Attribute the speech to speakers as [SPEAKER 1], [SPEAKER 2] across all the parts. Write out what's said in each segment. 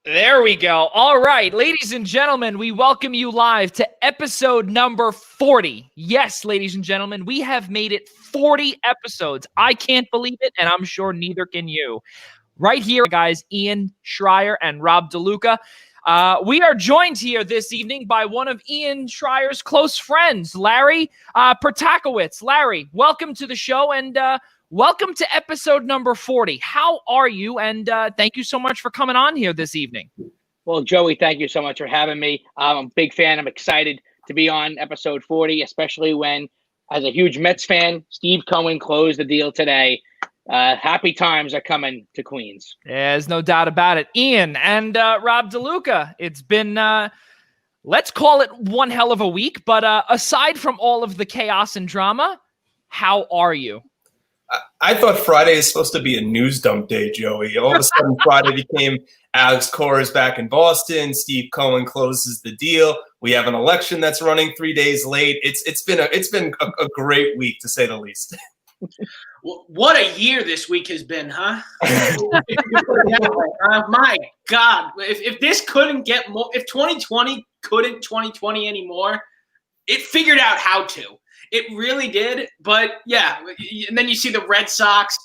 [SPEAKER 1] There we go. All right, ladies and gentlemen, we welcome you live to episode number 40. Yes, ladies and gentlemen, we have made it 40 episodes. I can't believe it, and I'm sure neither can you. Right here, guys, Ian Schraier and Rob DeLuca. We are joined here this evening by one of Ian Schreier's close friends, Larry Pertakowitz. Larry, welcome to the show, and welcome to episode number 40. How are you? And thank you so much for coming on here this evening.
[SPEAKER 2] Well, Joey, thank you so much for having me. I'm a big fan. I'm excited to be on episode 40, especially when, as a huge Mets fan, Steve Cohen closed the deal today. Happy times are coming to Queens.
[SPEAKER 1] There's no doubt about it. Ian and Rob DeLuca, it's been, let's call it one hell of a week. But aside from all of the chaos and drama, how are you?
[SPEAKER 3] I thought Friday is supposed to be a news dump day, Joey. All of a sudden, Friday became Alex Cora's back in Boston. Steve Cohen closes the deal. We have an election that's running 3 days late. It's been a great week, to say the least.
[SPEAKER 4] What a year this week has been, huh? My God, if this couldn't get more, if 2020 couldn't 2020 anymore, it figured out how to. It really did, but yeah. And then you see the Red Sox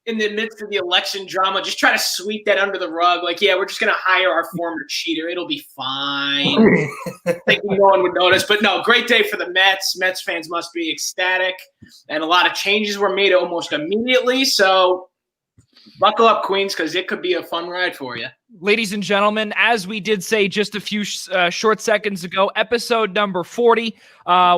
[SPEAKER 4] in the midst of the election drama just try to sweep that under the rug. Like, yeah, we're just going to hire our former cheater. It'll be fine. I think no one would notice. But no, great day for the Mets. Mets fans must be ecstatic. And a lot of changes were made almost immediately. So buckle up, Queens, because it could be a fun ride for you.
[SPEAKER 1] Ladies and gentlemen, as we did say just a few short seconds ago, episode number 40,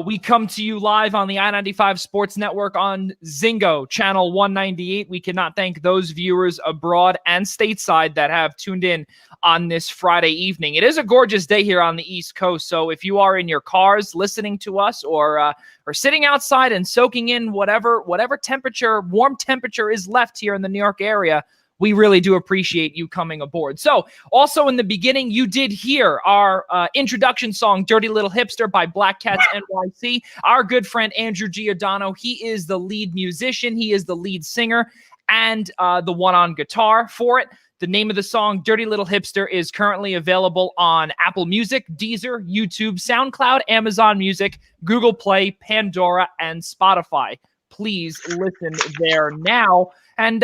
[SPEAKER 1] we come to you live on the I-95 Sports Network on Zingo, channel 198. We cannot thank those viewers abroad and stateside that have tuned in on this Friday evening. It is a gorgeous day here on the East Coast, so if you are in your cars listening to us or sitting outside and soaking in whatever temperature, warm temperature is left here in the New York area, we really do appreciate you coming aboard. So also in the beginning, you did hear our introduction song, Dirty Little Hipster by Black Cats NYC. Our good friend, Andrew Giordano, he is the lead musician. He is the lead singer and the one on guitar for it. The name of the song, Dirty Little Hipster, is currently available on Apple Music, Deezer, YouTube, SoundCloud, Amazon Music, Google Play, Pandora, and Spotify. Please listen there now and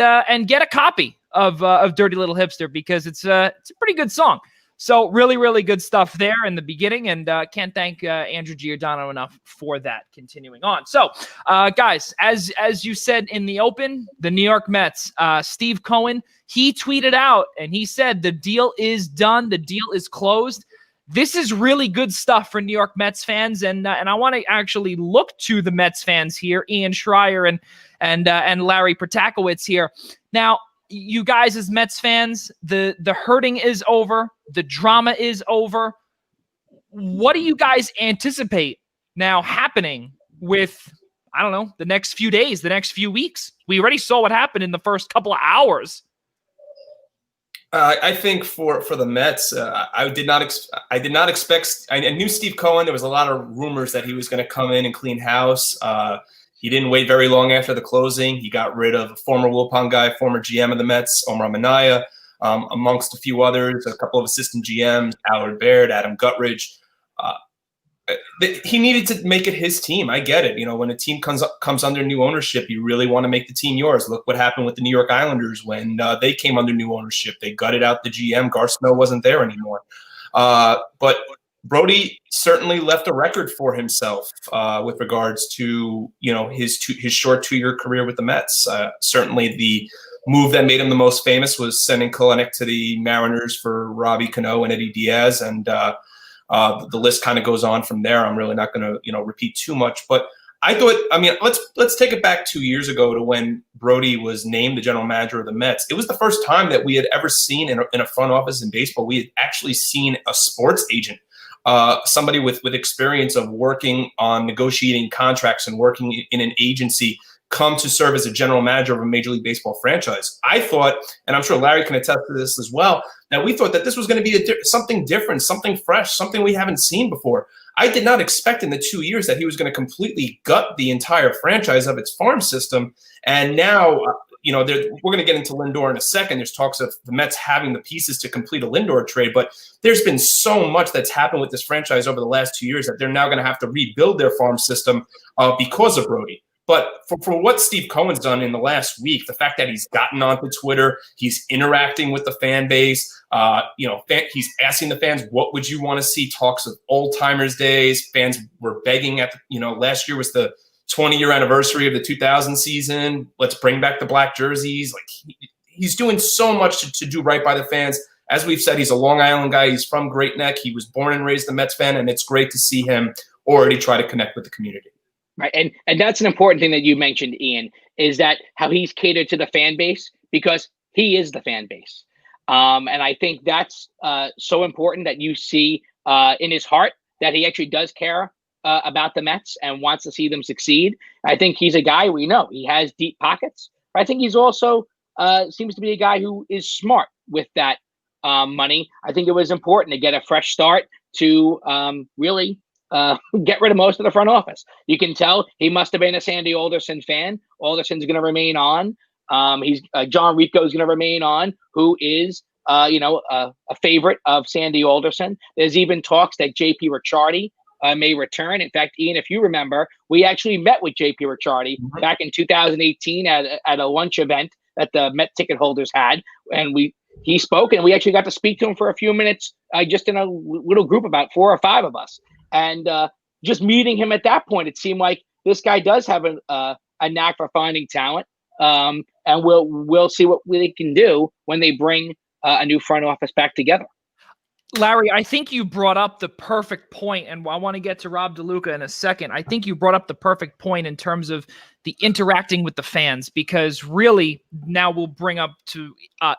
[SPEAKER 1] get a copy of Dirty Little Hipster, because it's a pretty good song. So really, really good stuff there in the beginning, and can't thank Andrew Giordano enough for that. Continuing on. So, guys, as you said in the open, the New York Mets, Steve Cohen, he tweeted out and he said the deal is done, the deal is closed. This is really good stuff for New York Mets fans, and I want to actually look to the Mets fans here, Ian Schraier and Larry Pertakowitz here. Now, you guys as Mets fans, the hurting is over, the drama is over. What do you guys anticipate now happening with, I don't know, the next few days, the next few weeks? We already saw what happened in the first couple of hours.
[SPEAKER 3] I think for the Mets, I did not expect. I knew Steve Cohen. There was a lot of rumors that he was going to come in and clean house. He didn't wait very long after the closing. He got rid of a former Wilpon guy, former GM of the Mets, Omar Minaya, amongst a few others, a couple of assistant GMs, Allard Baird, Adam Guttridge. He needed to make it his team. I get it. You know, when a team comes under new ownership, you really want to make the team yours. Look what happened with the New York Islanders when they came under new ownership. They gutted out the GM. Gar Snow wasn't there anymore. But Brody certainly left a record for himself with regards to, you know, his short 2-year career with the Mets. Certainly the move that made him the most famous was sending Kalenic to the Mariners for Robbie Cano and Eddie Diaz, and the list kind of goes on from there. I'm really not going to, you know, repeat too much, but I thought, I mean, let's take it back 2 years ago to when Brody was named the general manager of the Mets. It was the first time that we had ever seen in a front office in baseball, we had actually seen a sports agent, somebody with experience of working on negotiating contracts and working in an agency, come to serve as a general manager of a Major League Baseball franchise. I thought, and I'm sure Larry can attest to this as well, that we thought that this was going to be something different, something fresh, something we haven't seen before. I did not expect in the 2 years that he was going to completely gut the entire franchise of its farm system. And now we're going to get into Lindor in a second. There's talks of the Mets having the pieces to complete a Lindor trade, but there's been so much that's happened with this franchise over the last 2 years that they're now going to have to rebuild their farm system because of Brody. But for what Steve Cohen's done in the last week, the fact that he's gotten onto Twitter, he's interacting with the fan base, he's asking the fans, what would you want to see? Talks of old timers days. Fans were begging last year was the 20-year anniversary of the 2000 season. Let's bring back the black jerseys. Like he's doing so much to do right by the fans. As we've said, he's a Long Island guy. He's from Great Neck. He was born and raised a Mets fan, and it's great to see him already try to connect with the community.
[SPEAKER 2] Right. And that's an important thing that you mentioned, Ian, is that how he's catered to the fan base because he is the fan base. And I think that's so important that you see in his heart that he actually does care about the Mets and wants to see them succeed. I think he's a guy we know he has deep pockets. But I think he's also seems to be a guy who is smart with that money. I think it was important to get a fresh start to really get rid of most of the front office. You can tell he must have been a Sandy Alderson fan. Alderson's going to remain on. He's John Rico is going to remain on, who is a favorite of Sandy Alderson. There's even talks that J.P. Ricciardi may return. In fact, Ian, if you remember, we actually met with J.P. Ricciardi back in 2018 at a lunch event that the Met ticket holders had, and he spoke, and we actually got to speak to him for a few minutes, just in a little group, about 4 or 5 of us. And just meeting him at that point, it seemed like this guy does have a knack for finding talent. And we'll see what they can do when they bring a new front office back together.
[SPEAKER 1] Larry, I think you brought up the perfect point, and I want to get to Rob DeLuca in a second. I think you brought up the perfect point in terms of the interacting with the fans, because really now we'll bring up to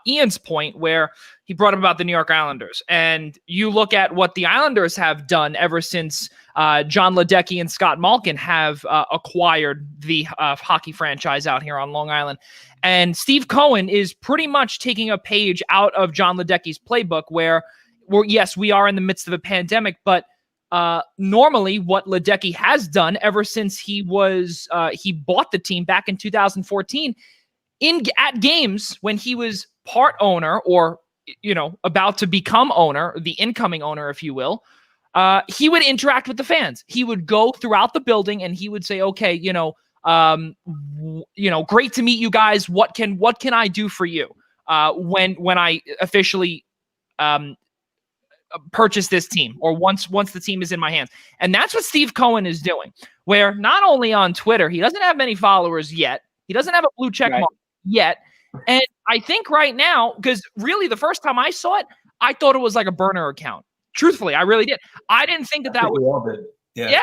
[SPEAKER 1] Ian's point where he brought up about the New York Islanders. And you look at what the Islanders have done ever since John Ledecky and Scott Malkin have acquired the hockey franchise out here on Long Island. And Steve Cohen is pretty much taking a page out of John Ledecky's playbook where yes, we are in the midst of a pandemic, but normally what Ledecky has done ever since he bought the team back in 2014 at games when he was part owner or, about to become owner, the incoming owner, if you will, he would interact with the fans. He would go throughout the building and he would say, okay, great to meet you guys. What can I do for you? When I officially, purchase this team, or once the team is in my hands. And that's what Steve Cohen is doing, where not only on Twitter, he doesn't have many followers yet. He doesn't have a blue check mark yet. And I think right now, because really the first time I saw it, I thought it was like a burner account. Truthfully, I really did. I didn't think that was. Yeah.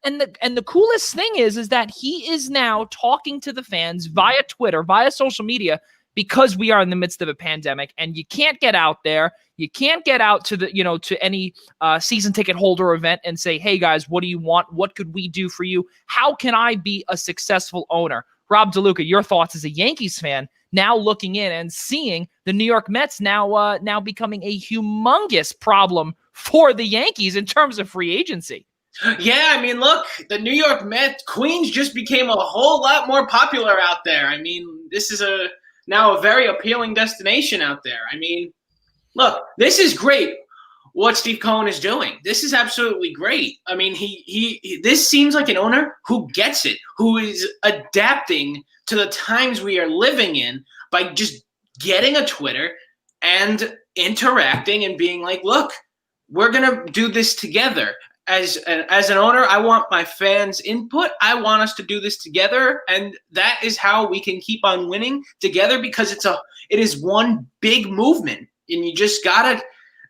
[SPEAKER 1] And the coolest thing is that he is now talking to the fans via Twitter, via social media, because we are in the midst of a pandemic and you can't get out there. You can't get out to to any season ticket holder event and say, hey guys, what do you want? What could we do for you? How can I be a successful owner? Rob DeLuca, your thoughts as a Yankees fan, now looking in and seeing the New York Mets now becoming a humongous problem for the Yankees in terms of free agency.
[SPEAKER 4] Yeah, I mean, look, the New York Mets, Queens just became a whole lot more popular out there. I mean, this is now a very appealing destination out there. I mean, look, this is great what Steve Cohen is doing. This is absolutely great. I mean, he this seems like an owner who gets it, who is adapting to the times we are living in by just getting a Twitter and interacting and being like, look, we're going to do this together. As an owner, I want my fans' input. I want us to do this together, and that is how we can keep on winning together, because it is one big movement, and you just gotta.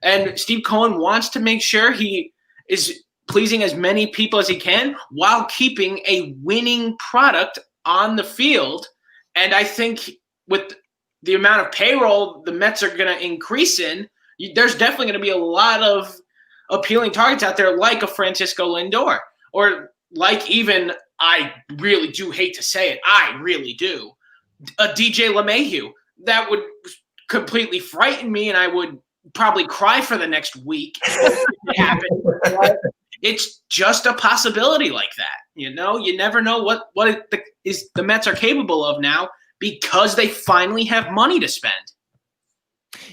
[SPEAKER 4] And Steve Cohen wants to make sure he is pleasing as many people as he can while keeping a winning product on the field. And I think with the amount of payroll the Mets are going to increase in, there's definitely going to be a lot of appealing targets out there, like a Francisco Lindor, or like, even, I really do hate to say it, I really do, a DJ LeMahieu. That would completely frighten me, and I would probably cry for the next week if it happened. It's just a possibility like that. You never know what the Mets are capable of now, because they finally have money to spend.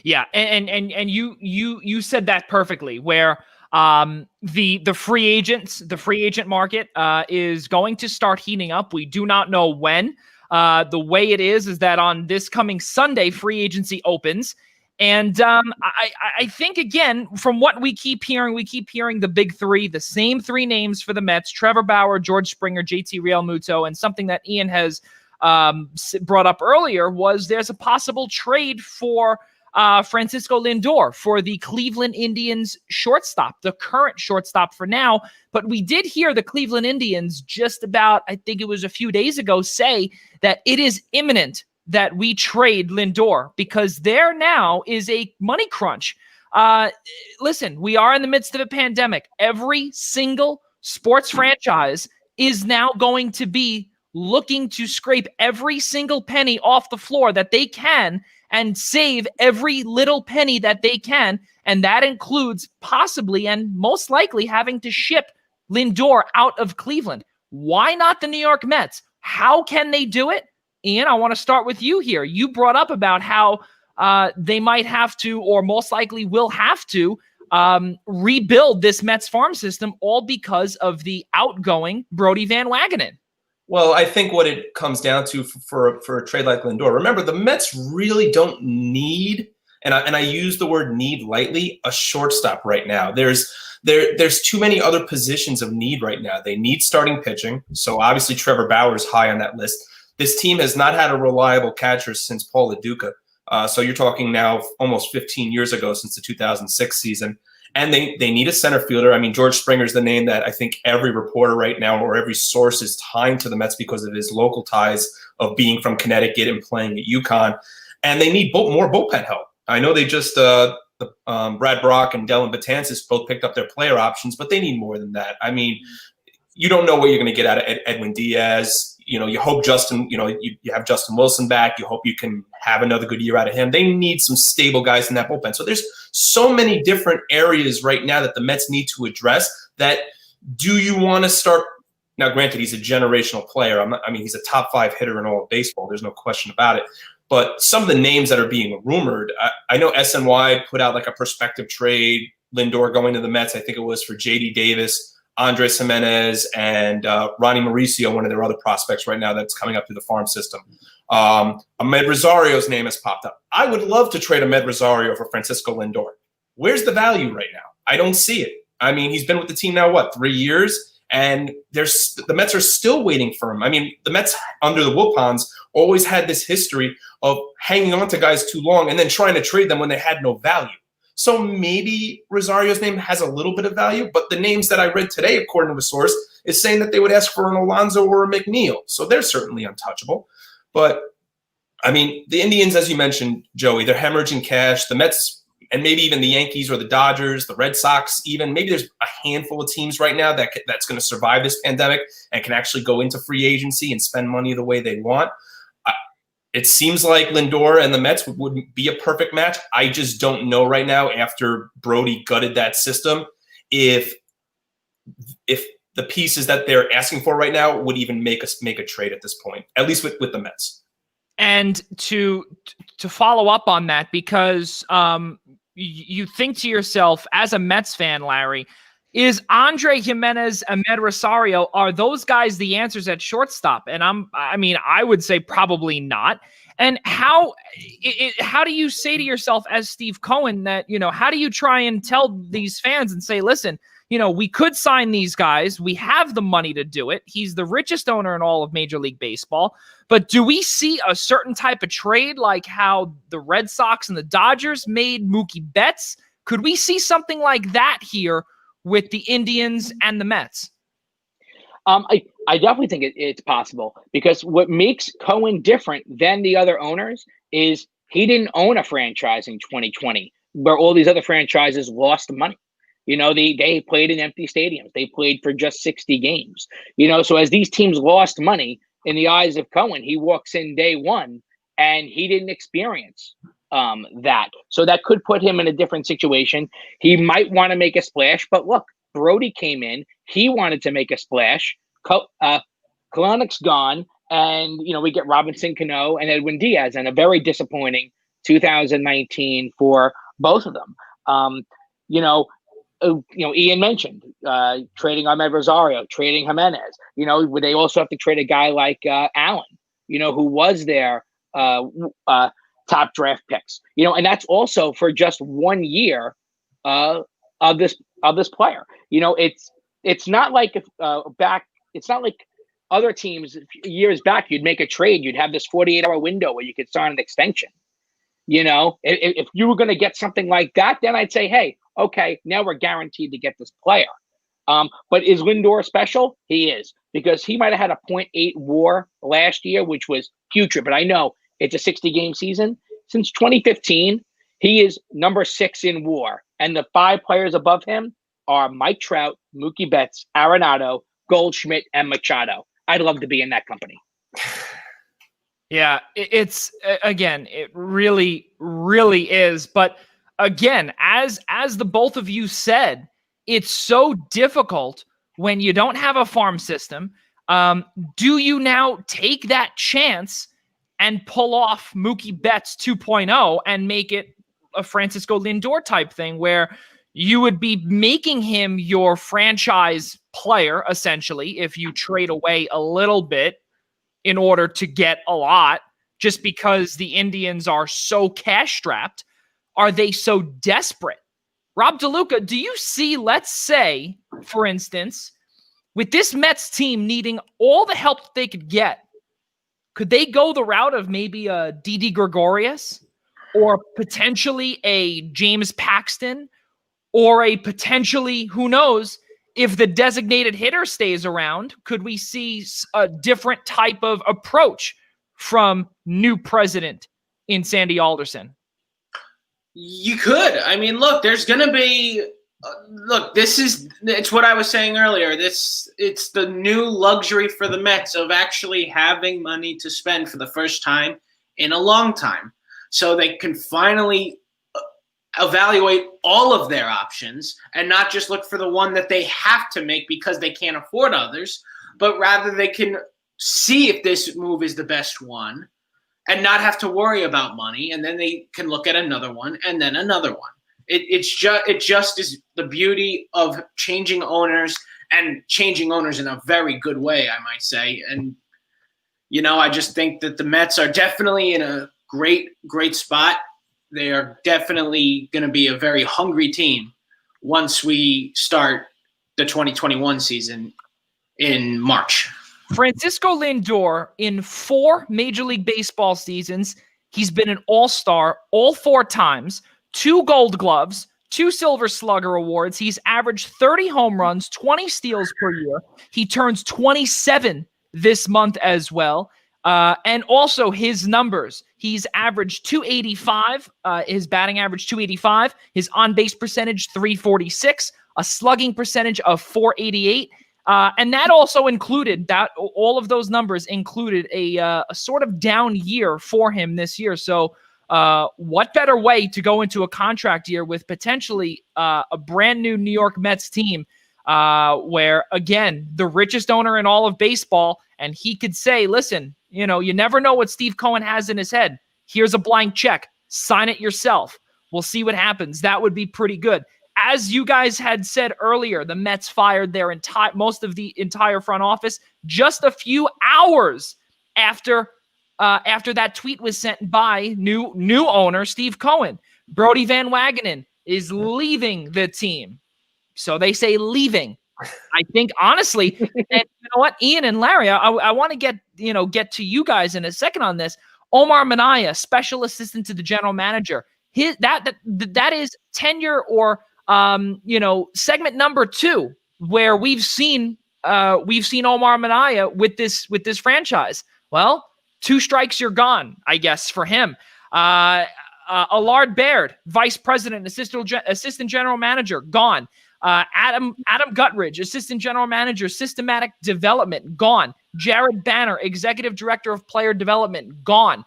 [SPEAKER 1] Yeah, and you said that perfectly. Where the free agent market is going to start heating up. We do not know when. The way it is that on this coming Sunday, free agency opens. And I think, again, from what we keep hearing the big three, the same three names for the Mets: Trevor Bauer, George Springer, JT Realmuto. And something that Ian has brought up earlier was there's a possible trade for Francisco Lindor for the Cleveland Indians shortstop, the current shortstop for now. But we did hear the Cleveland Indians just about, I think it was a few days ago, say that it is imminent that we trade Lindor because there now is a money crunch. Listen, we are in the midst of a pandemic. Every single sports franchise is now going to be looking to scrape every single penny off the floor that they can and save every little penny that they can. And that includes possibly and most likely having to ship Lindor out of Cleveland. Why not the New York Mets? How can they do it? Ian, I want to start with you here. You brought up about how they might have to, or most likely will have to, rebuild this Mets farm system, all because of the outgoing Brodie Van Wagenen.
[SPEAKER 3] Well, I think what it comes down to for a trade like Lindor, remember the Mets really don't need, and I use the word need lightly, a shortstop right now. There's too many other positions of need right now. They need starting pitching, so obviously Trevor Bauer is high on that list. This team has not had a reliable catcher since Paul DeLuca. So you're talking now almost 15 years ago since the 2006 season. And they need a center fielder. I mean, George Springer is the name that I think every reporter right now or every source is tying to the Mets because of his local ties of being from Connecticut and playing at UConn. And they need more bullpen help. I know they just Brad Brock and Dylan Betances both picked up their player options, but they need more than that. I mean, you don't know what you're going to get out of Edwin Diaz. You know, you hope Justin, you have Justin Wilson back. You hope you can have another good year out of him. They need some stable guys in that bullpen. So there's so many different areas right now that the Mets need to address. That do you want to start? Now, granted, he's a generational player. He's a top 5 hitter in all of baseball. There's no question about it. But some of the names that are being rumored, I know SNY put out like a prospective trade, Lindor going to the Mets. I think it was for J.D. Davis, Andres Jimenez, and Ronnie Mauricio, one of their other prospects right now that's coming up through the farm system. Ahmed Rosario's name has popped up. I would love to trade Ahmed Rosario for Francisco Lindor. Where's the value right now? I don't see it. I mean, he's been with the team now, 3 years? And the Mets are still waiting for him. I mean, the Mets under the Wilpons always had this history of hanging on to guys too long and then trying to trade them when they had no value. So maybe Rosario's name has a little bit of value, but the names that I read today, according to a source, is saying that they would ask for an Alonso or a McNeil. So they're certainly untouchable. But, I mean, the Indians, as you mentioned, Joey, they're hemorrhaging cash. The Mets, and maybe even the Yankees or the Dodgers, the Red Sox even, maybe there's a handful of teams right now that's going to survive this pandemic and can actually go into free agency and spend money the way they want. It seems like Lindor and the Mets would be a perfect match. I just don't know right now, after Brodie gutted that system, if the pieces that they're asking for right now would even make a trade at this point, at least with the Mets. And
[SPEAKER 1] to follow up on that, because you think to yourself as a Mets fan, Larry, is Andre Jimenez, Ahmed Rosario, are those guys the answers at shortstop? And I would say probably not. And how do you say to yourself as Steve Cohen that, how do you try and tell these fans and say, listen, we could sign these guys. We have the money to do it. He's the richest owner in all of Major League Baseball. But do we see a certain type of trade like how the Red Sox and the Dodgers made Mookie Betts? Could we see something like that here with the Indians and the Mets?
[SPEAKER 2] I definitely think it's possible, because what makes Cohen different than the other owners is he didn't own a franchise in 2020 where all these other franchises lost money. They played in empty stadiums. They played for just 60 games. So as these teams lost money, in the eyes of Cohen, he walks in day one and he didn't experience that. So that could put him in a different situation. He might want to make a splash, but look, Brodie came in. He wanted to make a splash. Kalanick's gone, And, we get Robinson Cano and Edwin Diaz, and a very disappointing 2019 for both of them. Ian mentioned trading Ahmed Rosario, trading Jimenez. Would they also have to trade a guy like Allen, who was their top draft picks, and that's also for just 1 year of this player. It's not like it's not like other teams years back. You'd make a trade, you'd have this 48-hour window where you could sign an extension. If you were going to get something like that, then I'd say, hey, okay, now we're guaranteed to get this player. But is Lindor special? He is, because he might have had a .8 WAR last year, which was putrid. But I know it's a 60-game season. Since 2015, he is number 6 in WAR, and the 5 players above him are Mike Trout, Mookie Betts, Arenado, Goldschmidt, and Machado. I'd love to be in that company.
[SPEAKER 1] Yeah, it's again, it really, really is. But again, as the both of you said, it's so difficult when you don't have a farm system. Do you now take that chance and pull off Mookie Betts 2.0 and make it a Francisco Lindor type thing where you would be making him your franchise player, essentially, if you trade away a little bit in order to get a lot, just because the Indians are so cash-strapped? Are they so desperate? Rob DeLuca, do you see, let's say, for instance, with this Mets team needing all the help that they could get, could they go the route of maybe a Didi Gregorius or potentially a James Paxton or a potentially, who knows, if the designated hitter stays around, could we see a different type of approach from new president in Sandy Alderson?
[SPEAKER 4] You could. I mean, look, there's going to be it's what I was saying earlier. It's the new luxury for the Mets of actually having money to spend for the first time in a long time. So they can finally evaluate all of their options and not just look for the one that they have to make because they can't afford others, but rather they can see if this move is the best one and not have to worry about money. And then they can look at another one and then another one. It just is the beauty of changing owners, and changing owners in a very good way, I might say. And, I just think that the Mets are definitely in a great, great spot. They are definitely going to be a very hungry team once we start the 2021 season in March.
[SPEAKER 1] Francisco Lindor, in 4 Major League Baseball seasons, he's been an all-star all 4 times, 2 Gold Gloves, 2 Silver Slugger awards. He's averaged 30 home runs, 20 steals per year. He turns 27 this month as well. And also his numbers. He's averaged 285, his batting average 285, his on-base percentage 346, a slugging percentage of 488. And that also included, all of those numbers included a sort of down year for him this year. So what better way to go into a contract year with potentially a brand new New York Mets team where, again, the richest owner in all of baseball, and he could say, listen, you never know what Steve Cohen has in his head. Here's a blank check. Sign it yourself. We'll see what happens. That would be pretty good. As you guys had said earlier, the Mets fired their most of the entire front office just a few hours after that tweet was sent by new owner Steve Cohen. Brody Van Wagenen is leaving the team. So they say leaving. I think, honestly, and you know what, Ian and Larry, I want to get to you guys in a second on this. Omar Minaya, special assistant to the general manager. That is tenure or segment number 2 where we've seen Omar Minaya with this franchise. Well, 2 strikes, you're gone, I guess, for him. Allard Baird, vice president, assistant general manager, gone. Adam Guttridge, assistant general manager, systematic development, gone. Jared Banner, executive director of player development, gone.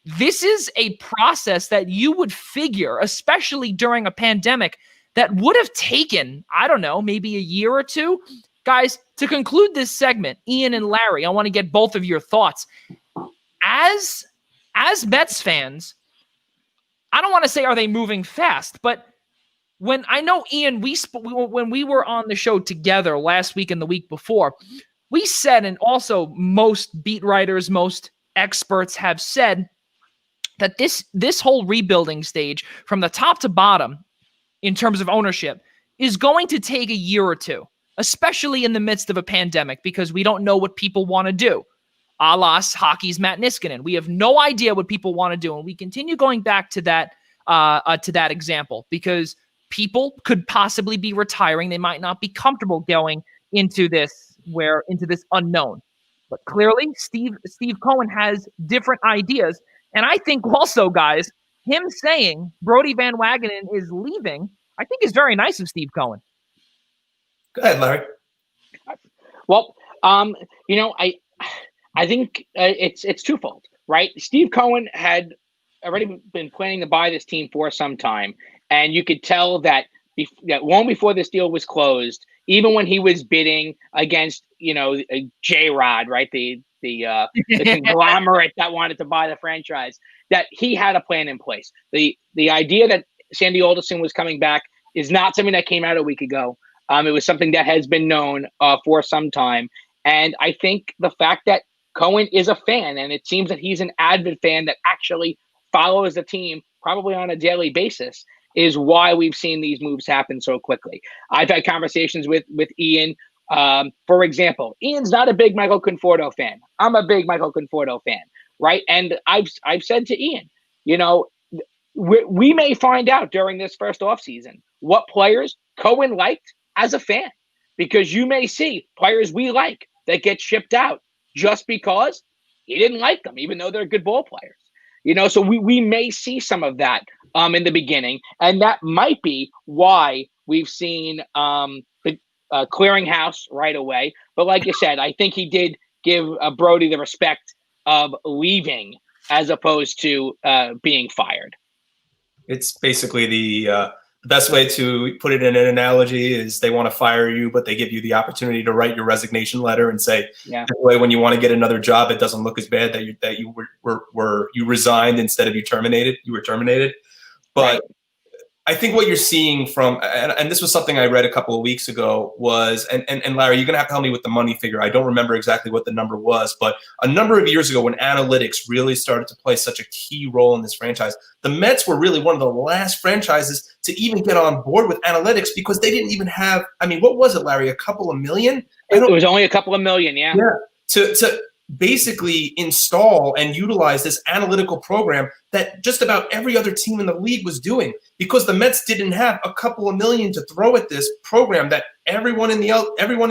[SPEAKER 1] This is a process that you would figure, especially during a pandemic, that would have taken, I don't know, maybe a year or 2. Guys, to conclude this segment, Ian and Larry, I want to get both of your thoughts. As Mets fans, I don't want to say are they moving fast, but when I know Ian, when we were on the show together last week and the week before, we said, and also most beat writers, most experts have said, that this whole rebuilding stage from the top to bottom in terms of ownership is going to take a year or two, especially in the midst of a pandemic, because we don't know what people want to do. A la hockey's Matt Niskanen. We have no idea what people want to do. And we continue going back to that example because people could possibly be retiring. They might not be comfortable going into this unknown. But clearly, Steve Cohen has different ideas. And I think also, guys, him saying Brody Van Wagenen is leaving, I think is very nice of Steve Cohen.
[SPEAKER 3] Go ahead, Larry.
[SPEAKER 2] Well, I think it's twofold, right? Steve Cohen had already been planning to buy this team for some time, and you could tell that long before this deal was closed, even when he was bidding against, J-Rod, right, the conglomerate that wanted to buy the franchise, that he had a plan in place. The idea that Sandy Alderson was coming back is not something that came out a week ago. It was something that has been known for some time. And I think the fact that Cohen is a fan, and it seems that he's an avid fan that actually follows the team probably on a daily basis, is why we've seen these moves happen so quickly. I've had conversations with Ian. For example, Ian's not a big Michael Conforto fan. I'm a big Michael Conforto fan, right? And I've said to Ian, we may find out during this first offseason what players Cohen liked as a fan, because you may see players we like that get shipped out just because he didn't like them, even though they're good ball players. So we may see some of that in the beginning, and that might be why we've seen the clearinghouse right away. But like you said, I think he did give Brody the respect of leaving as opposed to being fired.
[SPEAKER 3] It's basically the best way to put it in an analogy is they want to fire you, but they give you the opportunity to write your resignation letter and say, that way, when you want to get another job, it doesn't look as bad that you resigned instead of you were terminated. But right. I think what you're seeing from, and this was something I read a couple of weeks ago, was, and Larry, you're going to have to help me with the money figure. I don't remember exactly what the number was, but a number of years ago when analytics really started to play such a key role in this franchise, the Mets were really one of the last franchises to even get on board with analytics because they didn't even have, what was it, Larry, a couple of million?
[SPEAKER 2] It was only a couple of million, yeah.
[SPEAKER 3] To basically install and utilize this analytical program that just about every other team in the league was doing, because the Mets didn't have a couple of million to throw at this program that everyone in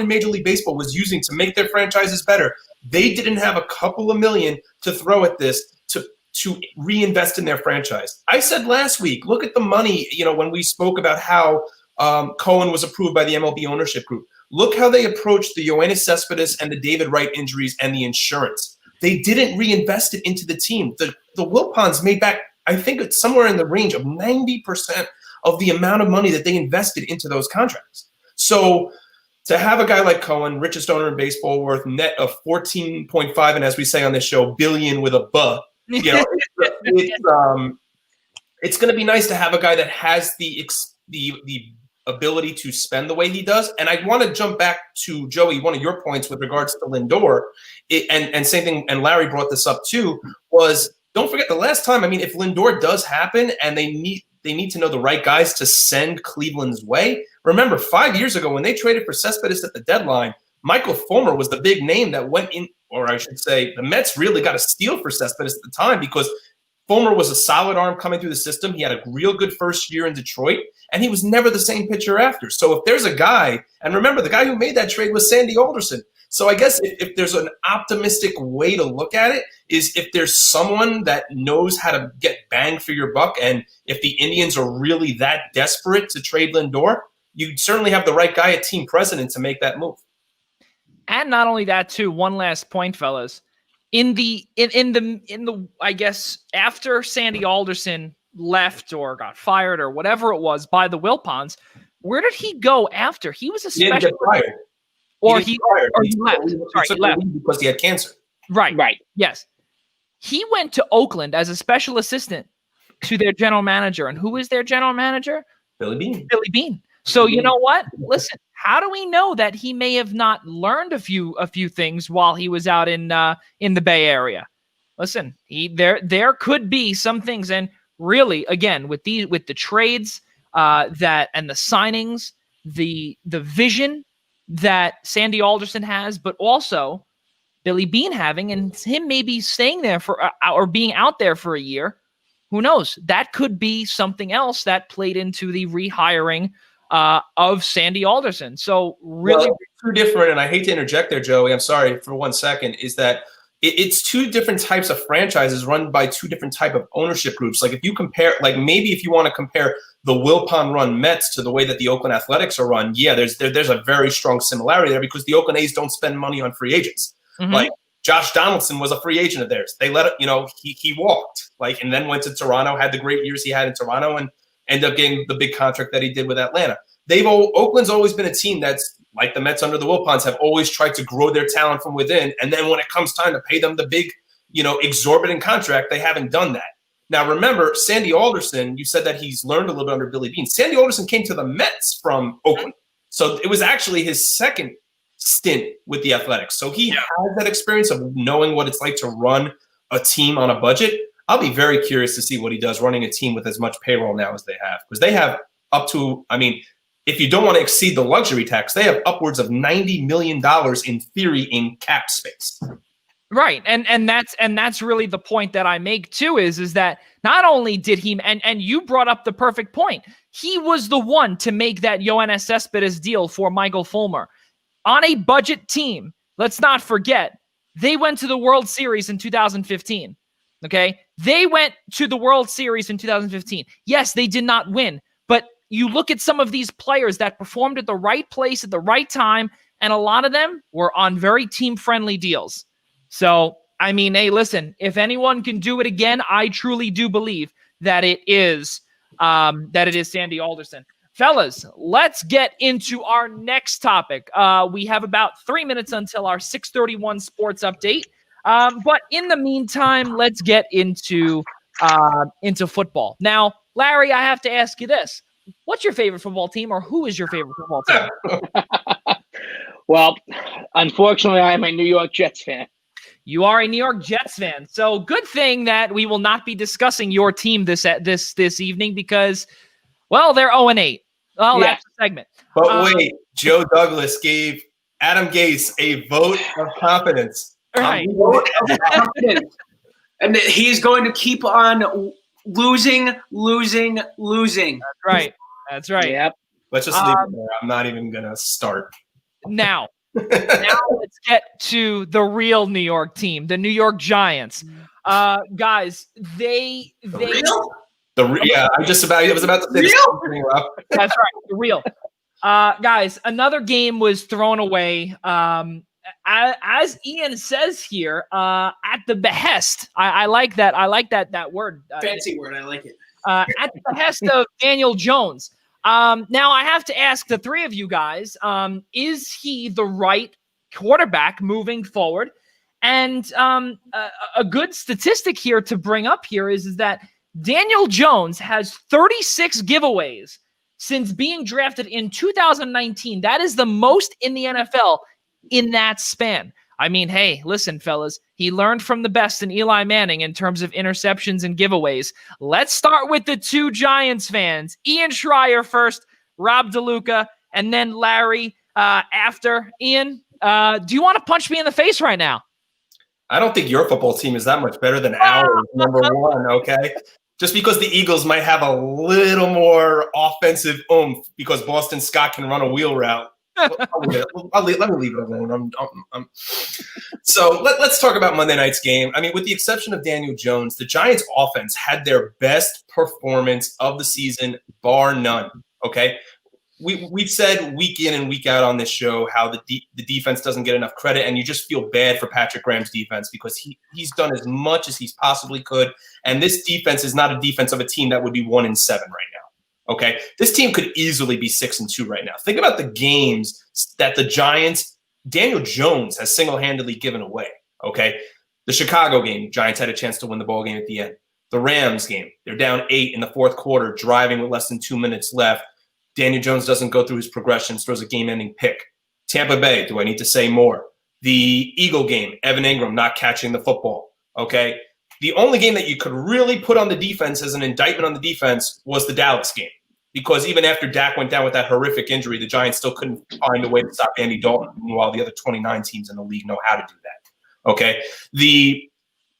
[SPEAKER 3] Major League Baseball was using to make their franchises better. They didn't have a couple of million to throw at this to reinvest in their franchise. I said last week, look at the money, when we spoke about how Cohen was approved by the MLB ownership group. Look how they approached the Yoenis Cespedes and the David Wright injuries and the insurance. They didn't reinvest it into the team. The Wilpons made back, I think it's somewhere in the range of 90% of the amount of money that they invested into those contracts. So to have a guy like Cohen, richest owner in baseball, worth net of 14.5, and as we say on this show, billion with a buh, it's going to be nice to have a guy that has the ability to spend the way he does. And I want to jump back to Joey, one of your points with regards to Lindor, and same thing, and Larry brought this up too, was don't forget the last time, if Lindor does happen and they need to know the right guys to send Cleveland's way. Remember, 5 years ago when they traded for Cespedes at the deadline, Michael Fulmer was the big name that went in, or I should say the Mets really got a steal for Cespedes at the time because Fulmer was a solid arm coming through the system. He had a real good first year in Detroit, and he was never the same pitcher after. So if there's a guy, and remember, the guy who made that trade was Sandy Alderson. So I guess if there's an optimistic way to look at it, is if there's someone that knows how to get bang for your buck, and if the Indians are really that desperate to trade Lindor, you certainly have the right guy at team president to make that move.
[SPEAKER 1] And not only that, too, one last point, fellas. In the I guess after Sandy Alderson left or got fired or whatever it was by the Wilpons, where did he go after? He was a special.
[SPEAKER 3] He didn't get fired.
[SPEAKER 1] Or
[SPEAKER 3] he
[SPEAKER 1] left. Sorry, he left
[SPEAKER 3] because he had cancer.
[SPEAKER 1] Right.
[SPEAKER 2] Right.
[SPEAKER 1] Yes. He went to Oakland as a special assistant to their general manager. And who is their general manager?
[SPEAKER 3] Billy Beane.
[SPEAKER 1] Billy Beane. So you know what? Listen, how do we know that he may have not learned a few things while he was out in the Bay Area? Listen, there could be some things, and really, again, with the trades that and the signings, the vision that Sandy Alderson has, but also Billy Beane having, and him maybe staying there for or being out there for a year. Who knows? That could be something else that played into the rehiring of Sandy Alderson. So really,
[SPEAKER 3] two different. And I hate to interject there, Joey. I'm sorry for 1 second. Is that it's two different types of franchises run by two different type of ownership groups. Like if you compare, like maybe if you want to compare the Wilpon run Mets to the way that the Oakland Athletics are run, yeah, there's a very strong similarity there because the Oakland A's don't spend money on free agents. Mm-hmm. Like Josh Donaldson was a free agent of theirs. They let it, he walked, and then went to Toronto, had the great years he had in Toronto, and ended up getting the big contract that he did with Atlanta. Oakland's always been a team that's like the Mets under the Wilpons have always tried to grow their talent from within. And then when it comes time to pay them the big, exorbitant contract, they haven't done that. Now, remember, Sandy Alderson, you said that he's learned a little bit under Billy Beane. Sandy Alderson came to the Mets from Oakland. So it was actually his second stint with the Athletics. So he has that experience of knowing what it's like to run a team on a budget. I'll be very curious to see what he does running a team with as much payroll now as they have. Because they have up to, if you don't want to exceed the luxury tax, they have upwards of $90 million in theory in cap space.
[SPEAKER 1] Right. And that's really the point that I make too, is that not only did he, and you brought up the perfect point, he was the one to make that Yoenis Cespedes deal for Michael Fulmer. On a budget team, let's not forget, they went to the World Series in 2015. Okay? They went to the World Series in 2015. Yes, they did not win, but you look at some of these players that performed at the right place at the right time, and a lot of them were on very team-friendly deals. So, hey, listen, if anyone can do it again, I truly do believe that it is Sandy Alderson. Fellas, let's get into our next topic. We have about 3 minutes until our 6:31 sports update. But in the meantime, let's get into football. Now, Larry, I have to ask you this. What's your favorite football team, or who is your favorite football team?
[SPEAKER 2] Well, unfortunately, I am a New York Jets fan.
[SPEAKER 1] You are a New York Jets fan. So good thing that we will not be discussing your team this evening because, well, they're 0-8. Well,
[SPEAKER 2] Yeah.
[SPEAKER 1] that's the segment.
[SPEAKER 3] But wait, Joe Douglas gave Adam Gase a vote of confidence.
[SPEAKER 1] Right.
[SPEAKER 4] And he's going to keep on losing.
[SPEAKER 1] That's right.
[SPEAKER 2] Yep.
[SPEAKER 3] Let's just leave it there. I'm not even going to start.
[SPEAKER 1] Now let's get to the real New York team, the New York Giants. Guys, I was about to say
[SPEAKER 4] real?
[SPEAKER 1] That's right, the real. Guys, another game was thrown away. As Ian says here, at the behest. I like that. I like that word.
[SPEAKER 4] Fancy word. I like it.
[SPEAKER 1] At the behest of Daniel Jones. Now I have to ask the three of you guys, is he the right quarterback moving forward? And a good statistic here to bring up here is that Daniel Jones has 36 giveaways since being drafted in 2019. That is the most in the NFL in that span. Hey, listen, fellas, he learned from the best in Eli Manning in terms of interceptions and giveaways. Let's start with the two Giants fans. Ian Schraier first, Rob DeLuca, and then Larry after. Ian, do you want to punch me in the face right now?
[SPEAKER 3] I don't think your football team is that much better than ours, number one, okay? Just because the Eagles might have a little more offensive oomph because Boston Scott can run a wheel route. Let me leave it alone. So let's talk about Monday night's game. With the exception of Daniel Jones, the Giants offense had their best performance of the season, bar none. Okay. We've said week in and week out on this show how the defense doesn't get enough credit, and you just feel bad for Patrick Graham's defense because he's done as much as he's possibly could. And this defense is not a defense of a team that would be 1-7 right now. Okay, this team could easily be 6-2 right now. Think about the games that the Giants Daniel Jones has single-handedly given away, okay? The Chicago game, Giants had a chance to win the ball game at the end. The Rams game, they're down 8 in the fourth quarter, driving with less than 2 minutes left. Daniel Jones doesn't go through his progressions, throws a game-ending pick. Tampa Bay, do I need to say more? The Eagle game, Evan Ingram not catching the football, okay? The only game that you could really put on the defense as an indictment on the defense was the Dallas game, because even after Dak went down with that horrific injury, the Giants still couldn't find a way to stop Andy Dalton, while the other 29 teams in the league know how to do that, okay?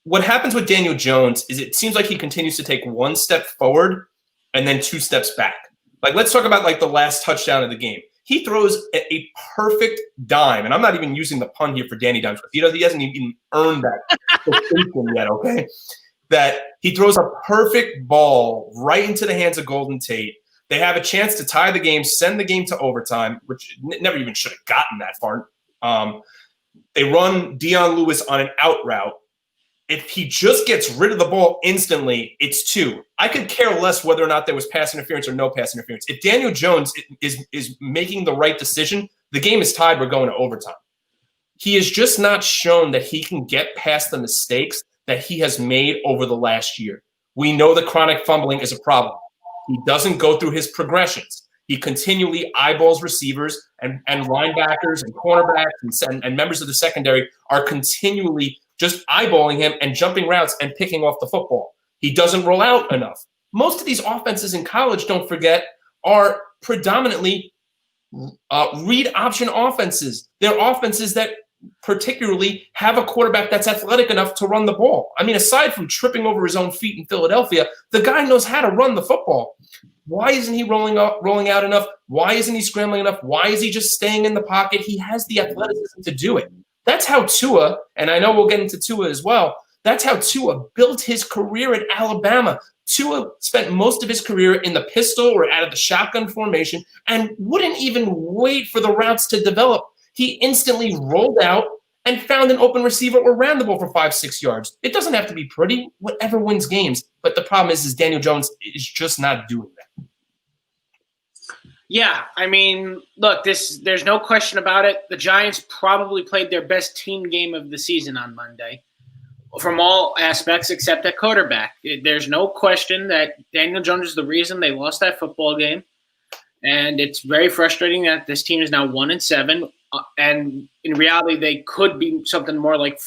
[SPEAKER 3] What happens with Daniel Jones is it seems like he continues to take one step forward and then 2 steps back. Like, let's talk about, like, the last touchdown of the game. He throws a perfect dime, and I'm not even using the pun here for Danny Dimes, because he hasn't even earned that distinction yet, okay? That he throws a perfect ball right into the hands of Golden Tate. They have a chance to tie the game, send the game to overtime, which never even should have gotten that far. They run Dion Lewis on an out route. If he just gets rid of the ball instantly, it's 2. I could care less whether or not there was pass interference or no pass interference. If Daniel Jones is making the right decision, the game is tied. We're going to overtime. He has just not shown that he can get past the mistakes that he has made over the last year. We know that chronic fumbling is a problem. He doesn't go through his progressions. He continually eyeballs receivers, and linebackers and cornerbacks and members of the secondary are continually just eyeballing him and jumping routes and picking off the football. He doesn't roll out enough. Most of these offenses in college, don't forget, are predominantly read option offenses. They're offenses that particularly have a quarterback that's athletic enough to run the ball. I mean, aside from tripping over his own feet in Philadelphia, the guy knows how to run the football. Why isn't he rolling out enough? Why isn't he scrambling enough? Why is he just staying in the pocket? He has the athleticism to do it. That's how Tua, and I know we'll get into Tua as well, that's how Tua built his career at Alabama. Tua spent most of his career in the pistol or out of the shotgun formation and wouldn't even wait for the routes to develop. He instantly rolled out and found an open receiver or ran the ball for 5-6 yards. It doesn't have to be pretty, whatever wins games. But the problem is Daniel Jones is just not doing that.
[SPEAKER 4] Yeah, I mean, look, there's no question about it. The Giants probably played their best team game of the season on Monday from all aspects except at quarterback. There's no question that Daniel Jones is the reason they lost that football game. And it's very frustrating that this team is now 1-7. And in reality, they could be something more like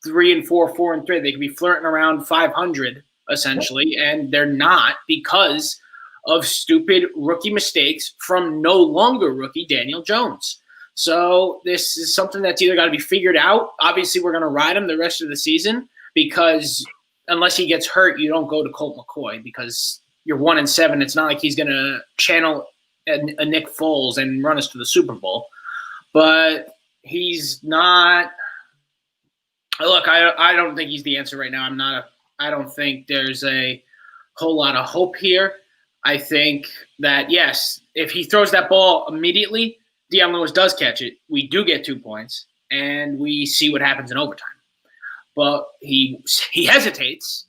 [SPEAKER 4] 3-4, 4-3. They could be flirting around 500, essentially. And they're not because of stupid rookie mistakes from no longer rookie Daniel Jones. So this is something that's either got to be figured out. Obviously, we're going to ride him the rest of the season because unless he gets hurt, you don't go to Colt McCoy because you're 1-7. It's not like he's going to channel a Nick Foles and run us to the Super Bowl. But he's not – look, I don't think he's the answer right now. I don't think there's a whole lot of hope here. I think that, yes, if he throws that ball immediately, Dion Lewis does catch it. We do get 2 points, and we see what happens in overtime. But he hesitates,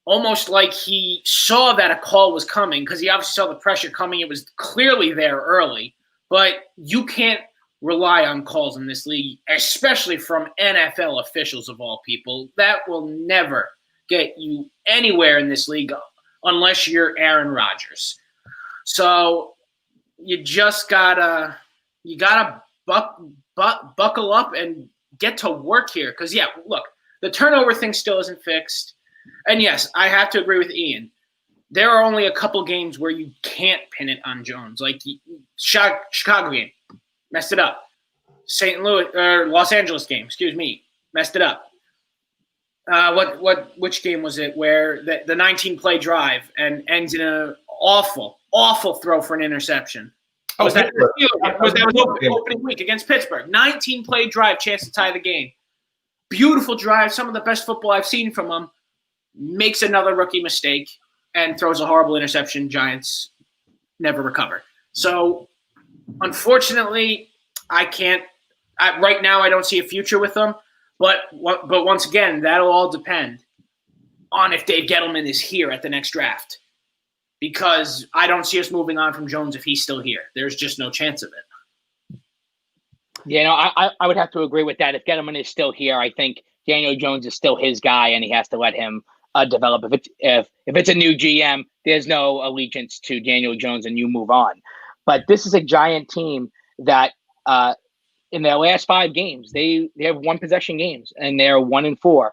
[SPEAKER 4] almost like he saw that a call was coming because he obviously saw the pressure coming. It was clearly there early. But you can't rely on calls in this league, especially from NFL officials of all people. That will never get you anywhere in this league unless you're Aaron Rodgers. So you just gotta buckle up and get to work here. Because, yeah, look, the turnover thing still isn't fixed. And, yes, I have to agree with Ian. There are only a couple games where you can't pin it on Jones. Like Chicago game, messed it up. St. Louis or Los Angeles game, messed it up. Which game was it where the 19-play drive and ends in an awful throw for an interception? Was that opening week against Pittsburgh? 19-play drive, chance to tie the game. Beautiful drive, some of the best football I've seen from him. Makes another rookie mistake and throws a horrible interception. Giants never recover. So, unfortunately, I can't. Right now, I don't see a future with them. But once again, that'll all depend on if Dave Gettleman is here at the next draft. Because I don't see us moving on from Jones if he's still here. There's just no chance of it.
[SPEAKER 2] You know, I would have to agree with that. If Gettleman is still here, I think Daniel Jones is still his guy, and he has to let him develop. If it's a new GM, there's no allegiance to Daniel Jones, and you move on. But this is a Giant team that in their last 5 games, they have 1 possession games, and they're 1-4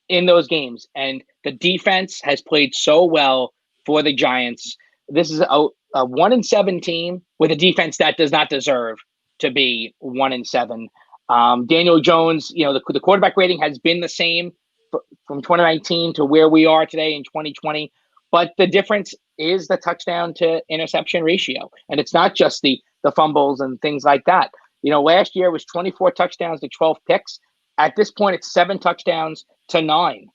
[SPEAKER 2] in those games. And the defense has played so well for the Giants. This is a 1-7 team with a defense that does not deserve to be 1-7. Daniel Jones, you know, the quarterback rating has been the same from 2019 to where we are today in 2020. But the difference is the touchdown to interception ratio. And it's not just the fumbles and things like that. You know, last year was 24 touchdowns to 12 picks. At this point, it's 7 touchdowns to 9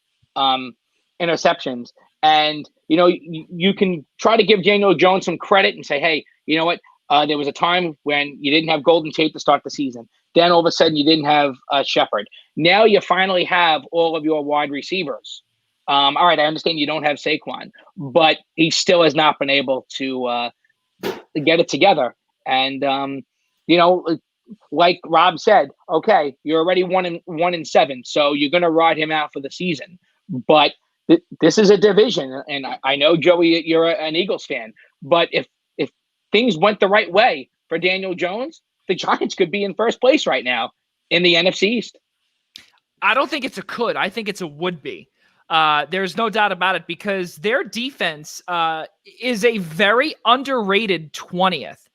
[SPEAKER 2] interceptions. And, you know, you can try to give Daniel Jones some credit and say, hey, you know what? There was a time when you didn't have Golden Tate to start the season. Then all of a sudden you didn't have Shepard. Now you finally have all of your wide receivers. All right, I understand you don't have Saquon, but he still has not been able to get it together. And, you know, like Rob said, okay, you're already 1-7, so you're going to ride him out for the season. But this is a division, and I know, Joey, you're an Eagles fan, but if things went the right way for Daniel Jones, the Giants could be in first place right now in the NFC East.
[SPEAKER 1] I don't think it's a could. I think it's a would be. There's no doubt about it, because their defense is a very underrated 20th.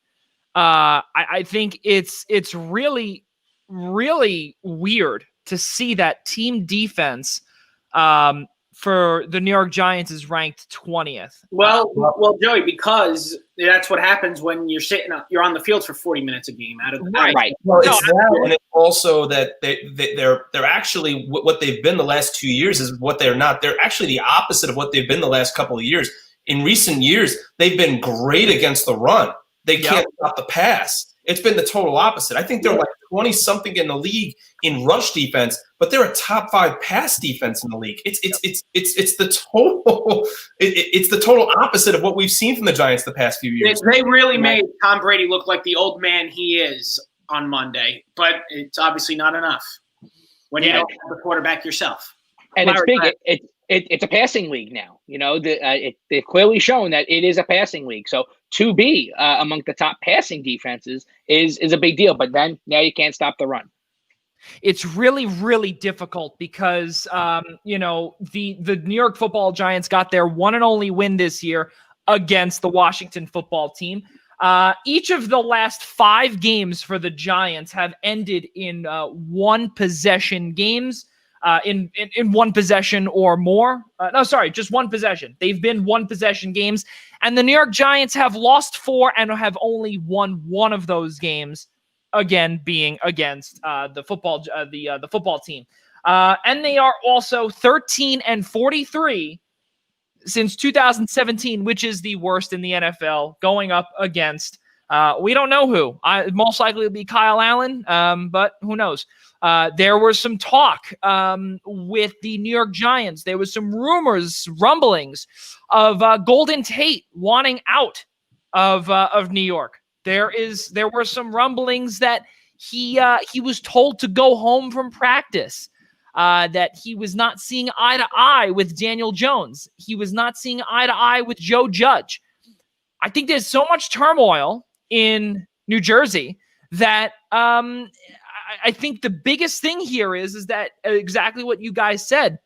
[SPEAKER 1] I think it's really, really weird to see that team defense for the New York Giants is ranked 20th.
[SPEAKER 4] Well, Joey, because that's what happens when you're on the field for 40 minutes a game out of the
[SPEAKER 2] right.
[SPEAKER 3] Well, it's that, and it's also that they're actually what they've been the last 2 years is what they're not. They're actually the opposite of what they've been the last couple of years. In recent years, they've been great against the run. They can't stop the pass. It's been the total opposite. I think they're like 20-something in the league in rush defense, but they're a top 5 pass defense in the league. It's the total opposite of what we've seen from the Giants the past few years.
[SPEAKER 4] They really made Tom Brady look like the old man he is on Monday, but it's obviously not enough when you don't have the quarterback yourself.
[SPEAKER 2] And it's big. It's a passing league now. You know, they've clearly shown that it is a passing league. So to be among the top passing defenses is a big deal. But then now you can't stop the run.
[SPEAKER 1] It's really, really difficult because, you know, the New York Football Giants got their one and only win this year against the Washington Football Team. Each of the last 5 games for the Giants have ended in 1 possession games. In 1 possession or more. Just 1 possession. They've been 1 possession games, and the New York Giants have lost 4 and have only won 1 of those games. Again, being against the football team, and they are also 13-43 since 2017, which is the worst in the NFL, going up against. We don't know who. Most likely it'll be Kyle Allen, but who knows? There was some talk with the New York Giants. There was some rumblings of Golden Tate wanting out of New York. There were some rumblings that he was told to go home from practice. That he was not seeing eye to eye with Daniel Jones. He was not seeing eye to eye with Joe Judge. I think there's so much turmoil in New Jersey that I think the biggest thing here is that exactly what you guys said.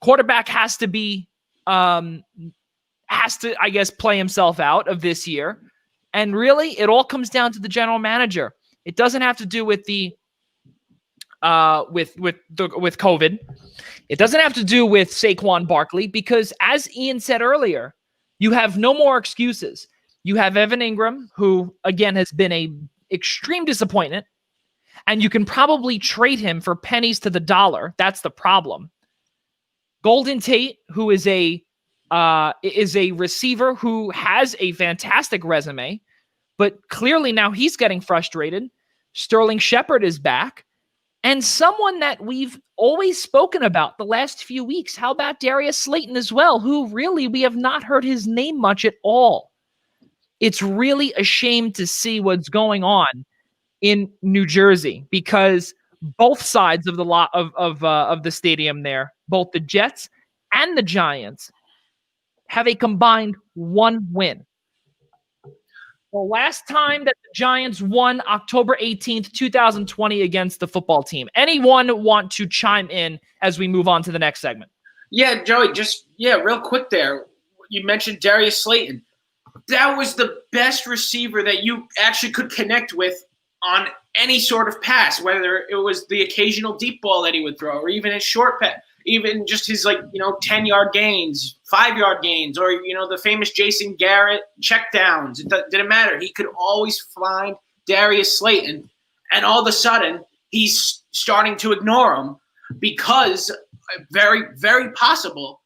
[SPEAKER 1] Quarterback has to, I guess, play himself out of this year. And really, it all comes down to the general manager. It doesn't have to do with with COVID. It doesn't have to do with Saquon Barkley, because as Ian said earlier, you have no more excuses. You have Evan Ingram, who again has been a extreme disappointment, and you can probably trade him for pennies to the dollar. That's the problem. Golden Tate, who is a receiver who has a fantastic resume, but clearly now he's getting frustrated. Sterling Shepard is back. And someone that we've always spoken about the last few weeks, how about Darius Slayton as well, who really we have not heard his name much at all. It's really a shame to see what's going on in New Jersey, because both sides of the lot of the stadium there, both the Jets and the Giants, have a combined 1 win. The last time that the Giants won, October 18th, 2020, against the football team. Anyone want to chime in as we move on to the next segment?
[SPEAKER 4] Yeah, Joey, real quick there. You mentioned Darius Slayton. That was the best receiver that you actually could connect with on any sort of pass, whether it was the occasional deep ball that he would throw or even his short pass, even just his 10-yard gains, 5-yard gains, or, the famous Jason Garrett checkdowns. It didn't matter. He could always find Darius Slayton, and all of a sudden he's starting to ignore him because very, very possible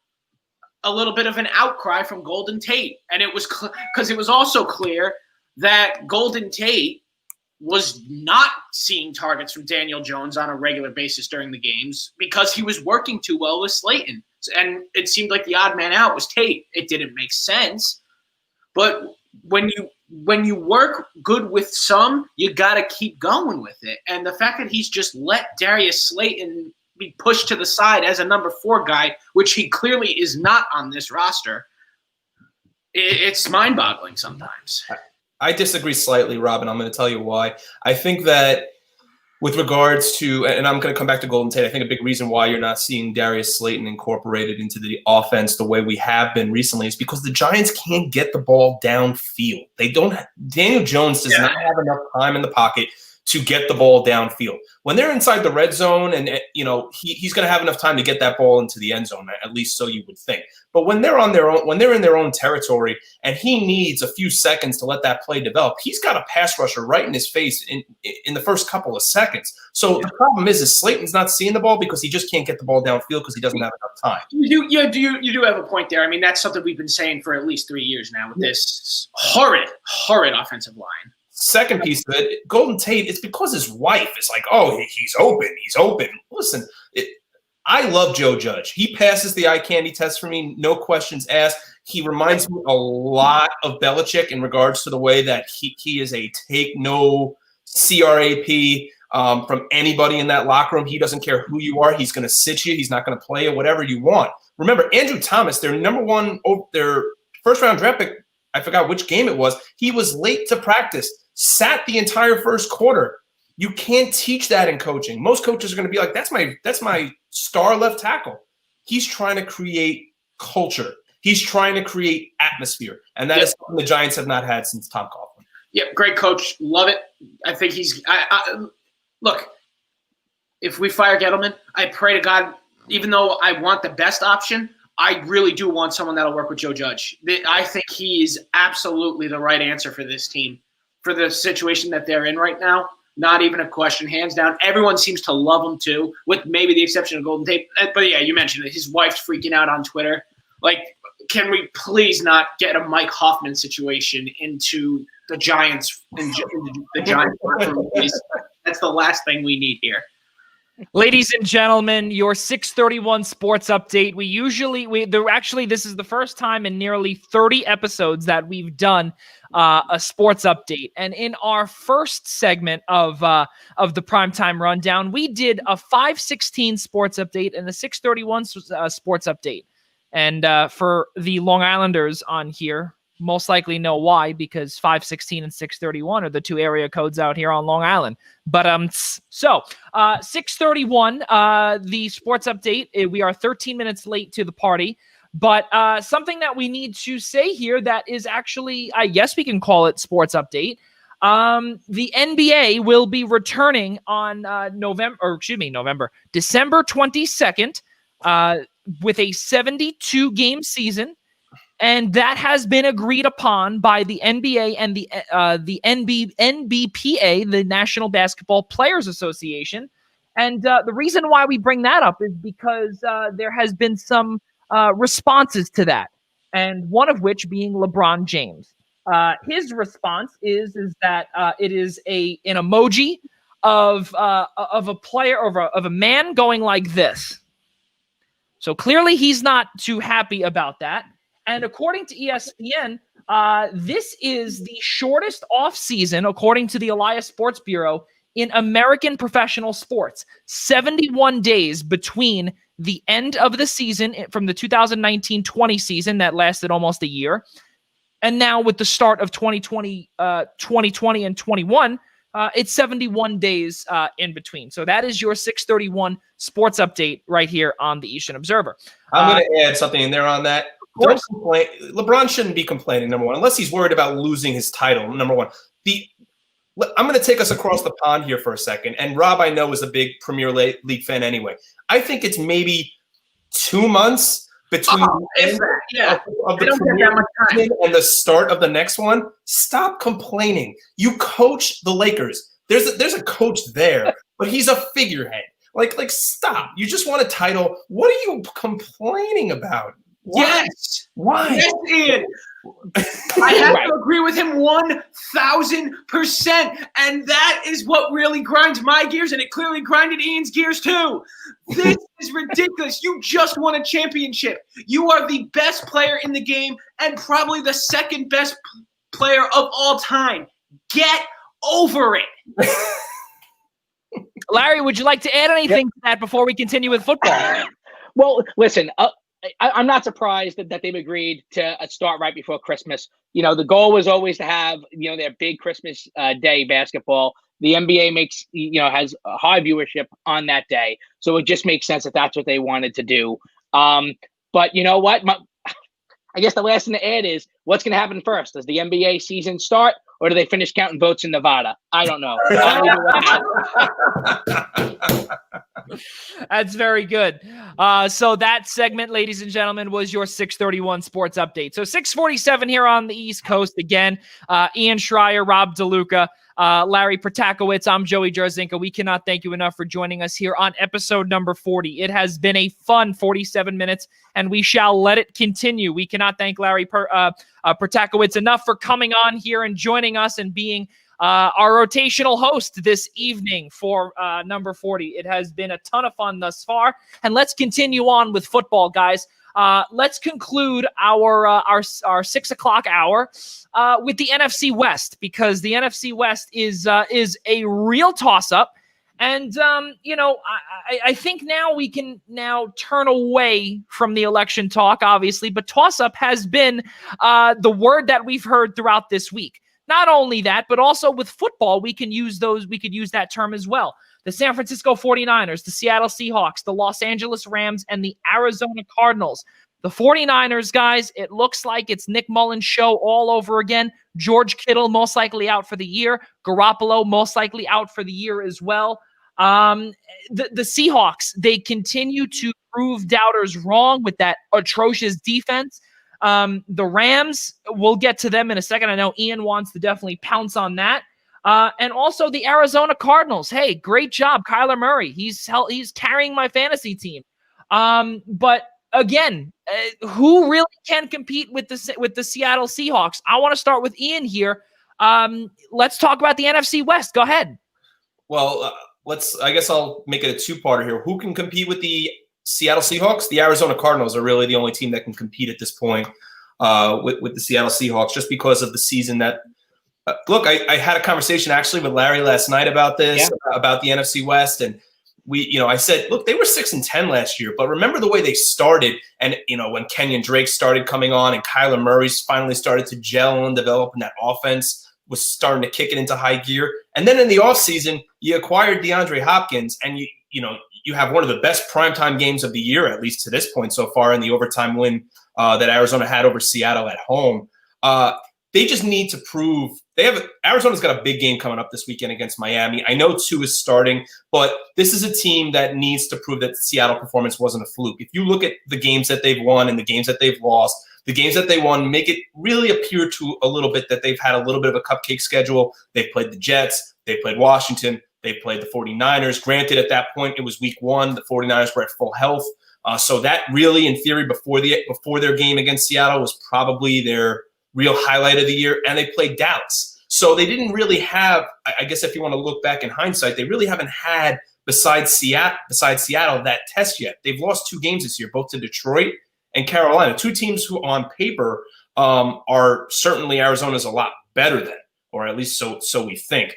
[SPEAKER 4] a little bit of an outcry from Golden Tate. And it was because it was also clear that Golden Tate was not seeing targets from Daniel Jones on a regular basis during the games because he was working too well with Slayton. And it seemed like the odd man out was Tate. It didn't make sense. But when you work good with some, you got to keep going with it. And the fact that he's just let Darius Slayton be pushed to the side as a number 4 guy, which he clearly is not on this roster, it's mind-boggling sometimes.
[SPEAKER 3] I disagree slightly, Rob, and I'm going to tell you why. I think that with regards to, and I'm going to come back to Golden Tate, I think a big reason why you're not seeing Darius Slayton incorporated into the offense the way we have been recently is because the Giants can't get the ball downfield. Daniel Jones does not have enough time in the pocket to get the ball downfield. When they're inside the red zone, and he's going to have enough time to get that ball into the end zone, at least so you would think. But when they're on their own, when they're in their own territory, and he needs a few seconds to let that play develop, he's got a pass rusher right in his face in the first couple of seconds. So the problem is Slayton's not seeing the ball because he just can't get the ball downfield because he doesn't have enough time.
[SPEAKER 4] You do have a point there. I mean, that's something we've been saying for at least 3 years now with this horrid offensive line.
[SPEAKER 3] Second piece of it, Golden Tate, it's because his wife is like, oh, he's open. Listen, I love Joe Judge. He passes the eye candy test for me, no questions asked. He reminds me a lot of Belichick in regards to the way that he is a take no CRAP from anybody in that locker room. He doesn't care who you are. He's going to sit you. He's not going to play you, whatever you want. Remember, Andrew Thomas, their their first-round draft pick, I forgot which game it was. He was late to practice, sat the entire first quarter. You can't teach that in coaching. Most coaches are going to be like, that's my star left tackle. He's trying to create culture. He's trying to create atmosphere. And that is something the Giants have not had since Tom Coughlin.
[SPEAKER 4] Yep, great coach. Love it. I think he's look, if we fire Gettleman, I pray to God, even though I want the best option, I really do want someone that'll work with Joe Judge. I think he is absolutely the right answer for this team, for the situation that they're in right now. Not even a question, hands down. Everyone seems to love him too, with maybe the exception of Golden Tate. But yeah, you mentioned it. His wife's freaking out on Twitter. Like, can we please not get a Mike Hoffman situation into the Giants? The Giants. That's the last thing we need here.
[SPEAKER 1] Ladies and gentlemen, your 631 sports update. This is the first time in nearly 30 episodes that we've done a sports update. And in our first segment of the Primetime Rundown, we did a 516 sports update and the 631 sports update. And for the Long Islanders on here, most likely know why, because 516 and 631 are the two area codes out here on Long Island. But 631, the sports update, we are 13 minutes late to the party. But something that we need to say here that is actually, I guess we can call it sports update. The NBA will be returning on December 22nd with a 72-game season. And that has been agreed upon by the NBA and the NBPA, the National Basketball Players Association. And the reason why we bring that up is because there has been some responses to that, and one of which being LeBron James. His response is that it is an emoji of a player, of a man going like this. So clearly he's not too happy about that. And according to ESPN, This is the shortest offseason, according to the Elias Sports Bureau, in American professional sports. 71 days between the end of the season from the 2019-20 season that lasted almost a year, and now with the start of 2020 and 21, it's 71 days in between. So that is your 631 sports update right here on the Eastern Observer.
[SPEAKER 3] I'm going to add something in there on that. Don't complain. LeBron shouldn't be complaining, number one, unless he's worried about losing his title, number one. I'm going to take us across the pond here for a second. And Rob, I know, is a big Premier League fan anyway. I think it's maybe 2 months between the end of the Premier League and the start of the next one. Stop complaining. You coach the Lakers. There's a coach there, but he's a figurehead. Like stop. You just want a title. What are you complaining about? Why?
[SPEAKER 4] Yes.
[SPEAKER 3] Why?
[SPEAKER 4] Yes, Ian. I have to agree with him 1,000%. And that is what really grinds my gears, and it clearly grinded Ian's gears too. This is ridiculous. You just won a championship. You are the best player in the game and probably the second best player of all time. Get over it.
[SPEAKER 1] Larry, would you like to add anything to that before we continue with football?
[SPEAKER 2] Well, listen, I'm not surprised that they've agreed to start right before Christmas. You know, the goal was always to have, their big Christmas day basketball. The NBA has a high viewership on that day. So it just makes sense that that's what they wanted to do. But you know what? I guess the last thing to add is, what's going to happen first? Does the NBA season start, or do they finish counting votes in Nevada? I don't know.
[SPEAKER 1] That's very good. So that segment, ladies and gentlemen, was your 631 sports update. So 647 here on the East Coast again. Ian Schraier, Rob DeLuca, Larry Protakowicz. I'm Joey Jarzynka. We cannot thank you enough for joining us here on episode number 40. It has been a fun 47 minutes, and we shall let it continue. We cannot thank Larry Protakowicz enough for coming on here and joining us and being our rotational host this evening for number 40. It has been a ton of fun thus far, and let's continue on with football, guys. Let's conclude our 6 o'clock hour with the NFC West, because the NFC West is a real toss-up. And, I think now we can turn away from the election talk, obviously, but toss-up has been the word that we've heard throughout this week. Not only that, but also with football, we could use that term as well. The San Francisco 49ers, the Seattle Seahawks, the Los Angeles Rams, and the Arizona Cardinals. The 49ers, guys, it looks like it's Nick Mullins' show all over again. George Kittle most likely out for the year. Garoppolo most likely out for the year as well. The Seahawks, they continue to prove doubters wrong with that atrocious defense. The Rams, we'll get to them in a second. I know Ian wants to definitely pounce on that. And also the Arizona Cardinals. Hey, great job, Kyler Murray. He's carrying my fantasy team. But again, who really can compete with the Seattle Seahawks? I want to start with Ian here. Let's talk about the NFC West. Go ahead.
[SPEAKER 3] Well, I guess I'll make it a two-parter here. Who can compete with the Seattle Seahawks? The Arizona Cardinals are really the only team that can compete at this point with the Seattle Seahawks, just because of the season that look, I had a conversation actually with Larry last night about this, about the NFC West. And I said, look, they were 6-10 last year, but remember the way they started. And, when Kenyon Drake started coming on and Kyler Murray finally started to gel and develop, and that offense was starting to kick it into high gear. And then in the offseason, you acquired DeAndre Hopkins, and you have one of the best primetime games of the year, at least to this point so far, in the overtime win that Arizona had over Seattle at home. They just need to prove Arizona's got a big game coming up this weekend against Miami. I know Tua is starting, but this is a team that needs to prove that the Seattle performance wasn't a fluke. If you look at the games that they've won and the games that they've lost, the games that they won make it really appear to a little bit that they've had a little bit of a cupcake schedule. They've played the Jets. They played Washington. They played the 49ers. Granted, at that point, it was week 1. The 49ers were at full health. So that really, in theory, before their game against Seattle was probably their real highlight of the year. And they played Dallas. So they didn't really have, I guess if you want to look back in hindsight, they really haven't had, besides Seattle, that test yet. They've lost 2 games this year, both to Detroit and Carolina, 2 teams who on paper are certainly Arizona's a lot better than, or at least so we think.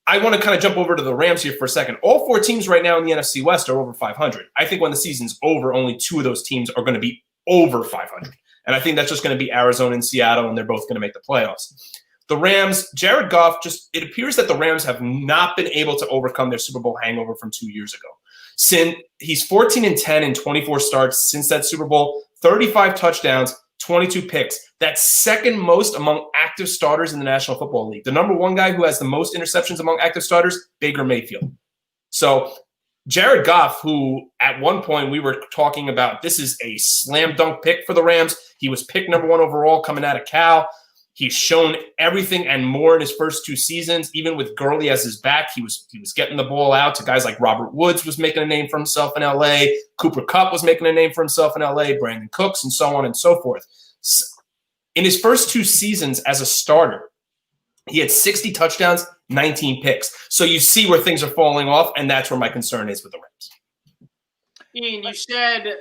[SPEAKER 3] I want to kind of jump over to the Rams here for a second. All 4 teams right now in the NFC West are over 500. I think when the season's over, only 2 of those teams are going to be over 500. And I think that's just going to be Arizona and Seattle, and they're both going to make the playoffs. The Rams, Jared Goff, it appears that the Rams have not been able to overcome their Super Bowl hangover from 2 years ago. Since he's 14-10 in 24 starts since that Super Bowl, 35 touchdowns, 22 picks. That's second most among active starters in the National Football League. The number one guy who has the most interceptions among active starters, Baker Mayfield. So Jared Goff, who at one point we were talking about, this is a slam dunk pick for the Rams. He was picked number 1 overall coming out of Cal. He's shown everything and more in his first 2 seasons. Even with Gurley as his back, he was getting the ball out to guys like Robert Woods was making a name for himself in L.A. Cooper Kupp was making a name for himself in L.A. Brandon Cooks, and so on and so forth. In his first 2 seasons as a starter, he had 60 touchdowns, 19 picks. So you see where things are falling off, and that's where my concern is with the Rams.
[SPEAKER 4] Ian, you said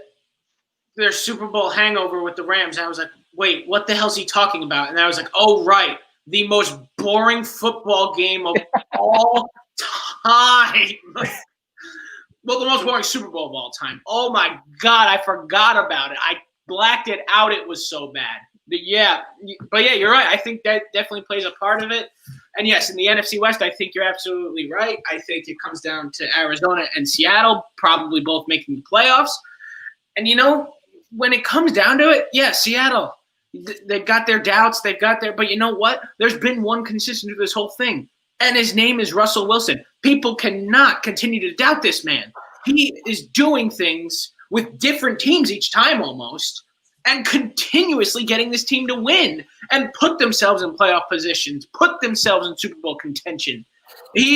[SPEAKER 4] there's Super Bowl hangover with the Rams. I was like, wait, what the hell's he talking about? And I was like, oh, right, the most boring football game of all time. Well, the most boring Super Bowl of all time. Oh, my God, I forgot about it. I blacked it out. It was so bad. But yeah, you're right. I think that definitely plays a part of it. And yes, in the NFC West, I think you're absolutely right. I think it comes down to Arizona and Seattle, probably both making the playoffs. And, when it comes down to it, yeah, Seattle, they've got their doubts. But you know what? There's been one consistent through this whole thing, and his name is Russell Wilson. People cannot continue to doubt this man. He is doing things with different teams each time almost, and continuously getting this team to win and put themselves in playoff positions, put themselves in Super Bowl contention. He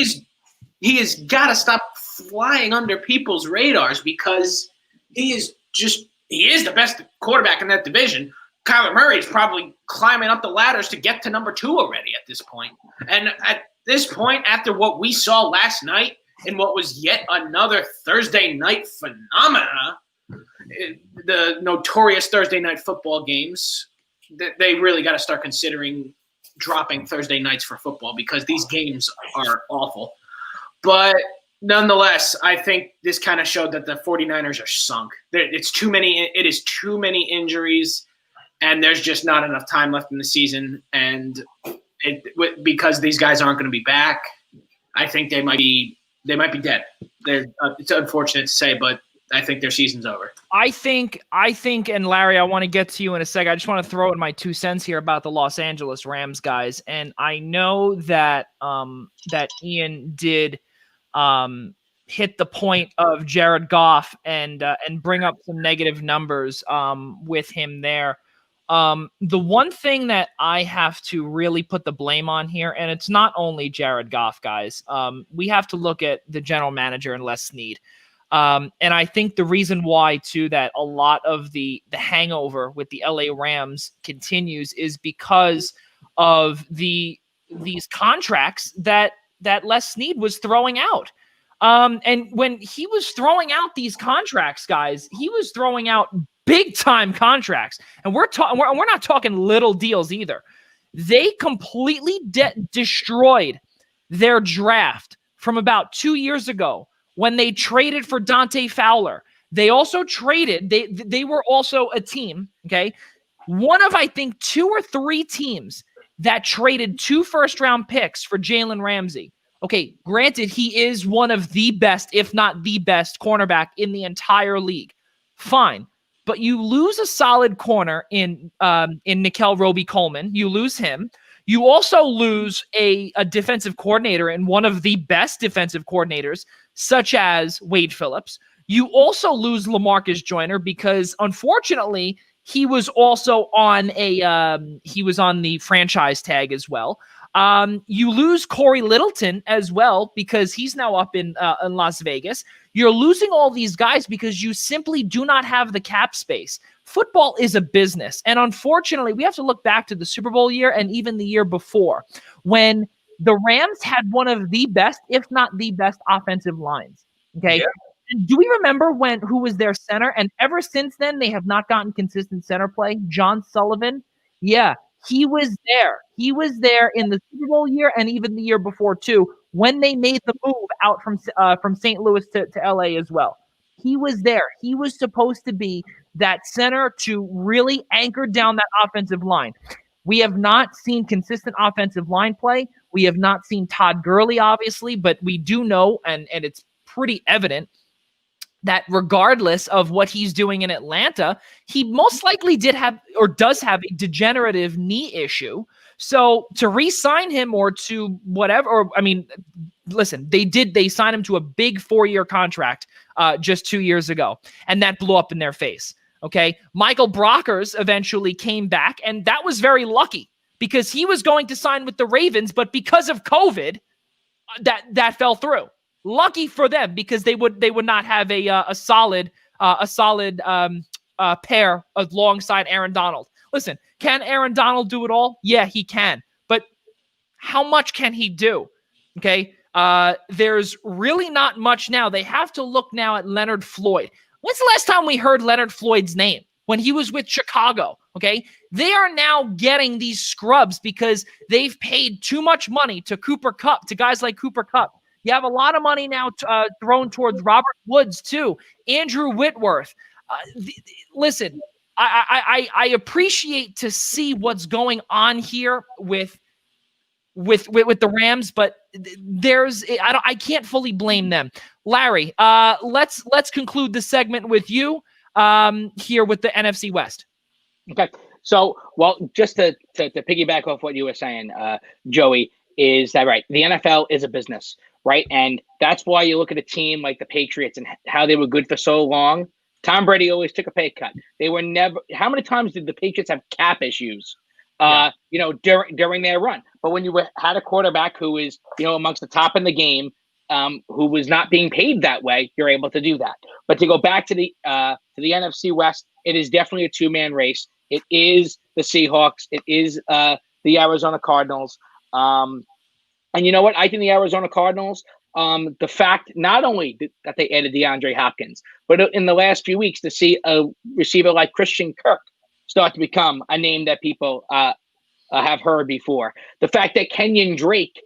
[SPEAKER 4] has got to stop flying under people's radars because he is the best quarterback in that division. Kyler Murray is probably climbing up the ladders to get to number 2 already at this point. And at this point, after what we saw last night in what was yet another Thursday night phenomena, the notorious Thursday night football games, they really got to start considering dropping Thursday nights for football because these games are awful. But nonetheless, I think this kind of showed that the 49ers are sunk. It is too many injuries, and there's just not enough time left in the season. And because these guys aren't going to be back, I think they might be dead. It's unfortunate to say, but I think their season's over.
[SPEAKER 1] I think, and Larry, I want to get to you in a second. I just want to throw in my 2 cents here about the Los Angeles Rams guys. And I know that that Ian did hit the point of Jared Goff and bring up some negative numbers with him there. The one thing that I have to really put the blame on here, and it's not only Jared Goff, guys. We have to look at the general manager and Les Snead. And I think the reason why, too, that a lot of the hangover with the LA Rams continues is because of these contracts that Les Snead was throwing out. And when he was throwing out these contracts, guys, he was throwing out big time contracts. And we're not talking little deals either. They completely destroyed their draft from about 2 years ago when they traded for Dante Fowler. They also traded, they were also a team, okay? One of, I think, 2 or 3 teams that traded 2 first-round picks for Jalen Ramsey. Okay, granted, he is one of the best, if not the best, cornerback in the entire league. Fine. But you lose a solid corner in Nickel Roby-Coleman. You lose him. You also lose a defensive coordinator and one of the best defensive coordinators, such as Wade Phillips. You also lose LaMarcus Joyner because, unfortunately, he was also on the franchise tag as well. You lose Corey Littleton as well because he's now up in Las Vegas. You're losing all these guys because you simply do not have the cap space. Football is a business. And unfortunately, we have to look back to the Super Bowl year and even the year before when the Rams had one of the best, if not the best, offensive lines. Okay. Yeah. And do we remember who was their center? And ever since then, they have not gotten consistent center play. John Sullivan Yeah, he was there. He was there in the Super Bowl year and even the year before too, when they made the move out from St. Louis to LA as well. He was there. He was supposed to be that center to really anchor down that offensive line. We have not seen consistent offensive line play. We have not seen Todd Gurley, obviously, but we do know, and it's pretty evident, that regardless of what he's doing in Atlanta, he most likely did have or does have a degenerative knee issue. So to re-sign him or to whatever, or I mean, listen, they signed him to a big 4-year contract just 2 years ago, and that blew up in their face. Okay. Michael Brockers eventually came back, and that was very lucky because he was going to sign with the Ravens, but because of COVID, that fell through. Lucky for them because they would not have a solid pair alongside Aaron Donald. Listen, can Aaron Donald do it all? Yeah, he can. But how much can he do? Okay. There's really not much now. They have to look now at Leonard Floyd. When's the last time we heard Leonard Floyd's name? When he was with Chicago, okay? They are now getting these scrubs because they've paid too much money to Cooper Kupp, to guys like Cooper Kupp. You have a lot of money now thrown towards Robert Woods, too. Andrew Whitworth. Listen, I appreciate to see what's going on here with the Rams, but I can't fully blame them. Larry, let's conclude the segment with you here with the NFC West.
[SPEAKER 2] Okay. So, well, just to piggyback off what you were saying, Joey, is that right? The NFL is a business, right? And that's why you look at a team like the Patriots and how they were good for so long. Tom Brady always took a pay cut. They were never. How many times did the Patriots have cap issues? During their run. But when you had a quarterback who is, amongst the top in the game, who was not being paid that way, you're able to do that. But to go back to the NFC West, it is definitely a two-man race. It is the Seahawks. It is the Arizona Cardinals. And you know what? I think the Arizona Cardinals, the fact not only that they added DeAndre Hopkins, but in the last few weeks to see a receiver like Christian Kirk start to become a name that people have heard before. The fact that Kenyon Drake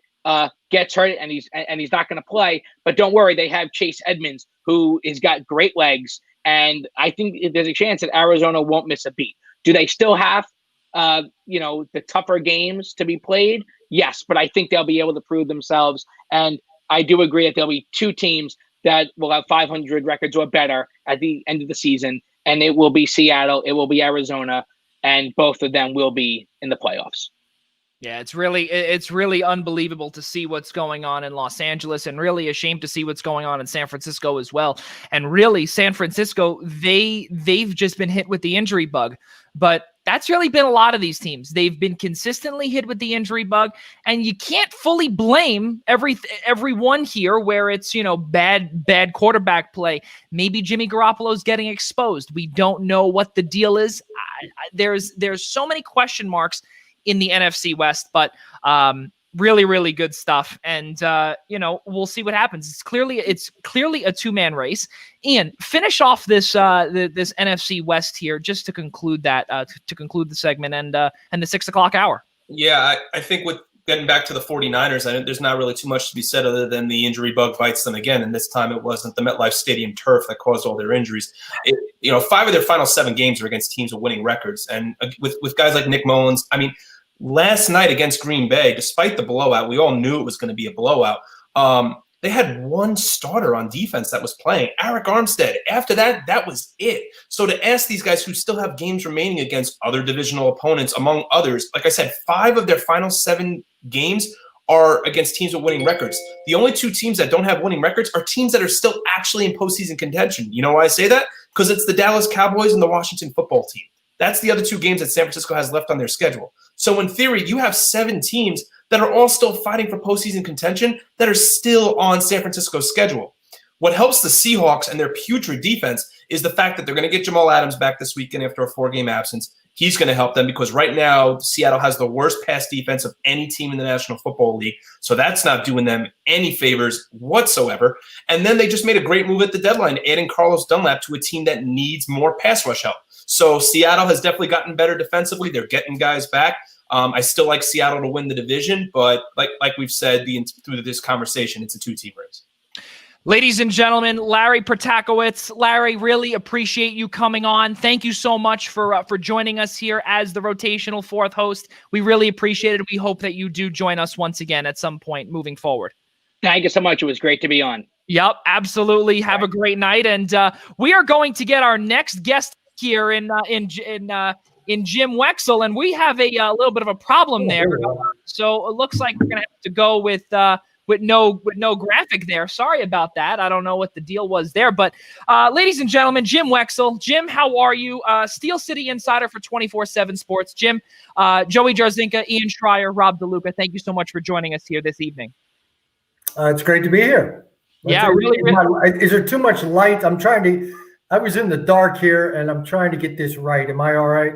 [SPEAKER 2] gets hurt and he's not going to play, but don't worry, they have Chase Edmonds who has got great legs, and I think there's a chance that Arizona won't miss a beat. Do they still have the tougher games to be played? Yes, but I think they'll be able to prove themselves, and I do agree that there'll be two teams that will have 500 records or better at the end of the season. And it will be Seattle, it will be Arizona, and both of them will be in the playoffs.
[SPEAKER 1] Yeah, it's really unbelievable to see what's going on in Los Angeles, and really a shame to see what's going on in San Francisco as well. And really, San Francisco, they've just been hit with the injury bug. But that's really been a lot of these teams. They've been consistently hit with the injury bug, and you can't fully blame everyone here where it's, bad quarterback play. Maybe Jimmy Garoppolo's getting exposed. We don't know what the deal is. There's so many question marks in the NFC West, but really, really good stuff. And we'll see what happens. It's clearly a two-man race. Ian, finish off this this NFC West here, just to conclude that to conclude the segment and the 6:00 hour.
[SPEAKER 3] Yeah, I think with getting back to the 49ers, there's not really too much to be said other than the injury bug bites them again. And this time it wasn't the MetLife Stadium turf that caused all their injuries. 5 of their final 7 games were against teams with winning records. And with guys like Nick Mullins, last night against Green Bay, despite the blowout, we all knew it was going to be a blowout. They had one starter on defense that was playing, Eric Armstead. After that, that was it. So to ask these guys who still have games remaining against other divisional opponents, among others, like I said, 5 of their final 7 games are against teams with winning records. The only 2 teams that don't have winning records are teams that are still actually in postseason contention. You know why I say that? Because it's the Dallas Cowboys and the Washington football team. That's the other 2 games that San Francisco has left on their schedule. So in theory, you have 7 teams that are all still fighting for postseason contention that are still on San Francisco's schedule. What helps the Seahawks and their putrid defense is the fact that they're going to get Jamal Adams back this weekend after a 4-game absence. He's going to help them because right now Seattle has the worst pass defense of any team in the National Football League. So that's not doing them any favors whatsoever. And then they just made a great move at the deadline, adding Carlos Dunlap to a team that needs more pass rush help. So Seattle has definitely gotten better defensively. They're getting guys back. I still like Seattle to win the division, but like we've said through this conversation, it's a 2-team race.
[SPEAKER 1] Ladies and gentlemen, Larry Protakowicz. Larry, really appreciate you coming on. Thank you so much for joining us here as the rotational fourth host. We really appreciate it. We hope that you do join us once again at some point moving forward.
[SPEAKER 2] Thank you so much. It was great to be on.
[SPEAKER 1] Yep, absolutely. Have a great night, and we are going to get our next guest here in Jim Wexell, and we have a little bit of a problem there. So it looks like we're going to have to go with no graphic there. Sorry about that. I don't know what the deal was there. But ladies and gentlemen, Jim Wexell. Jim, how are you? Steel City Insider for 24/7 Sports. Jim, Joey Jarzynka, Ian Schraier, Rob DeLuca, thank you so much for joining us here this evening.
[SPEAKER 5] It's great to be here.
[SPEAKER 1] Really.
[SPEAKER 5] Is there too much light? I was in the dark here, and I'm trying to get this right. Am I all right?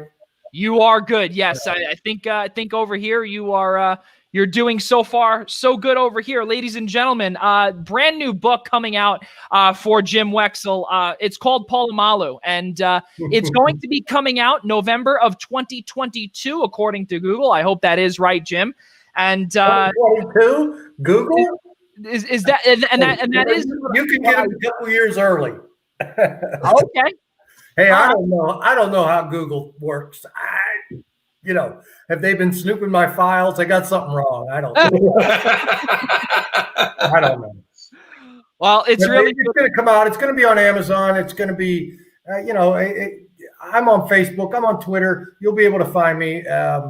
[SPEAKER 1] You are good. Yes, I think over here you are. You're doing so far so good over here, ladies and gentlemen. Brand new book coming out for Jim Wexell. It's called Polamalu, and it's going to be coming out November of 2022, according to Google. I hope that is right, Jim. And
[SPEAKER 5] 2022, Google
[SPEAKER 1] is that and that is
[SPEAKER 5] you can get it a couple years early.
[SPEAKER 1] Okay.
[SPEAKER 5] Hey, I don't know how Google works. Have they been snooping my files? I got something wrong. I don't know. I don't know.
[SPEAKER 1] Well, it's going
[SPEAKER 5] to come out. It's going to be on Amazon. It's going to be, I'm on Facebook. I'm on Twitter. You'll be able to find me at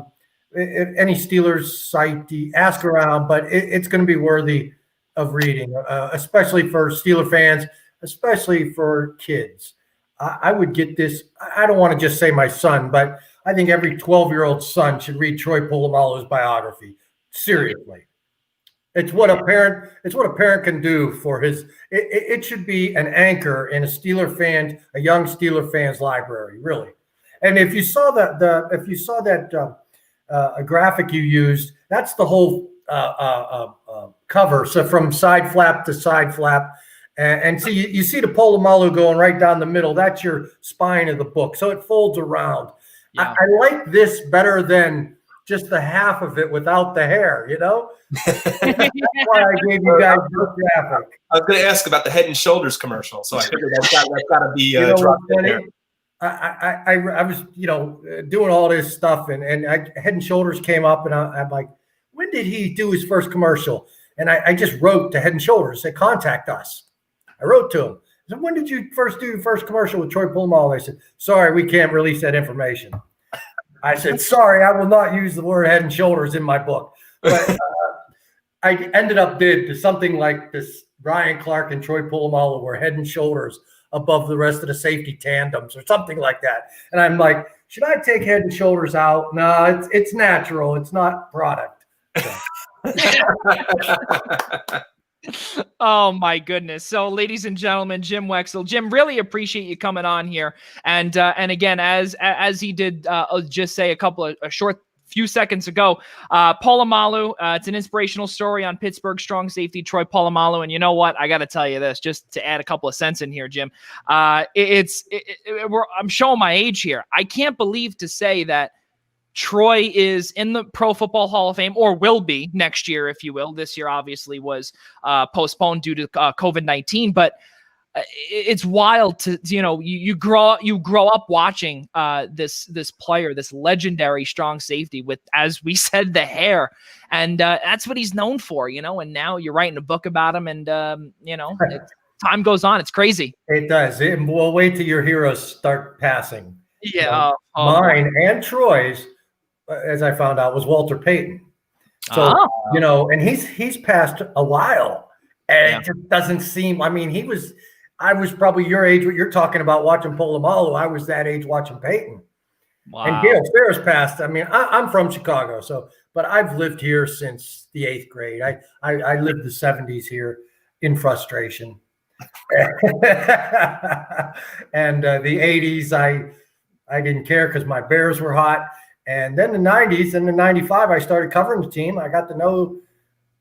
[SPEAKER 5] any Steelers site. Ask around, but it's going to be worthy of reading, especially for Steeler fans, especially for kids. I would get this. I don't want to just say my son, but I think every 12-year-old son should read Troy Polamalu's biography. Seriously, it's what a parent can do for his. It should be an anchor in a young Steeler fan's library, really. And if you saw that a graphic you used, that's the whole cover. So from side flap to side flap. And see, you see the Polamalu going right down the middle. That's your spine of the book. So it folds around. Yeah. I like this better than just the half of it without the hair, That's why I gave you guys this graphic.
[SPEAKER 3] I was going to ask about the Head and Shoulders commercial, so I figured that's got to be dropped in there.
[SPEAKER 5] I was, doing all this stuff, and Head and Shoulders came up, and I'm like, when did he do his first commercial? And I just wrote to Head and Shoulders, said, contact us. I wrote to him. I said, when did you first do your first commercial with Troy Polamalu? I said, sorry, we can't release that information. I said, sorry, I will not use the word Head and Shoulders in my book. But I ended up did something like this. Brian Clark and Troy Polamalu were head and shoulders above the rest of the safety tandems or something like that. And I'm like, should I take Head and Shoulders out? No, it's natural. It's not product. So.
[SPEAKER 1] Oh my goodness. So ladies and gentlemen, Jim Wexell. Jim, really appreciate you coming on here. And again, as he did just say a short few seconds ago, Polamalu, it's an inspirational story on Pittsburgh strong safety Troy Polamalu. And you know what? I got to tell you this, just to add a couple of cents in here, Jim. I'm showing my age here. I can't believe to say that Troy is in the Pro Football Hall of Fame, or will be next year, if you will. This year obviously was postponed due to COVID-19, but it's wild to you grow up watching this player, this legendary strong safety with, as we said, the hair, and that's what he's known for, And now you're writing a book about him, and time goes on, it's crazy.
[SPEAKER 5] It does. We'll wait till your heroes start passing.
[SPEAKER 1] Yeah,
[SPEAKER 5] mine and Troy's. As I found out, was Walter Payton. So, and he's passed a while, and it just doesn't seem, I was probably your age, what you're talking about, watching Polamalu. I was that age watching Payton. Wow. And Gale Ferris passed. I'm from Chicago, but I've lived here since the 8th grade. I lived the 70s here in frustration. And the 80s, I didn't care because my Bears were hot. And then the 90s and the 95, I started covering the team. I got to know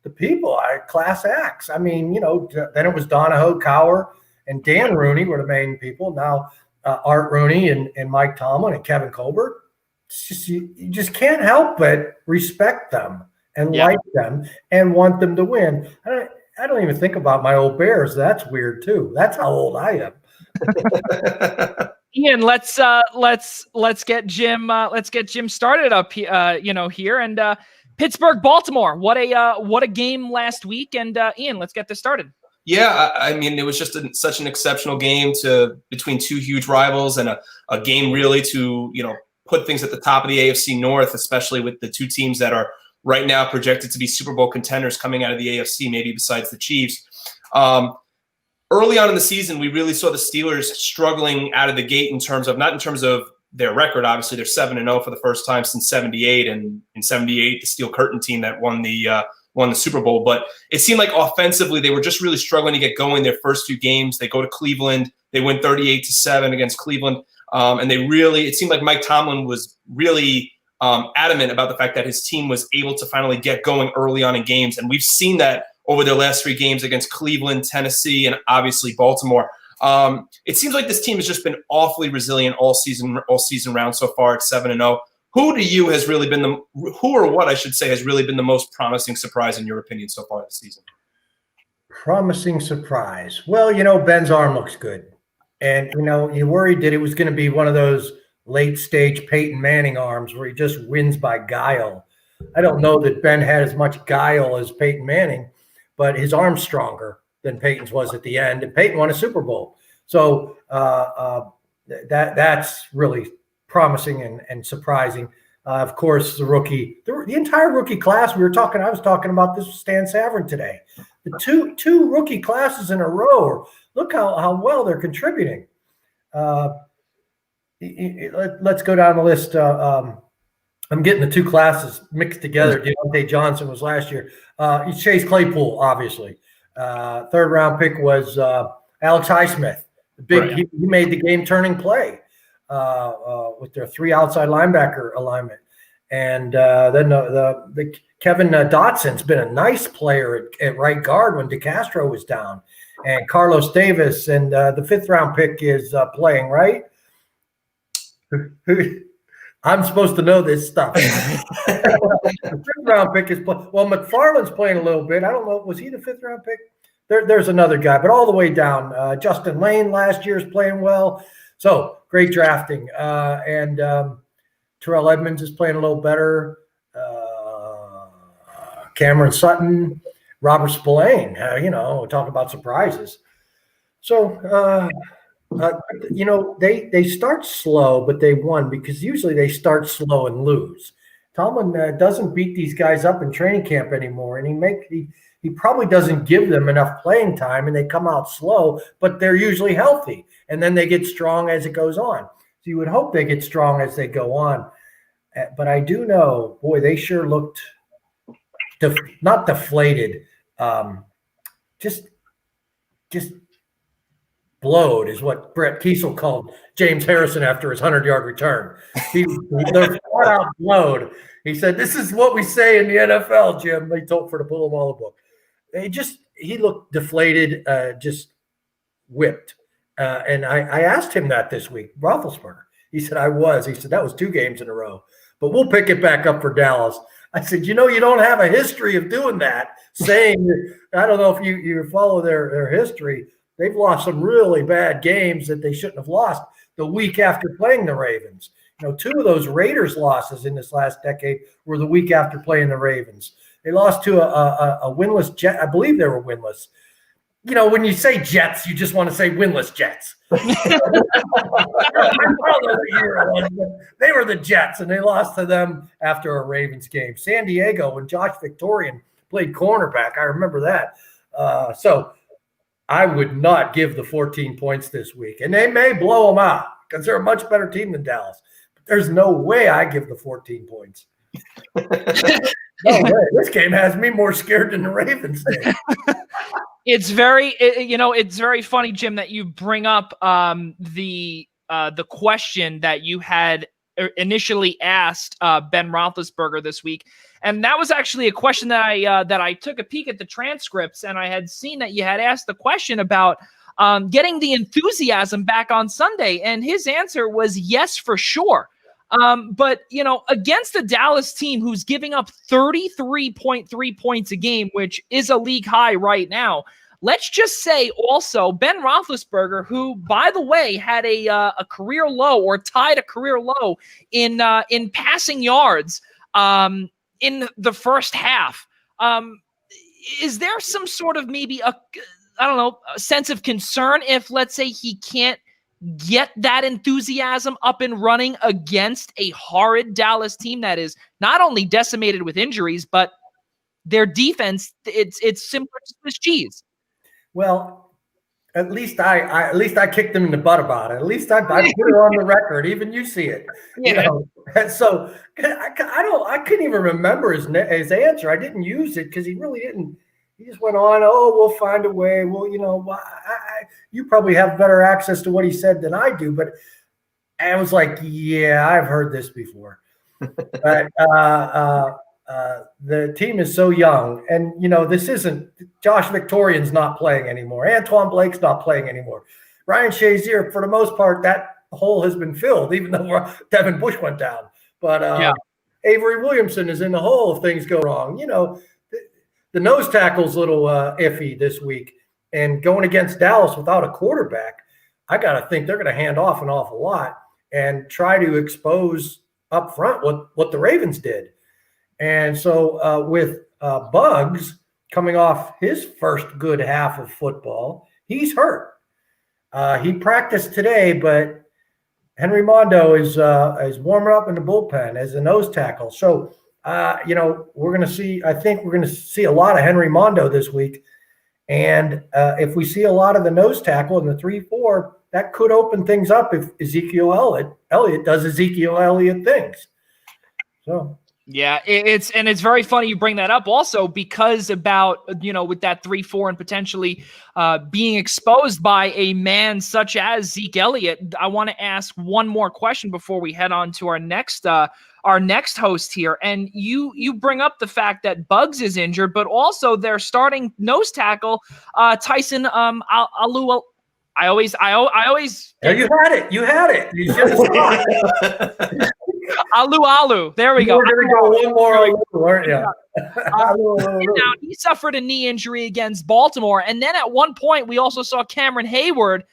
[SPEAKER 5] the people. Class acts. Then it was Donahoe, Cower, and Dan Rooney were the main people. Now Art Rooney and Mike Tomlin and Kevin Colbert. It's just, you just can't help but respect them and like them and want them to win. I don't even think about my old Bears. That's weird too. That's how old I am.
[SPEAKER 1] Ian, let's get Jim started up here and Pittsburgh, Baltimore. What a game last week. And Ian, let's get this started.
[SPEAKER 3] Yeah, I mean, it was just such an exceptional game between two huge rivals, and a game really to put things at the top of the AFC North, especially with the two teams that are right now projected to be Super Bowl contenders coming out of the AFC, maybe besides the Chiefs. Early on in the season, we really saw the Steelers struggling out of the gate not in terms of their record. Obviously, they're 7-0 for the first time since '78, and in '78, the Steel Curtain team that won the Super Bowl. But it seemed like offensively, they were just really struggling to get going their first two games. They go to Cleveland, they win 38-7 against Cleveland, and it seemed like Mike Tomlin was really adamant about the fact that his team was able to finally get going early on in games, and we've seen that over their last three games against Cleveland, Tennessee, and obviously Baltimore. It seems like this team has just been awfully resilient all season round so far at 7-0. Who has really been the most promising surprise in your opinion so far this season?
[SPEAKER 5] Promising surprise. Well, Ben's arm looks good. And, you worried that it was going to be one of those late stage Peyton Manning arms where he just wins by guile. I don't know that Ben had as much guile as Peyton Manning, but his arm's stronger than Peyton's was at the end, and Peyton won a Super Bowl. So that's really promising and surprising. Of course, the entire rookie class I was talking about this with Stan Savran today. The two rookie classes in a row. Look how well they're contributing. Let's go down the list. I'm getting the two classes mixed together. Deontay Johnson was last year. Chase Claypool, obviously. Third round pick was Alex Highsmith. He made the game turning play with their three outside linebacker alignment. And then the Kevin Dotson's been a nice player at right guard when DeCastro was down. And Carlos Davis, and the fifth round pick is playing, right? I'm supposed to know this stuff. The fifth round pick is McFarland's playing a little bit. I don't know. Was he the fifth round pick? There's another guy, but all the way down. Justin Lane last year is playing well. So great drafting. And Terrell Edmonds is playing a little better. Cameron Sutton, Robert Spillane, talk about surprises. So, they start slow, but they won because usually they start slow and lose. Tomlin doesn't beat these guys up in training camp anymore, and he probably doesn't give them enough playing time, and they come out slow, but they're usually healthy, and then they get strong as it goes on. So you would hope they get strong as they go on. But I do know, boy, they sure looked not deflated, just blowed is what Brett Kiesel called James Harrison after his 100-yard return. They're flat out blowed. He said, "This is what we say in the NFL, Jim." They told for the Pull 'em all the book. He looked deflated, just whipped. And I asked him that this week, Roethlisberger. He said, "I was." He said, "That was 2 games in a row, but we'll pick it back up for Dallas." I said, "You don't have a history of doing that." Saying, I don't know if you follow their history. They've lost some really bad games that they shouldn't have lost the week after playing the Ravens. 2 of those Raiders losses in this last decade were the week after playing the Ravens. They lost to a winless Jet. I believe they were winless. When you say Jets, you just want to say winless Jets. I don't know the year it was, but they were the Jets, and they lost to them after a Ravens game. San Diego, when Josh Victorian played cornerback, I remember that. So I would not give the 14 points this week. And they may blow them out because they're a much better team than Dallas. But there's no way I give the 14 points. No way. This game has me more scared than the Ravens did.
[SPEAKER 1] It's very funny, Jim, that you bring up the question that you had initially asked Ben Roethlisberger this week. And that was actually a question that I took a peek at the transcripts, and I had seen that you had asked the question about getting the enthusiasm back on Sunday? And his answer was yes, for sure. But, against the Dallas team who's giving up 33.3 points a game, which is a league high right now, let's just say also Ben Roethlisberger, who, by the way, had a career low or tied a career low in passing yards in the first half. Is there some sort of maybe a sense of concern if, let's say, he can't get that enthusiasm up and running against a horrid Dallas team that is not only decimated with injuries, but their defense, it's similar to Swiss cheese?
[SPEAKER 5] Well, at least I kicked them in the butt about it. At least I put it on the record. Even you see it.
[SPEAKER 1] Yeah.
[SPEAKER 5] And so I couldn't even remember his answer. I didn't use it because he really didn't. He just went on, we'll find a way. Well, you probably have better access to what he said than I do. But I was like, yeah, I've heard this before. But the team is so young. And, this isn't – Josh Victorian's not playing anymore. Antoine Blake's not playing anymore. Ryan Shazier, for the most part, that hole has been filled, even though Devin Bush went down. But Avery Williamson is in the hole if things go wrong. The nose tackle's a little iffy this week, and going against Dallas without a quarterback, I got to think they're going to hand off an awful lot and try to expose up front what the Ravens did. And so with Bugs coming off his first good half of football, he's hurt. He practiced today, but Henry Mondo is warming up in the bullpen as a nose tackle. So we're going to see. I think we're going to see a lot of Henry Mondo this week, and if we see a lot of the nose tackle in the 3-4, that could open things up if Ezekiel Elliott does Ezekiel Elliott things. So.
[SPEAKER 1] Yeah, it's very funny you bring that up also because about, with that 3-4 and potentially being exposed by a man such as Zeke Elliott. I want to ask one more question before we head on to our next host here. And you bring up the fact that Bugs is injured, but also their starting nose tackle, Tyson Alu. I always.
[SPEAKER 5] Yeah, you had it. You just
[SPEAKER 1] Alu. There we go.
[SPEAKER 5] There we go. One more Alu, weren't you?
[SPEAKER 1] Now he suffered a knee injury against Baltimore, and then at one point we also saw Cameron Hayward.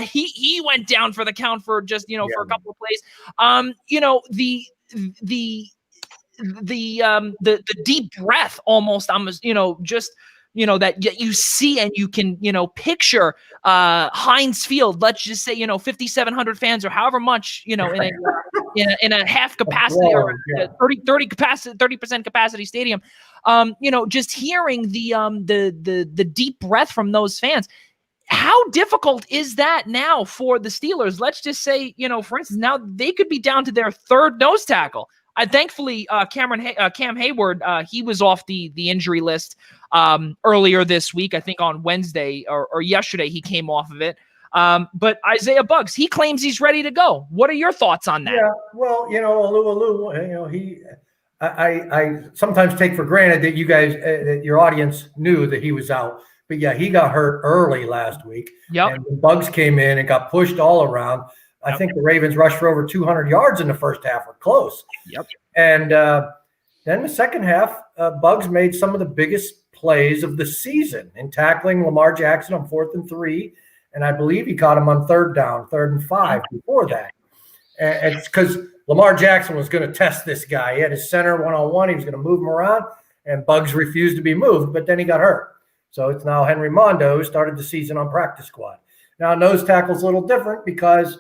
[SPEAKER 1] He went down for the count for just for a couple of plays. The deep breath almost. That you see and you can, picture Heinz Field, let's just say, 5,700 fans or however much, in a half capacity or 30% capacity stadium, just hearing the deep breath from those fans. How difficult is that now for the Steelers? Let's just say, for instance, now they could be down to their third nose tackle. Thankfully, Cam Hayward, he was off the injury list earlier this week. I think on Wednesday or yesterday he came off of it. But Isaiah Bugs, he claims he's ready to go. What are your thoughts on that?
[SPEAKER 5] Yeah, well, Alu, I sometimes take for granted that you guys, that your audience knew that he was out. But yeah, he got hurt early last week.
[SPEAKER 1] Yep.
[SPEAKER 5] And when Bugs came in and got pushed all around. I think the Ravens rushed for over 200 yards in the first half, or close.
[SPEAKER 1] Yep.
[SPEAKER 5] And then the second half, Bugs made some of the biggest plays of the season in tackling Lamar Jackson on 4th and 3. And I believe he caught him on 3rd down, 3rd and 5 before that. And it's because Lamar Jackson was going to test this guy. He had his center one-on-one. He was going to move him around, and Bugs refused to be moved, but then he got hurt. So it's now Henry Mondo who started the season on practice squad. Now, nose tackle's a little different because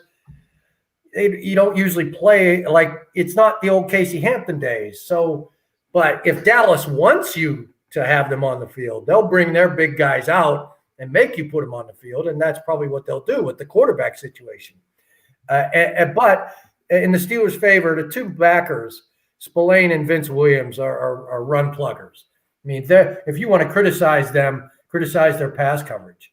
[SPEAKER 5] you don't usually play like it's not the old Casey Hampton days. So, but if Dallas wants you to have them on the field, they'll bring their big guys out and make you put them on the field. And that's probably what they'll do with the quarterback situation. But in the Steelers' favor, the two backers, Spillane and Vince Williams, are run pluggers. I mean, if you want to criticize them, criticize their pass coverage.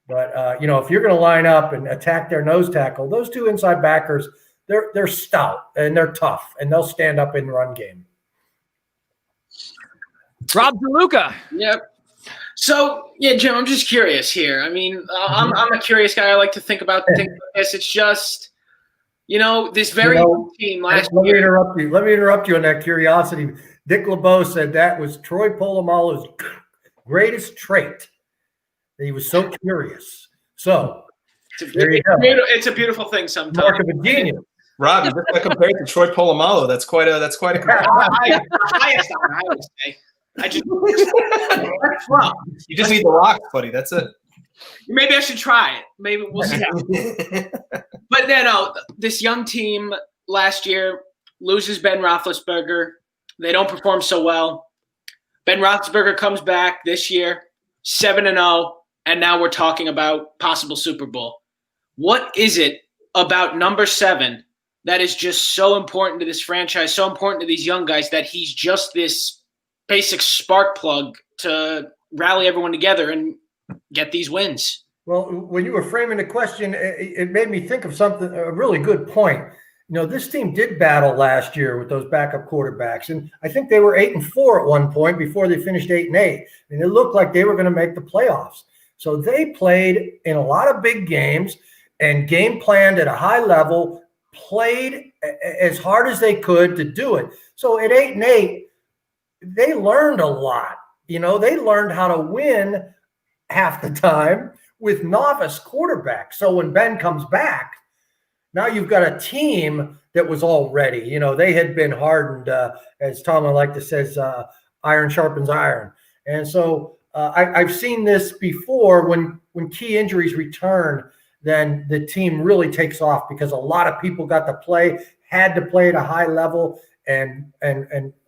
[SPEAKER 5] But, if you're going to line up and attack their nose tackle, those two inside backers, they're stout and they're tough, and they'll stand up in the run game.
[SPEAKER 1] Rob DeLuca.
[SPEAKER 4] Yep. So yeah, Jim, I'm just curious here. I mean, I'm a curious guy. I like to think about things like this. It's just, this very young team last year.
[SPEAKER 5] Let me interrupt you on that curiosity. Dick LeBeau said that was Troy Polamalu's greatest trait. He was so curious. So there you go.
[SPEAKER 4] It's a beautiful thing sometimes.
[SPEAKER 5] Mark of a genius.
[SPEAKER 3] Rob, you just compared to Troy Polamalu. That's quite a
[SPEAKER 4] highest honor, I would say.
[SPEAKER 3] You just need the rocks, buddy. That's it.
[SPEAKER 4] Maybe I should try it. Maybe we'll see. But no, this young team last year loses Ben Roethlisberger. They don't perform so well. Ben Roethlisberger comes back this year, 7-0, and now we're talking about possible Super Bowl. What is it about number 7 that is just so important to this franchise, so important to these young guys, that he's just this basic spark plug to rally everyone together and get these wins?
[SPEAKER 5] Well, when you were framing the question, it made me think of something, a really good point. This team did battle last year with those backup quarterbacks, and I think they were 8-4 at one point before they finished 8-8. And it looked like they were going to make the playoffs. So they played in a lot of big games and game planned at a high level, played as hard as they could to do it. So at 8-8, they learned a lot. They learned how to win half the time with novice quarterbacks. So when Ben comes back, now you've got a team that was all ready. They had been hardened, as Tomlin liked to say, iron sharpens iron. And so I've seen this before when key injuries return, then the team really takes off because a lot of people got to play, had to play at a high level, and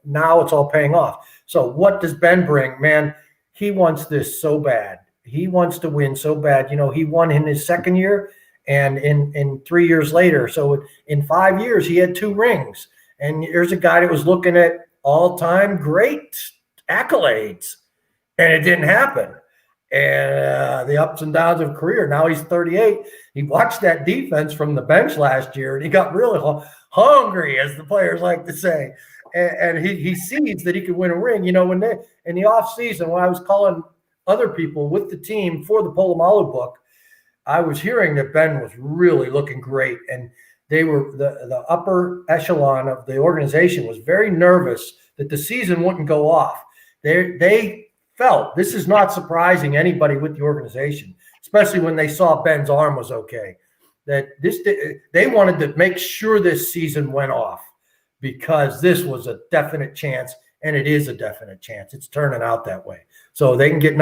[SPEAKER 5] now it's all paying off. So what does Ben bring? Man, he wants this so bad. He wants to win so bad. He won in his second year and in 3 years later. So in 5 years, he had 2 rings. And here's a guy that was looking at all-time great accolades, and it didn't happen. And the ups and downs of career. Now he's 38. He watched that defense from the bench last year, and he got really hungry, as the players like to say. And he sees that he could win a ring. When they in the offseason, when I was calling other people with the team for the Polamalu book, I was hearing that Ben was really looking great. And they were the upper echelon of the organization was very nervous that the season wouldn't go off. They felt, this is not surprising anybody with the organization, especially when they saw Ben's arm was okay, that they wanted to make sure this season went off, because this was a definite chance, and it is a definite chance. It's turning out that way. So they can get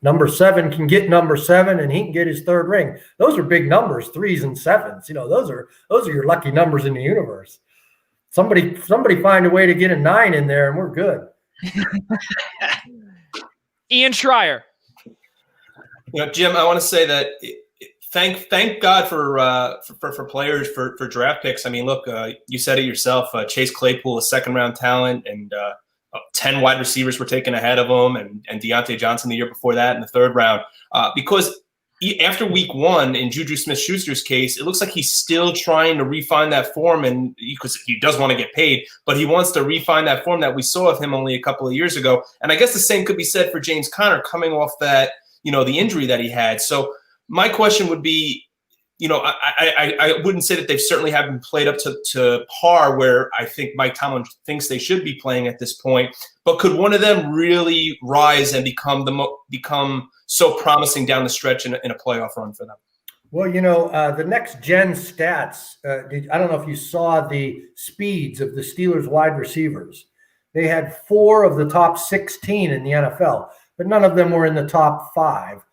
[SPEAKER 5] number 7 can get number 7, and he can get his 3rd ring. Those are big numbers, 3s and 7s. Those are your lucky numbers in the universe. Somebody find a way to get a 9 in there, and we're good.
[SPEAKER 1] Ian Schraier.
[SPEAKER 3] Jim, I want to say that thank God for players for draft picks. I mean, look, you said it yourself. Chase Claypool, a 2nd-round talent, and 10 wide receivers were taken ahead of him, and Deontay Johnson the year before that in the 3rd round. Because after week 1, in Juju Smith-Schuster's case, it looks like he's still trying to refine that form, and because he does want to get paid, but he wants to refine that form that we saw of him only a couple of years ago. And I guess the same could be said for James Conner coming off that, the injury that he had. So my question would be, I wouldn't say that they've certainly haven't played up to par where I think Mike Tomlin thinks they should be playing at this point. But could one of them really rise and become so promising down the stretch in a playoff run for them?
[SPEAKER 5] Well, the next gen stats, I don't know if you saw the speeds of the Steelers wide receivers. They had 4 of the top 16 in the NFL, but none of them were in the top 5.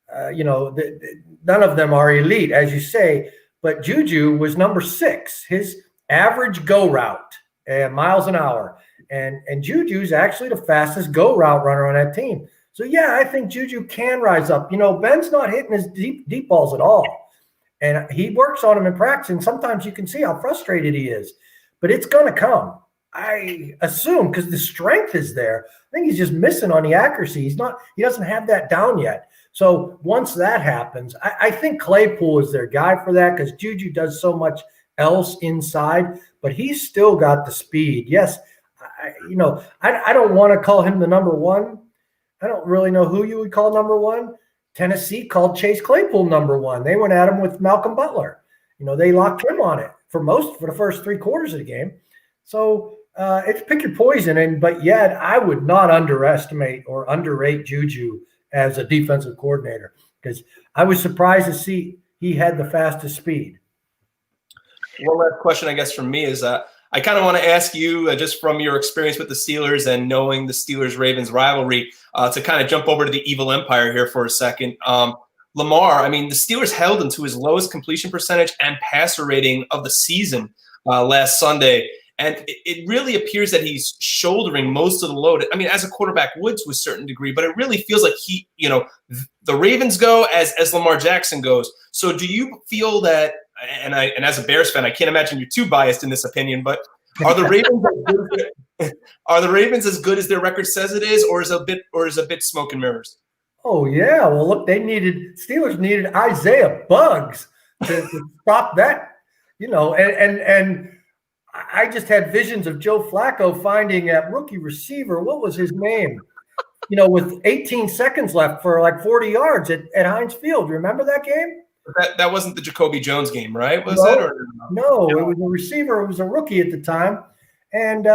[SPEAKER 5] None of them are elite, as you say, but Juju was number 6. His average go route, miles an hour, and Juju's actually the fastest go route runner on that team. So, yeah, I think Juju can rise up. Ben's not hitting his deep balls at all, and he works on them in practice, and sometimes you can see how frustrated he is, but it's going to come. I assume, because the strength is there. I think he's just missing on the accuracy. He doesn't have that down yet. So once that happens, I think Claypool is their guy for that, because Juju does so much else inside, but he's still got the speed. Yes, I don't want to call him the number 1, I don't really know who you would call number one. Tennessee called Chase Claypool number one. They went at him with Malcolm Butler. They locked him on it for the first 3 quarters of the game. So it's pick your poison. But yet I would not underestimate or underrate Juju as a defensive coordinator, because I was surprised to see he had the fastest speed.
[SPEAKER 3] One last question, I guess, from me is I kind of want to ask you, just from your experience with the Steelers and knowing the Steelers-Ravens rivalry, to kind of jump over to the evil empire here for a second. Lamar, I mean, the Steelers held him to his lowest completion percentage and passer rating of the season last Sunday. And it really appears that he's shouldering most of the load. I mean, as a quarterback would to a certain degree, but it really feels like the Ravens go as Lamar Jackson goes. So do you feel that, and as a Bears fan, I can't imagine you're too biased in this opinion, but are the Ravens as good as their record says it is, or is a bit smoke and mirrors?
[SPEAKER 5] Oh yeah. Well, look, Steelers needed Isaiah Buggs to stop that, and I just had visions of Joe Flacco finding that rookie receiver. What was his name? With 18 seconds left for like 40 yards at Heinz Field. Remember that game?
[SPEAKER 3] That wasn't the Jacoby Jones game, right? Was
[SPEAKER 5] no,
[SPEAKER 3] it? Or
[SPEAKER 5] no, it was a receiver. It was a rookie at the time, and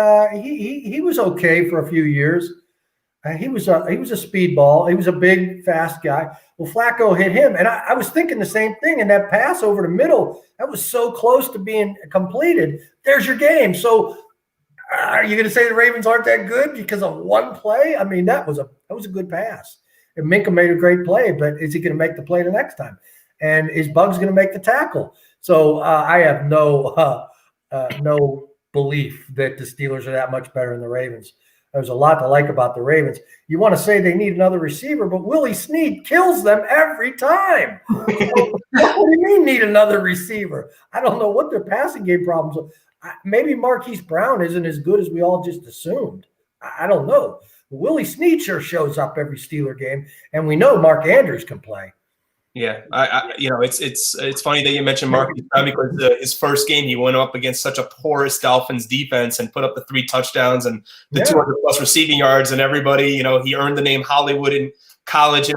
[SPEAKER 5] he was okay for a few years. He was a speedball. He was a big, fast guy. Well, Flacco hit him, and I was thinking the same thing. And that pass over the middle, that was so close to being completed. There's your game. So, are you going to say the Ravens aren't that good because of one play? I mean, that was a good pass. And Minka made a great play, but is he going to make the play the next time? And is Buggs going to make the tackle? So I have no belief that the Steelers are that much better than the Ravens. There's a lot to like about the Ravens. You want to say they need another receiver, but Willie Snead kills them every time. What do you mean need another receiver? I don't know what their passing game problems are. Maybe Marquise Brown isn't as good as we all just assumed. I don't know. Willie Snead sure shows up every Steeler game, and we know Mark Andrews can play.
[SPEAKER 3] Yeah, it's funny that you mentioned Marquise Brown, because his first game he went up against such a porous Dolphins defense and put up the 3 touchdowns and the 200+ receiving yards, and everybody, he earned the name Hollywood in college in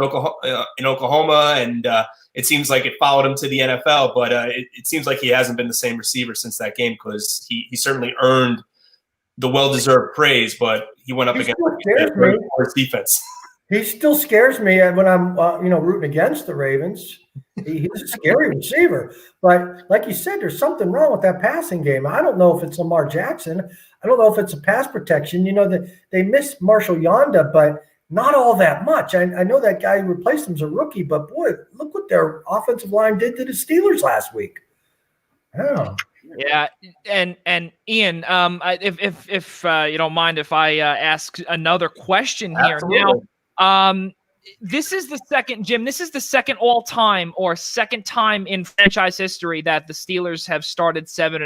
[SPEAKER 3] Oklahoma, and it seems like it followed him to the NFL. But it seems like he hasn't been the same receiver since that game, because he certainly earned the well-deserved praise, but he went up against a very porous defense.
[SPEAKER 5] He still scares me when I'm, rooting against the Ravens. He's a scary receiver. But like you said, there's something wrong with that passing game. I don't know if it's Lamar Jackson. I don't know if it's a pass protection. They missed Marshall Yonda, but not all that much. I know that guy who replaced him is a rookie, but boy, look what their offensive line did to the Steelers last week. Oh.
[SPEAKER 1] Yeah, and Ian, if you don't mind if I ask another question here.
[SPEAKER 3] Absolutely.
[SPEAKER 1] Now, this is the second, Jim, this is the second all-time or second time in franchise history that the Steelers have started 7-0.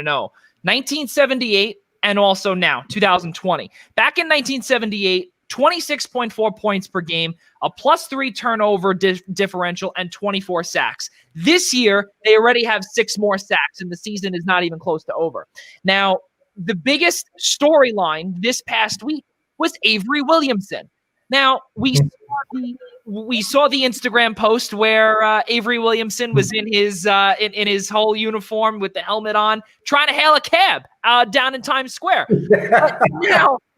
[SPEAKER 1] 1978 and also now, 2020. Back in 1978, 26.4 points per game, a +3 turnover differential, and 24 sacks. This year, they already have 6 more sacks, and the season is not even close to over. Now, the biggest storyline this past week was Avery Williamson. Now, we saw the Instagram post where Avery Williamson was in his whole uniform with the helmet on, trying to hail a cab down in Times Square.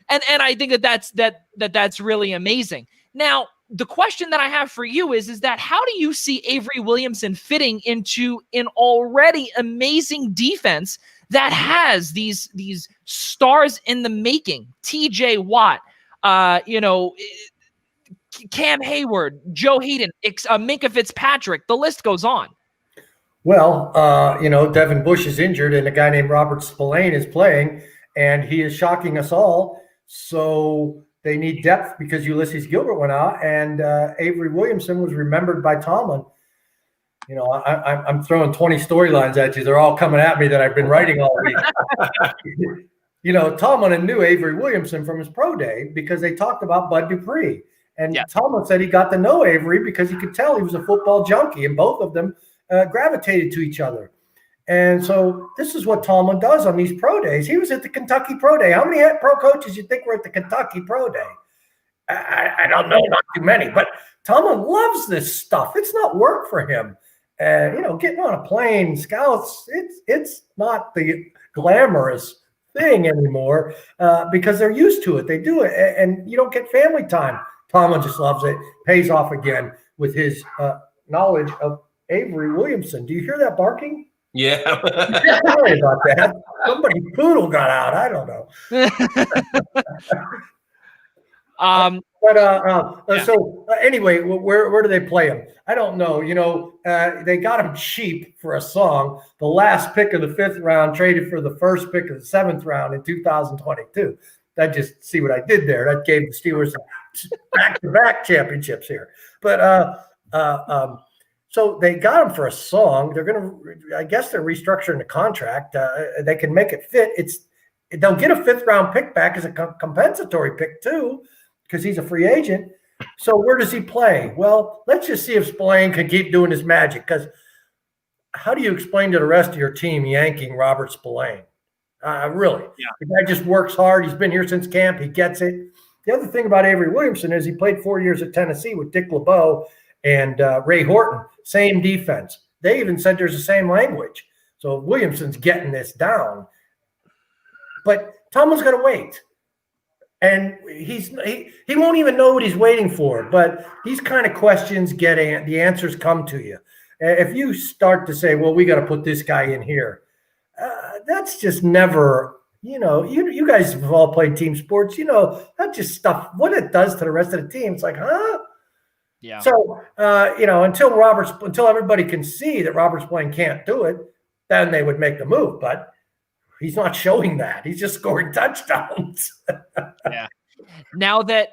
[SPEAKER 1] And I think that's really amazing. Now, the question that I have for you is that how do you see Avery Williamson fitting into an already amazing defense that has these stars in the making? TJ Watt, Cam Hayward, Joe Hayden, Minka Fitzpatrick, the list goes on.
[SPEAKER 5] Well, Devin Bush is injured and a guy named Robert Spillane is playing, and he is shocking us all. So they need depth because Ulysses Gilbert went out, and Avery Williamson was remembered by Tomlin. I'm throwing 20 storylines at you. They're all coming at me that I've been writing all week. Tomlin knew Avery Williamson from his pro day because they talked about Bud Dupree. And Tomlin said he got to know Avery because he could tell he was a football junkie, and both of them gravitated to each other. And so this is what Tomlin does on these pro days. He was at the Kentucky Pro Day. How many pro coaches you think were at the Kentucky Pro Day? I don't know, not too many. But Tomlin loves this stuff. It's not work for him. Getting on a plane, scouts, it's not the glamorous thing anymore because they're used to it. They do it, and you don't get family time. Tomlin just loves it. Pays off again with his knowledge of Avery Williamson. Do you hear that barking?
[SPEAKER 3] Yeah.
[SPEAKER 5] Sorry about that. Somebody's poodle got out. I don't know. So anyway, where do they play him? I don't know. They got him cheap for a song. The last pick of the 5th round traded for the first pick of the 7th round in 2022. That just see what I did there. That gave the Steelers back-to-back championships here. But so they got him for a song. I guess they're restructuring the contract. They can make it fit. They'll get a 5th round pick back as a compensatory pick too, because he's a free agent. So where does he play? Well, let's just see if Spillane can keep doing his magic. Because how do you explain to the rest of your team yanking Robert Spillane? Really, the guy just works hard. He's been here since camp. He gets it. The other thing about Avery Williamson is he played 4 years at Tennessee with Dick LeBeau and Ray Horton. Same defense. They even said there's the same language. So Williamson's getting this down. But Tomlin's going to wait. And he won't even know what he's waiting for. But these kind of questions the answers come to you. If you start to say, well, we got to put this guy in here, that's just never, you guys have all played team sports. That's just stuff, what it does to the rest of the team. It's like, huh?
[SPEAKER 1] Yeah.
[SPEAKER 5] So, until everybody can see that Robert Spillane can't do it, then they would make the move. But he's not showing that. He's just scoring touchdowns.
[SPEAKER 1] Yeah. Now that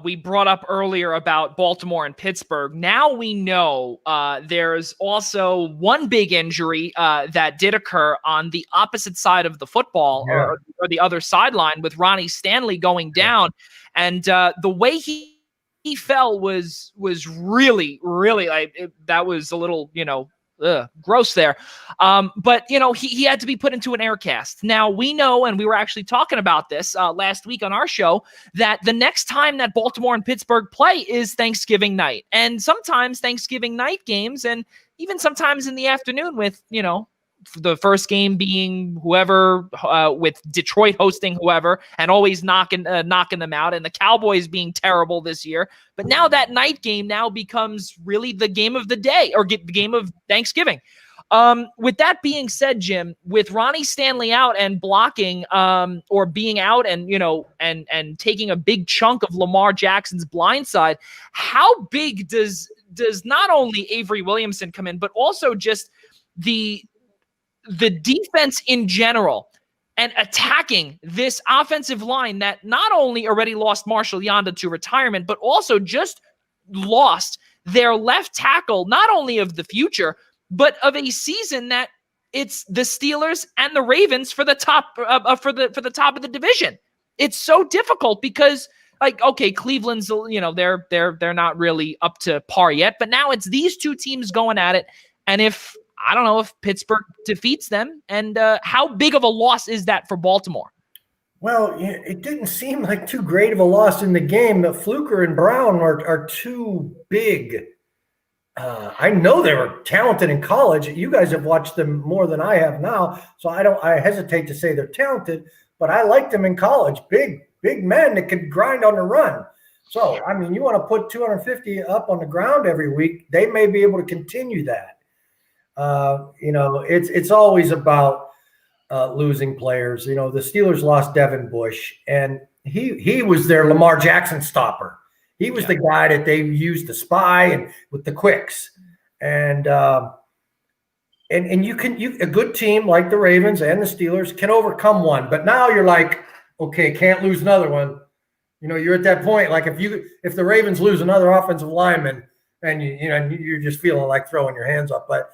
[SPEAKER 1] we brought up earlier about Baltimore and Pittsburgh, now we know there's also one big injury that did occur on the opposite side of the football or the other sideline with Ronnie Stanley going down. And the way he fell was really, really that was a little, gross there. But he had to be put into an air cast. Now we know, and we were actually talking about this last week on our show, that the next time that Baltimore and Pittsburgh play is Thanksgiving night. And sometimes Thanksgiving night games, and even sometimes in the afternoon with, the first game being whoever with Detroit hosting whoever and always knocking them out, and the Cowboys being terrible this year. But now that night game now becomes really the game of the day, or the game of Thanksgiving. With that being said, Jim, with Ronnie Stanley out and blocking or being out and and taking a big chunk of Lamar Jackson's blind side, how big does not only Avery Williamson come in, but also just the defense in general and attacking this offensive line that not only already lost Marshall Yanda to retirement, but also just lost their left tackle, not only of the future, but of a season that it's the Steelers and the Ravens for the top for the top of the division. It's so difficult because, Cleveland's, they're not really up to par yet, but now it's these two teams going at it. And I don't know if Pittsburgh defeats them, and how big of a loss is that for Baltimore?
[SPEAKER 5] Well, it didn't seem like too great of a loss in the game. Fluker and Brown are too big. I know they were talented in college. You guys have watched them more than I have now, so I hesitate to say they're talented, but I liked them in college. Big men that can grind on the run. So, you want to put 250 up on the ground every week, they may be able to continue that. It's always about losing players. The Steelers lost Devin Bush, and he was their Lamar Jackson stopper. He was the guy that they used to spy and with the quicks. And a good team like the Ravens and the Steelers can overcome one. But now you're like, okay, can't lose another one. You're at that point. Like if the Ravens lose another offensive lineman, and you're just feeling like throwing your hands up, but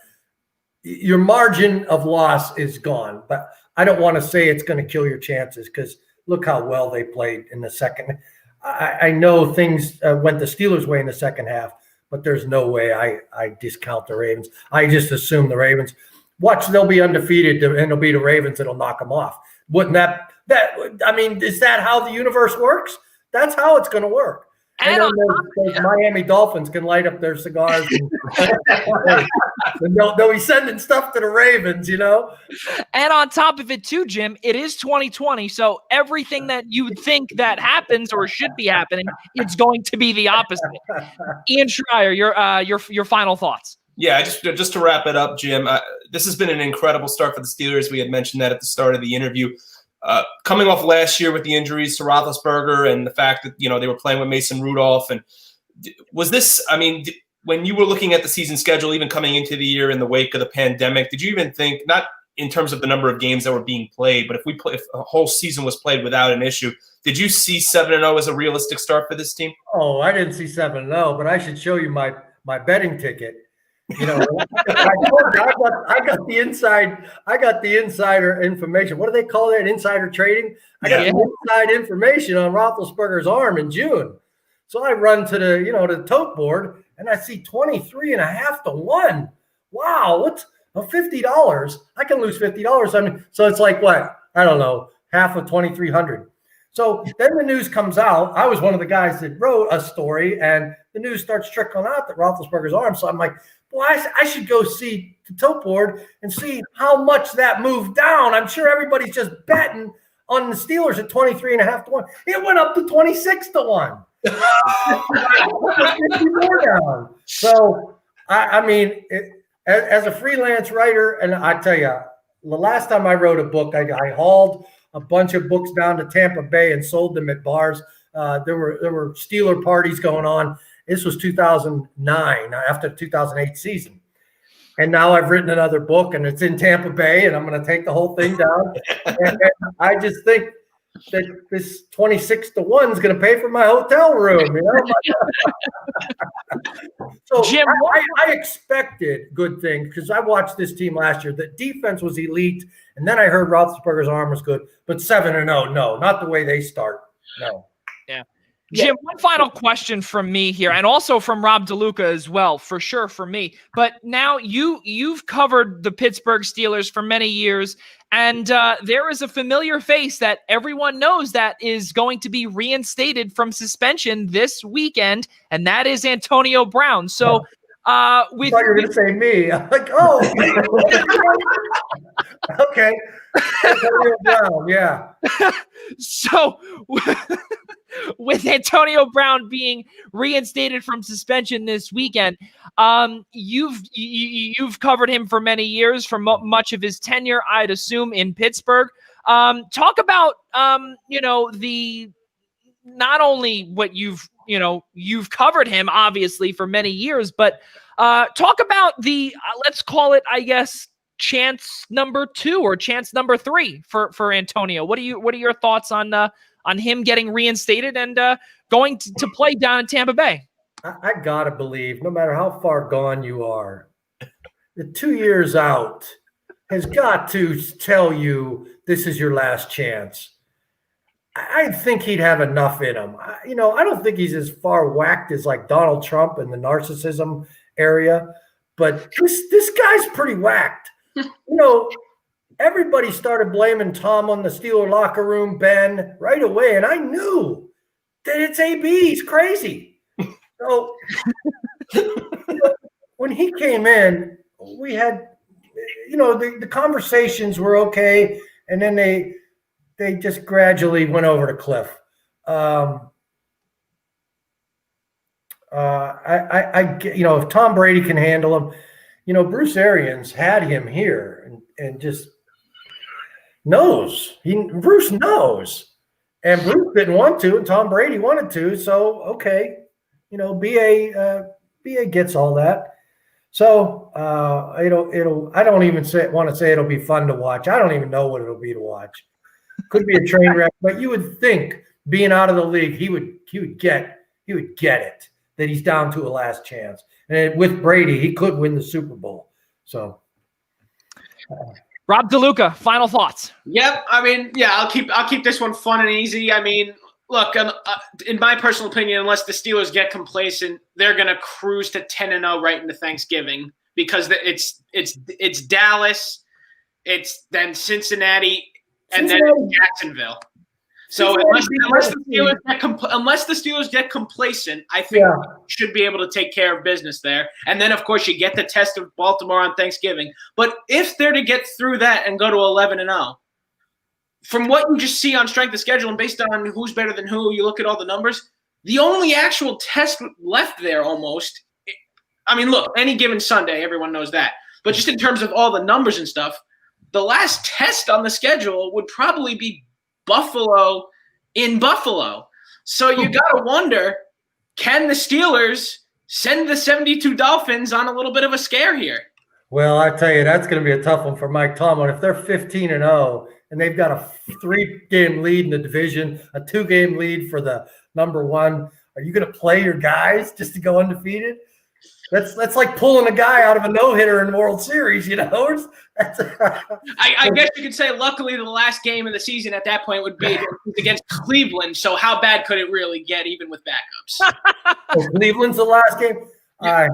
[SPEAKER 5] your margin of loss is gone. But I don't want to say it's going to kill your chances, because look how well they played in the second. I know things went the Steelers' way in the second half, but there's no way I discount the Ravens. I just assume the Ravens, they'll be undefeated, and it'll be the Ravens that'll knock them off. Wouldn't is that how the universe works? That's how it's going to work. And
[SPEAKER 1] And
[SPEAKER 5] then those Miami Dolphins can light up their cigars. And they'll be sending stuff to the Ravens,
[SPEAKER 1] And on top of it too, Jim, it is 2020. So everything that you would think that happens or should be happening, it's going to be the opposite. Ian Schraier, your final thoughts.
[SPEAKER 3] Yeah, just to wrap it up, Jim, this has been an incredible start for the Steelers. We had mentioned that at the start of the interview. Coming off last year with the injuries to Roethlisberger and the fact that, they were playing with Mason Rudolph. And was this, when you were looking at the season schedule, even coming into the year in the wake of the pandemic, did you even think, not in terms of the number of games that were being played, but if a whole season was played without an issue, did you see 7-0 as a realistic start for this team?
[SPEAKER 5] Oh, I didn't see 7-0, but I should show you my betting ticket. I got the inside. I got the insider information. What do they call that? Insider trading. I got the inside information on Roethlisberger's arm in June. So I run to the tote board and I see 23.5 to 1. Wow, what's $50? I can lose $50. So it's like what? I don't know, half of 2,300. So then the news comes out. I was one of the guys that wrote a story, and the news starts trickling out that Roethlisberger's arm. So I'm like, boy, I should go see the tote board and see how much that moved down. I'm sure everybody's just betting on the Steelers at 23.5 to 1. It went up to 26 to 1. 50 more down. So, as a freelance writer, and I tell you, the last time I wrote a book, I hauled a bunch of books down to Tampa Bay and sold them at bars. There were Steeler parties going on. This was 2009, after the 2008 season. And now I've written another book, and it's in Tampa Bay, and I'm going to take the whole thing down. and I just think that this 26 to 1 is going to pay for my hotel room. So
[SPEAKER 1] Jim,
[SPEAKER 5] I expected good things because I watched this team last year. The defense was elite, and then I heard Roethlisberger's arm was good. But 7-0, no, not the way they start. No.
[SPEAKER 1] Yeah. Jim, one final question from me here, and also from Rob DeLuca as well, for sure for me. But now you've covered the Pittsburgh Steelers for many years, and there is a familiar face that everyone knows that is going to be reinstated from suspension this weekend, and that is Antonio Brown. So,
[SPEAKER 5] I thought you were going to say me. I'm like, oh, okay. Antonio Brown, yeah.
[SPEAKER 1] So, with Antonio Brown being reinstated from suspension this weekend, you've covered him for many years, for much of his tenure, I'd assume, in Pittsburgh. Talk about the not only what you've covered him obviously for many years, but talk about the let's call it, I guess, chance number 2 or chance number 3 for Antonio. What are your thoughts on him getting reinstated and going to play down in Tampa Bay?
[SPEAKER 5] I gotta believe, no matter how far gone you are, the 2 years out has got to tell you this is your last chance. I think he'd have enough in him. I don't think he's as far whacked as like Donald Trump in the narcissism area, but this guy's pretty whacked. Everybody started blaming Tom on the Steeler locker room, Ben, right away, and I knew that it's AB. He's crazy. So when he came in, we had, the conversations were okay, and then they just gradually went over the cliff. If Tom Brady can handle him, Bruce Arians had him here and just knows. Bruce knows, and Bruce didn't want to, and Tom Brady wanted to. So okay, BA gets all that. So I don't even want to say it'll be fun to watch. I don't even know what it'll be to watch. Could be a train wreck, but you would think being out of the league, he would get it that he's down to a last chance. And with Brady, he could win the Super Bowl. So,
[SPEAKER 1] Rob DeLuca, final thoughts.
[SPEAKER 4] Yep. I'll keep this one fun and easy. Look, in my personal opinion, unless the Steelers get complacent, they're going to cruise to 10-0 right into Thanksgiving because it's Dallas, it's then Cincinnati, and then Jacksonville. So unless the Steelers get complacent, I think we should be able to take care of business there. And then, of course, you get the test of Baltimore on Thanksgiving. But if they're to get through that and go to 11-0, from what you just see on strength of schedule and based on who's better than who, you look at all the numbers, the only actual test left there almost – I mean, look, any given Sunday, everyone knows that. But just in terms of all the numbers and stuff, the last test on the schedule would probably be Buffalo in Buffalo. So you got to wonder, can the Steelers send the 72 Dolphins on a little bit of a scare here?
[SPEAKER 5] Well, I tell you, that's going to be a tough one for Mike Tomlin. If they're 15-0 and they've got a 3-game lead in the division, a 2-game lead for the number one, are you going to play your guys just to go undefeated? That's like pulling a guy out of a no-hitter in the World Series, you know?
[SPEAKER 4] I guess you could say luckily the last game of the season at that point would be against Cleveland, so how bad could it really get even with backups?
[SPEAKER 5] So Cleveland's the last game? Yeah.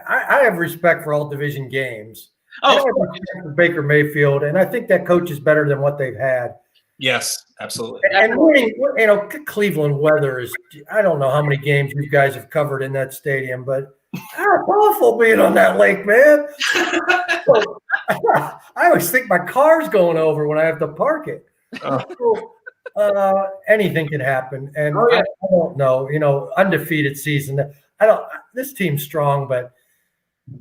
[SPEAKER 5] I have respect for all division games. I have respect for Baker Mayfield, and I think that coach is better than what they've had.
[SPEAKER 3] Yes, absolutely.
[SPEAKER 5] And winning, you know, Cleveland weather is – I don't know how many games you guys have covered in that stadium, but – it's awful being on that lake, man. So, I always think my car's going over when I have to park it. So, anything can happen, and I don't know. You know, undefeated season. This team's strong, but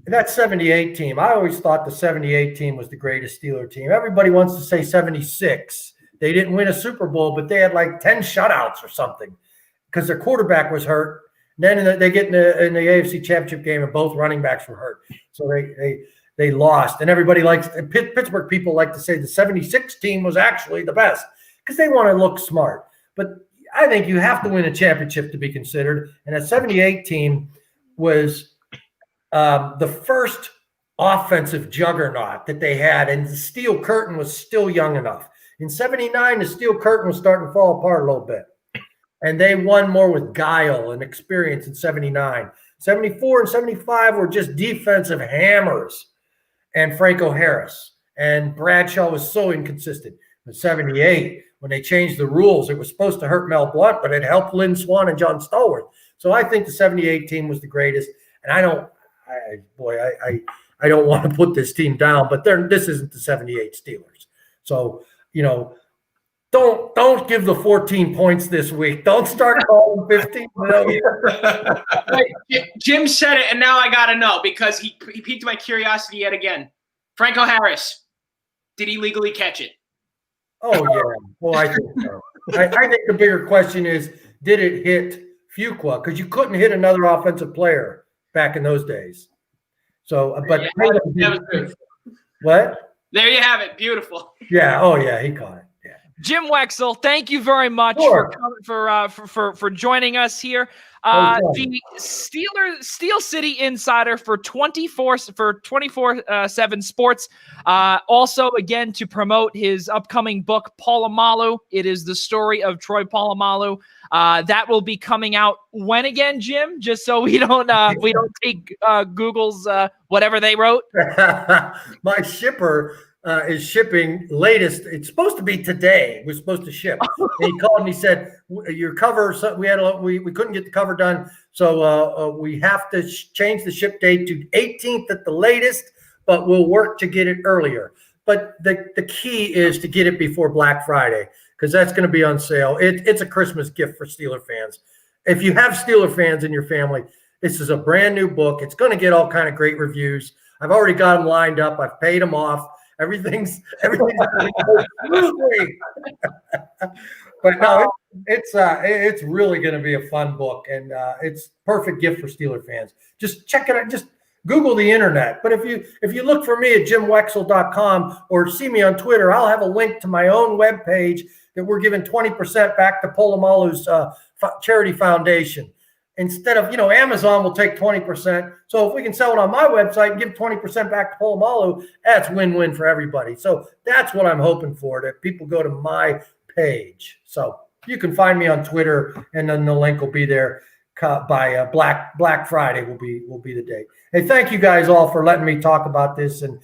[SPEAKER 5] that 78 team. I always thought the 78 team was the greatest Steeler team. Everybody wants to say 76. They didn't win a Super Bowl, but they had like 10 shutouts or something because their quarterback was hurt. Then they get in the AFC Championship game, and both running backs were hurt, so they lost. And everybody likes Pittsburgh people like to say the 76 team was actually the best because they want to look smart. But I think you have to win a championship to be considered. And that 78 team was the first offensive juggernaut that they had, and the steel curtain was still young enough. In 79, the steel curtain was starting to fall apart a little bit. And they won more with guile and experience in 79. 74 and 75 were just defensive hammers and Franco Harris. And Bradshaw was so inconsistent. In 78, when they changed the rules, it was supposed to hurt Mel Blount, but it helped Lynn Swann and John Stallworth. So I think the 78 team was the greatest. And I don't want to put this team down, but this isn't the 78 Steelers. So, you know, Don't give the 14 points this week. Don't start calling 15.
[SPEAKER 4] Jim said it, and now I got to know because he piqued my curiosity yet again. Franco Harris, did he legally catch it?
[SPEAKER 5] Oh, yeah. Well, I think so. I think the bigger question is, did it hit Fuqua? Because you couldn't hit another offensive player back in those days. So, but what?
[SPEAKER 4] There you have it. Beautiful.
[SPEAKER 5] Yeah. Oh, yeah. He caught it.
[SPEAKER 1] Jim Wexell, thank you very much for joining us here. The Steel City Insider for 24/7 Sports. Also, again, to promote his upcoming book, Polamalu. It is the story of Troy Polamalu. That will be coming out when again, Jim? Just so we don't take Google's whatever they wrote.
[SPEAKER 5] My shipper is shipping latest. It's supposed to be today. We're supposed to ship. And he called and he said, "Your cover. We couldn't get the cover done, so we have to change the ship date to 18th at the latest. But we'll work to get it earlier. But the key is to get it before Black Friday because that's going to be on sale. It's a Christmas gift for Steeler fans. If you have Steeler fans in your family, this is a brand new book. It's going to get all kind of great reviews. I've already got them lined up. I've paid them off. Everything's smoothly. But no, it's really going to be a fun book, and it's perfect gift for Steeler fans. Just check it out. Just Google the internet. But if you look for me at jimwexell.com or see me on Twitter, I'll have a link to my own webpage that we're giving 20% back to Polamalu's charity foundation. Instead of, Amazon will take 20%. So if we can sell it on my website and give 20% back to Polamalu, that's win-win for everybody. So that's what I'm hoping for, that people go to my page. So you can find me on Twitter, and then the link will be there by Black Friday will be the date. Hey, thank you guys all for letting me talk about this and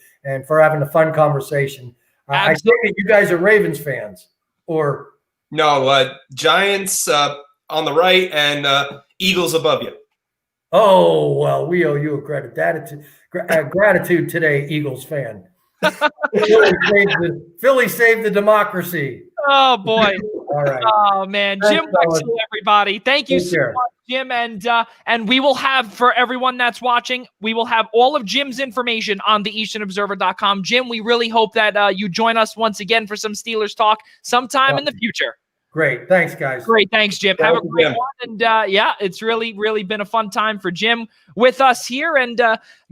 [SPEAKER 5] for having a fun conversation. I think that you guys are Ravens fans, or
[SPEAKER 3] No, Giants on the right and Eagles above you.
[SPEAKER 5] Oh, well, we owe you a gratitude today, Eagles fan. Philly saved the democracy.
[SPEAKER 1] Oh, boy.
[SPEAKER 5] All right.
[SPEAKER 1] Oh, man.
[SPEAKER 5] Thanks,
[SPEAKER 1] Jim Wexell, everybody. Thank you
[SPEAKER 5] Take
[SPEAKER 1] so
[SPEAKER 5] care.
[SPEAKER 1] much, Jim. And we will have, for everyone that's watching, we will have all of Jim's information on theeasternobserver.com. Jim, we really hope that you join us once again for some Steelers talk sometime in the future.
[SPEAKER 5] Great. Thanks, guys.
[SPEAKER 1] Great. Thanks, Jim. Have a great one. And yeah, it's really, really been a fun time for Jim with us here. And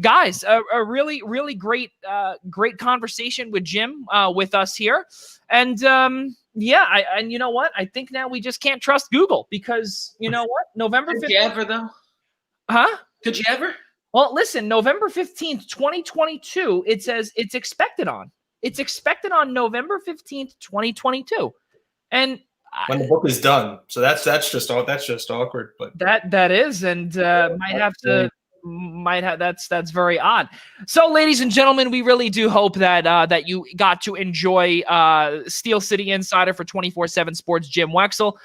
[SPEAKER 1] guys, a really, really great conversation with Jim with us here. And yeah, and you know what? I think now we just can't trust Google because you know what? November 15th.
[SPEAKER 4] Could you ever, though?
[SPEAKER 1] Huh?
[SPEAKER 4] Could you ever?
[SPEAKER 1] Well, listen, November 15th, 2022, it says it's expected on. It's expected on November 15th, 2022. And
[SPEAKER 3] when the book is done, so that's just awkward. But
[SPEAKER 1] that is, and that's very odd. So, ladies and gentlemen, we really do hope that you got to enjoy Steel City Insider for 24/7 Sports. Jim Wexell,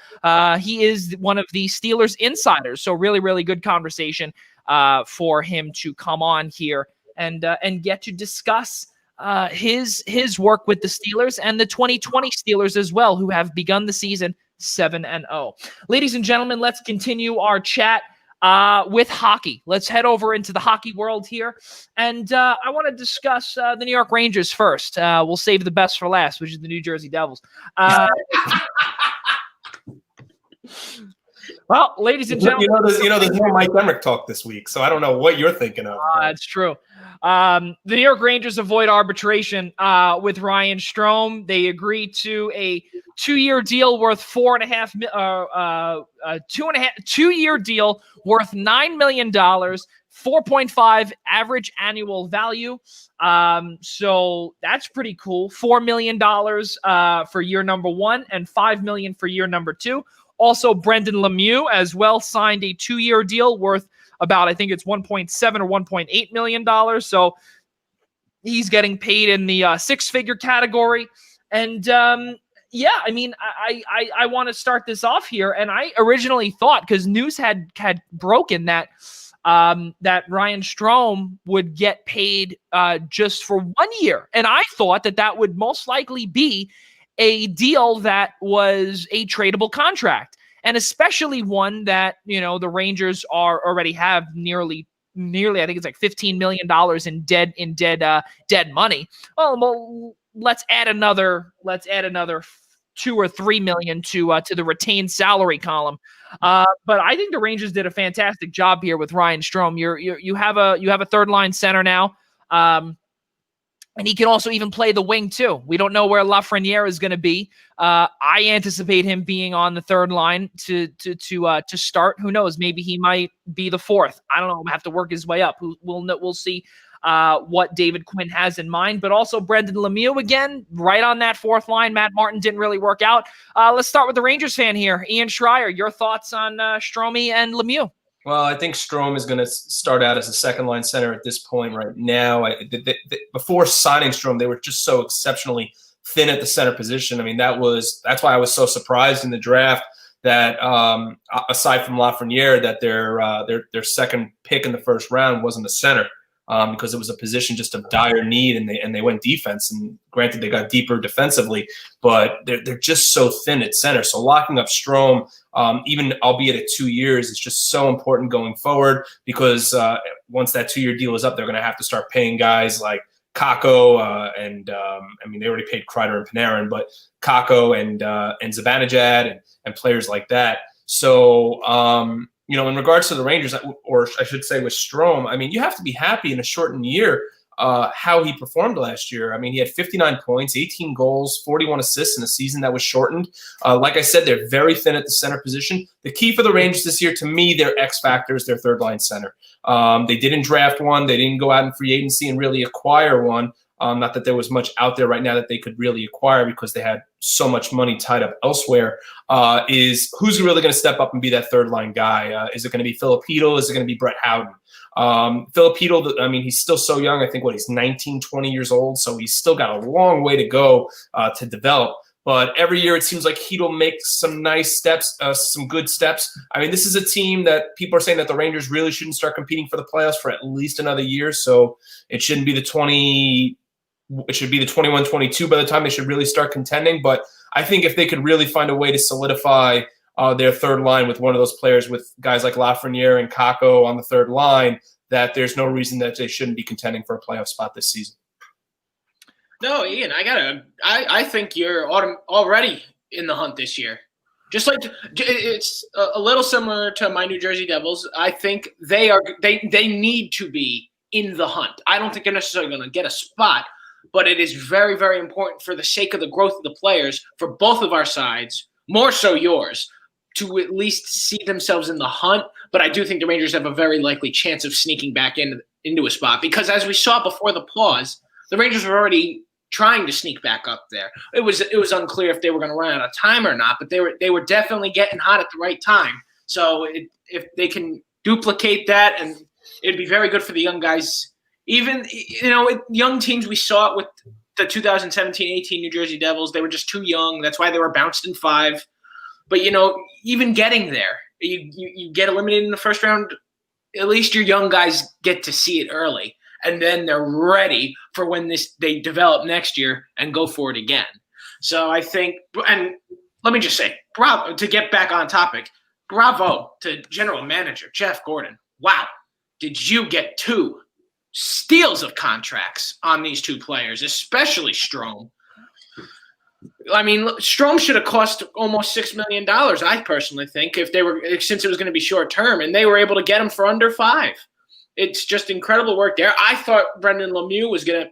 [SPEAKER 1] he is one of the Steelers insiders, so really, really good conversation for him to come on here and get to discuss his work with the Steelers and the 2020 Steelers as well, who have begun the season 7-0. Ladies and gentlemen, let's continue our chat with hockey. Let's head over into the hockey world here. And I want to discuss the New York Rangers first. We'll save the best for last, which is the New Jersey Devils. Well, ladies and gentlemen,
[SPEAKER 3] there's no Mike Emmerich talk this week, so I don't know what you're thinking of.
[SPEAKER 1] That's true. The New York Rangers avoid arbitration with Ryan Strome. They agreed to a 2-year deal worth two-year deal worth $9 million, 4.5 average annual value. So that's pretty cool. $4 million for year number 1 and $5 million for year number 2. Also, Brendan Lemieux as well signed a 2-year deal worth about, I think it's $1.7 or $1.8 million. So he's getting paid in the 6-figure category. And yeah, I mean, I want to start this off here. And I originally thought, because news had broken that that Ryan Strome would get paid just for 1 year. And I thought that would most likely be a deal that was a tradable contract, and especially one that, you know, the Rangers already have nearly, I think it's like $15 million in dead money. Well, let's add another 2 or 3 million to the retained salary column. But I think the Rangers did a fantastic job here with Ryan Strome. You have a third line center now. And he can also even play the wing too. We don't know where Lafreniere is going to be. I anticipate him being on the third line to start. Who knows? Maybe he might be the fourth. I don't know. We'll have to work his way up. We'll see what David Quinn has in mind. But also Brendan Lemieux again, right on that fourth line. Matt Martin didn't really work out. Let's start with the Rangers fan here, Ian Schraier. Your thoughts on Strome and Lemieux?
[SPEAKER 3] Well, I think Strome is going to start out as a second-line center at this point right now. Before signing Strome, they were just so exceptionally thin at the center position. I mean, that's why I was so surprised in the draft that aside from Lafreniere, that their second pick in the first round wasn't a center. Because it was a position just of dire need, and they went defense. And granted, they got deeper defensively, but they're just so thin at center. So locking up Strome, even albeit at 2 years, is just so important going forward, because once that 2-year deal is up, they're going to have to start paying guys like Kakko and I mean, they already paid Kreider and Panarin, but Kakko and Zibanejad and players like that. So you know, in regards to the Rangers, or I should say with Strome, I mean, you have to be happy in a shortened year how he performed last year. I mean, he had 59 points, 18 goals, 41 assists in a season that was shortened. Like I said, they're very thin at the center position. The key for the Rangers this year, to me, their X factor is their third-line center. They didn't draft one. They didn't go out in free agency and really acquire one. Not that there was much out there right now that they could really acquire because they had so much money tied up elsewhere, is who's really going to step up and be that third-line guy? Is it going to be Filipino? Is it going to be Brett Howden? Filipino, I mean, he's still so young. I think, he's 19, 20 years old, so he's still got a long way to go to develop. but every year it seems like Heat'll make some nice steps, some good steps. I mean, this is a team that people are saying that the Rangers really shouldn't start competing for the playoffs for at least another year. So it shouldn't be it should be the 21-22 by the time they should really start contending. But I think if they could really find a way to solidify their third line with one of those players, with guys like Lafreniere and Kakko on the third line, that there's no reason that they shouldn't be contending for a playoff spot this season.
[SPEAKER 4] No, Ian, I think you're already in the hunt this year. Just like it's a little similar to my New Jersey Devils. I think they need to be in the hunt. I don't think they're necessarily going to get a spot, but it is very, very important for the sake of the growth of the players for both of our sides, more so yours, to at least see themselves in the hunt. But I do think the Rangers have a very likely chance of sneaking back into a spot because, as we saw before the pause, the Rangers were already trying to sneak back up there. It was unclear if they were going to run out of time or not, but they were definitely getting hot at the right time. So if they can duplicate that, and it'd be very good for the young guys. Even young teams, we saw it with the 2017-18 New Jersey Devils. They were just too young. That's why they were bounced in 5. But even getting there, you get eliminated in the first round. At least your young guys get to see it early. And then they're ready for when they develop next year and go for it again. So I think, and let me just say, bravo, to get back on topic, bravo to General Manager Jeff Gordon. Wow, did you get 2 steals of contracts on these 2 players, especially Strome? I mean, Strome should have cost almost $6 million, I personally think, since it was going to be short term, and they were able to get him for under 5. It's just incredible work there. I thought Brendan Lemieux was going to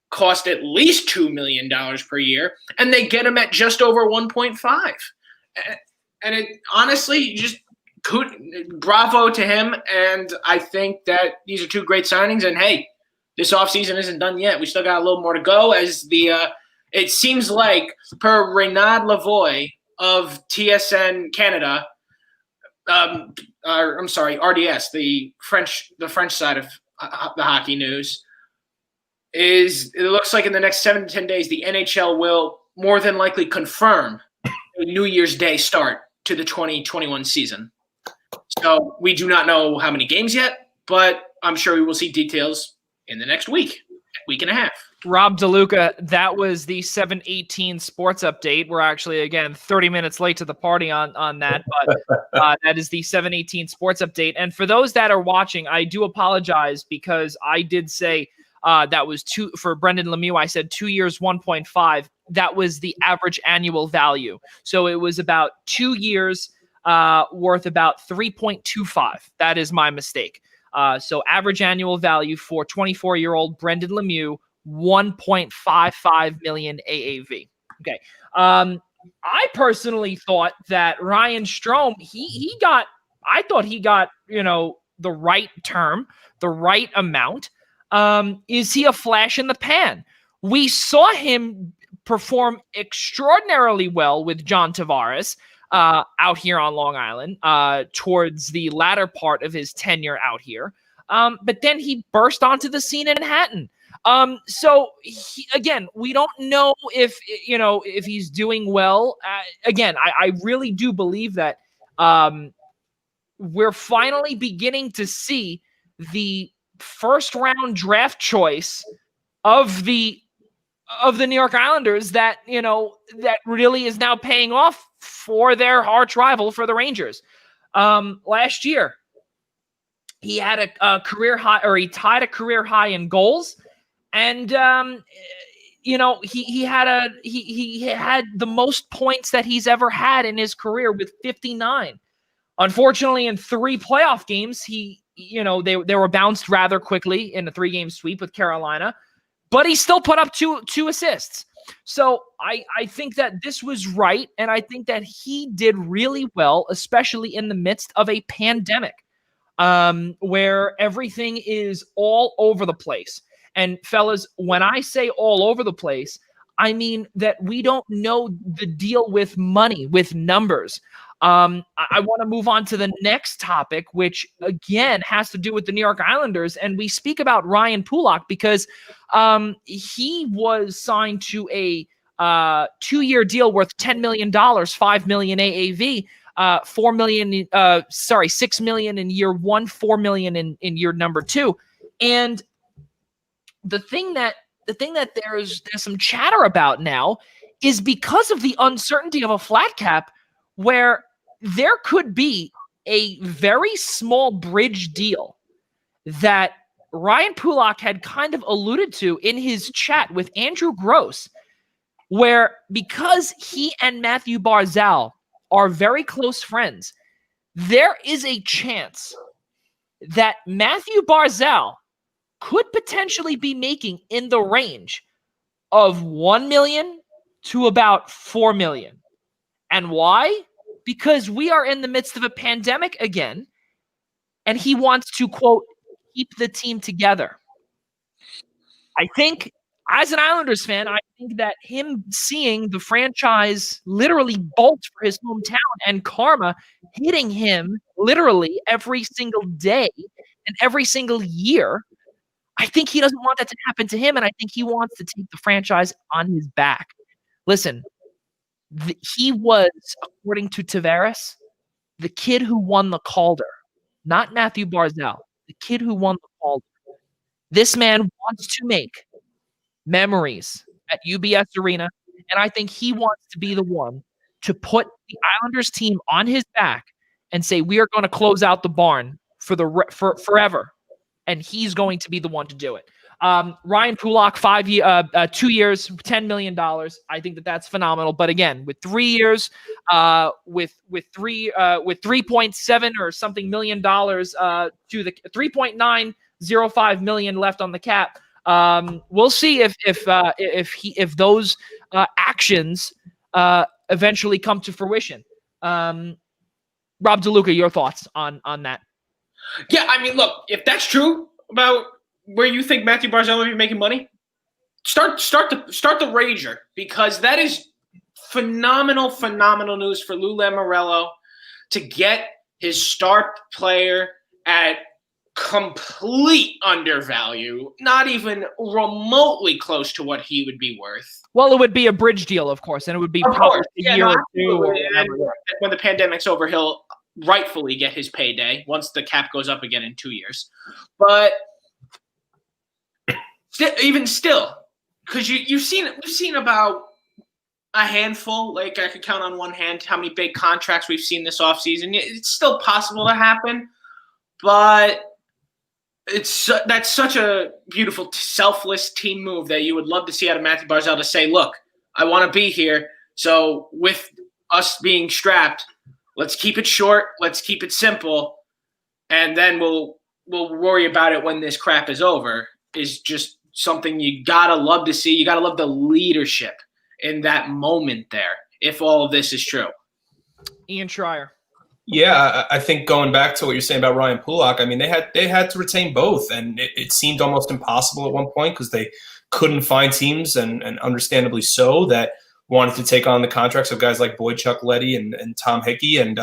[SPEAKER 4] cost at least $2 million per year, and they get him at just over 1.5. And it honestly, just bravo to him. And I think that these are 2 great signings. And hey, this offseason isn't done yet. We still got a little more to go. As it seems like, per Renaud Lavoie of TSN Canada. I'm sorry, RDS, the French side of the hockey news, it looks like in the next 7 to 10 days, the NHL will more than likely confirm a New Year's Day start to the 2021 season. So we do not know how many games yet, but I'm sure we will see details in the next week and a half.
[SPEAKER 1] Rob DeLuca, that was the 7:18 sports update. We're actually, again, 30 minutes late to the party on that, but that is the 7:18 sports update. And for those that are watching, I do apologize because I did say that was 2 for Brendan Lemieux. I said 2 years, 1.5. That was the average annual value. So it was about 2 years worth about 3.25. That is my mistake. So average annual value for 24-year-old Brendan Lemieux, 1.55 million AAV. Okay. I personally thought that Ryan Strome, I thought he got, the right term, the right amount. Is he a flash in the pan? We saw him perform extraordinarily well with John Tavares out here on Long Island towards the latter part of his tenure out here. But then he burst onto the scene in Manhattan. So again, we don't know if he's doing well. Again, I really do believe that we're finally beginning to see the first round draft choice of the New York Islanders that really is now paying off for their arch rival, for the Rangers. Last year, he had a career high, or he tied a career high in goals. And he had the most points that he's ever had in his career with 59. Unfortunately, in 3 playoff games, they were bounced rather quickly in a 3-game sweep with Carolina, but he still put up two assists. So I think that this was right, and I think that he did really well, especially in the midst of a pandemic, where everything is all over the place. And fellas, when I say all over the place, I mean that we don't know the deal with money, with numbers. I want to move on to the next topic, which again has to do with the New York Islanders. And we speak about Ryan Pulock because he was signed to a 2-year deal worth $10 million, $5 million AAV, $6 million in year 1, $4 million in year number 2. And the thing that there's some chatter about now is because of the uncertainty of a flat cap, where there could be a very small bridge deal that Ryan Pulock had kind of alluded to in his chat with Andrew Gross, where because he and Matthew Barzal are very close friends, there is a chance that Matthew Barzal could potentially be making in the range of $1 million to about $4 million. And why? Because we are in the midst of a pandemic again, and he wants to, quote, keep the team together. I think, as an Islanders fan, I think that him seeing the franchise literally bolt for his hometown and karma hitting him literally every single day and every single year, I think he doesn't want that to happen to him, and I think he wants to take the franchise on his back. Listen, he was, according to Tavares, the kid who won the Calder, not Matthew Barzal, the kid who won the Calder. This man wants to make memories at UBS Arena, and I think he wants to be the one to put the Islanders team on his back and say, we are going to close out the barn for forever, and he's going to be the one to do it. Ryan Pulock, 2 years, $10 million. I think that's phenomenal. But again, with 3 years, with 3.7 or something million dollars to the 3.905 million left on the cap. We'll see if those actions eventually come to fruition. Rob DeLuca, your thoughts on that?
[SPEAKER 4] Yeah, I mean, look, if that's true about where you think Matthew Barzal will be making money, start the Rager, because that is phenomenal news for Lou Lamoriello to get his star player at complete undervalue, not even remotely close to what he would be worth.
[SPEAKER 1] Well, it would be a bridge deal, of course, and it would be probably a year or two. Or
[SPEAKER 4] when the pandemic's over, he'll rightfully get his payday once the cap goes up again in 2 years. But even still, because we've seen about a handful, like I could count on one hand how many big contracts we've seen this offseason. It's still possible to happen, but that's such a beautiful, selfless team move that you would love to see out of Matthew Barzal, to say, look, I want to be here, so with us being strapped, let's keep it short, let's keep it simple, and then we'll worry about it when this crap is over, is just something you gotta love to see. You gotta love the leadership in that moment there, if all of this is true.
[SPEAKER 1] Ian Schraier.
[SPEAKER 3] Yeah, I think going back to what you're saying about Ryan Pulock, I mean, they had to retain both, and it seemed almost impossible at one point because they couldn't find teams, and understandably so, that wanted to take on the contracts of guys like Boychuk, Leddy, and Tom Hickey, and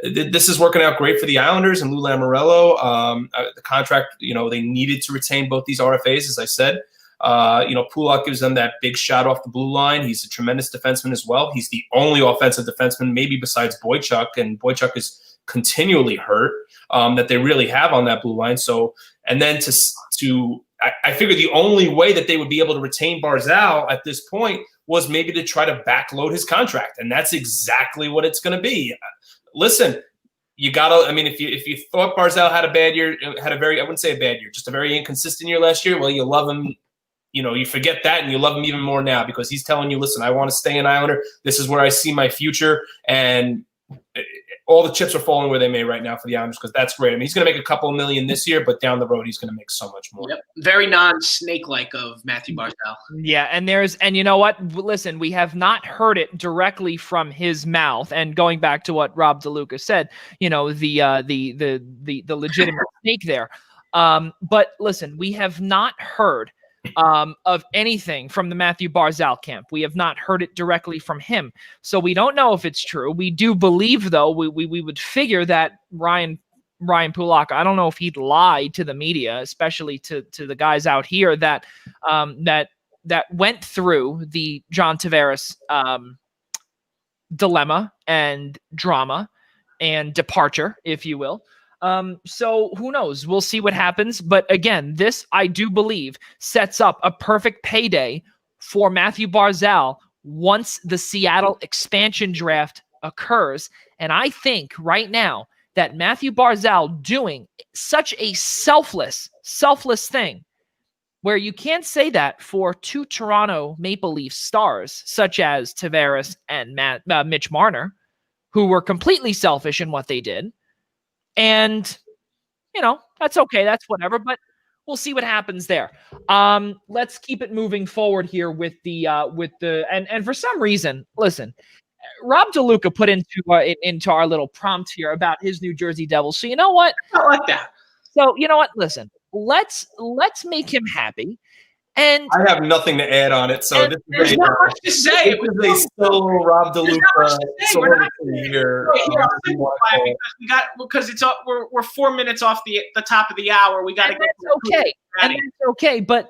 [SPEAKER 3] this is working out great for the Islanders and Lou Lamoriello. The contract, they needed to retain both these RFAs, as I said. Pulock gives them that big shot off the blue line. He's a tremendous defenseman as well. He's the only offensive defenseman, maybe besides Boychuk, and Boychuk is continually hurt, that they really have on that blue line. So, and then I figured the only way that they would be able to retain Barzal at this point was maybe to try to backload his contract, and that's exactly what it's going to be. Listen, you gotta. I mean, if you thought Barzal had a bad year, I wouldn't say a bad year, just a very inconsistent year last year. Well, you love him. You forget that, and you love him even more now because he's telling you, listen, I want to stay an Islander. This is where I see my future, and all the chips are falling where they may right now for the Islanders, because that's great. I mean, he's going to make a couple of million this year, but down the road, he's going to make so much more.
[SPEAKER 4] Yep. Very non-snake-like of Matthew Barzal.
[SPEAKER 1] Yeah, and you know what? Listen, we have not heard it directly from his mouth. And going back to what Rob DeLuca said, the legitimate snake there. But listen, we have not heard of anything from the Matthew Barzal camp. We have not heard it directly from him. So we don't know if it's true. We do believe, though, we would figure that Ryan Pulock, I don't know if he'd lie to the media, especially to the guys out here, that went through the John Tavares dilemma and drama and departure, if you will. So who knows? We'll see what happens. But again, this, I do believe, sets up a perfect payday for Matthew Barzal once the Seattle expansion draft occurs. And I think right now that Matthew Barzal doing such a selfless thing, where you can't say that for two Toronto Maple Leafs stars, such as Tavares and Mitch Marner, who were completely selfish in what they did. And, that's okay. That's whatever. But we'll see what happens there. Let's keep it moving forward here and for some reason, listen, Rob DeLuca put into our little prompt here about his New Jersey Devils. So you know what?
[SPEAKER 4] I like that.
[SPEAKER 1] So you know what? Listen, let's make him happy. And
[SPEAKER 3] I have nothing to add on it. So
[SPEAKER 4] there's not much to say.
[SPEAKER 3] This is a solo Rob DeLuca here.
[SPEAKER 4] Because we're 4 minutes off the top of the hour. We got to get
[SPEAKER 1] okay. And that's okay. But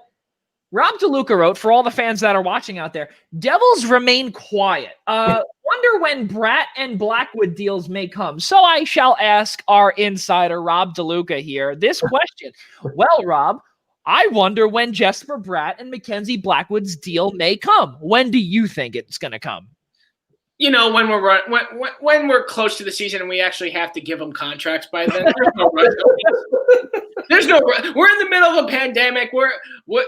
[SPEAKER 1] Rob DeLuca wrote, for all the fans that are watching out there, Devils remain quiet. Wonder when Bratt and Blackwood deals may come. So I shall ask our insider, Rob DeLuca, here this question. Well, Rob, I wonder when Jesper Bratt and Mackenzie Blackwood's deal may come. When do you think it's going to come?
[SPEAKER 4] When we're close to the season and we actually have to give them contracts by then. There's no rush. We're in the middle of a pandemic.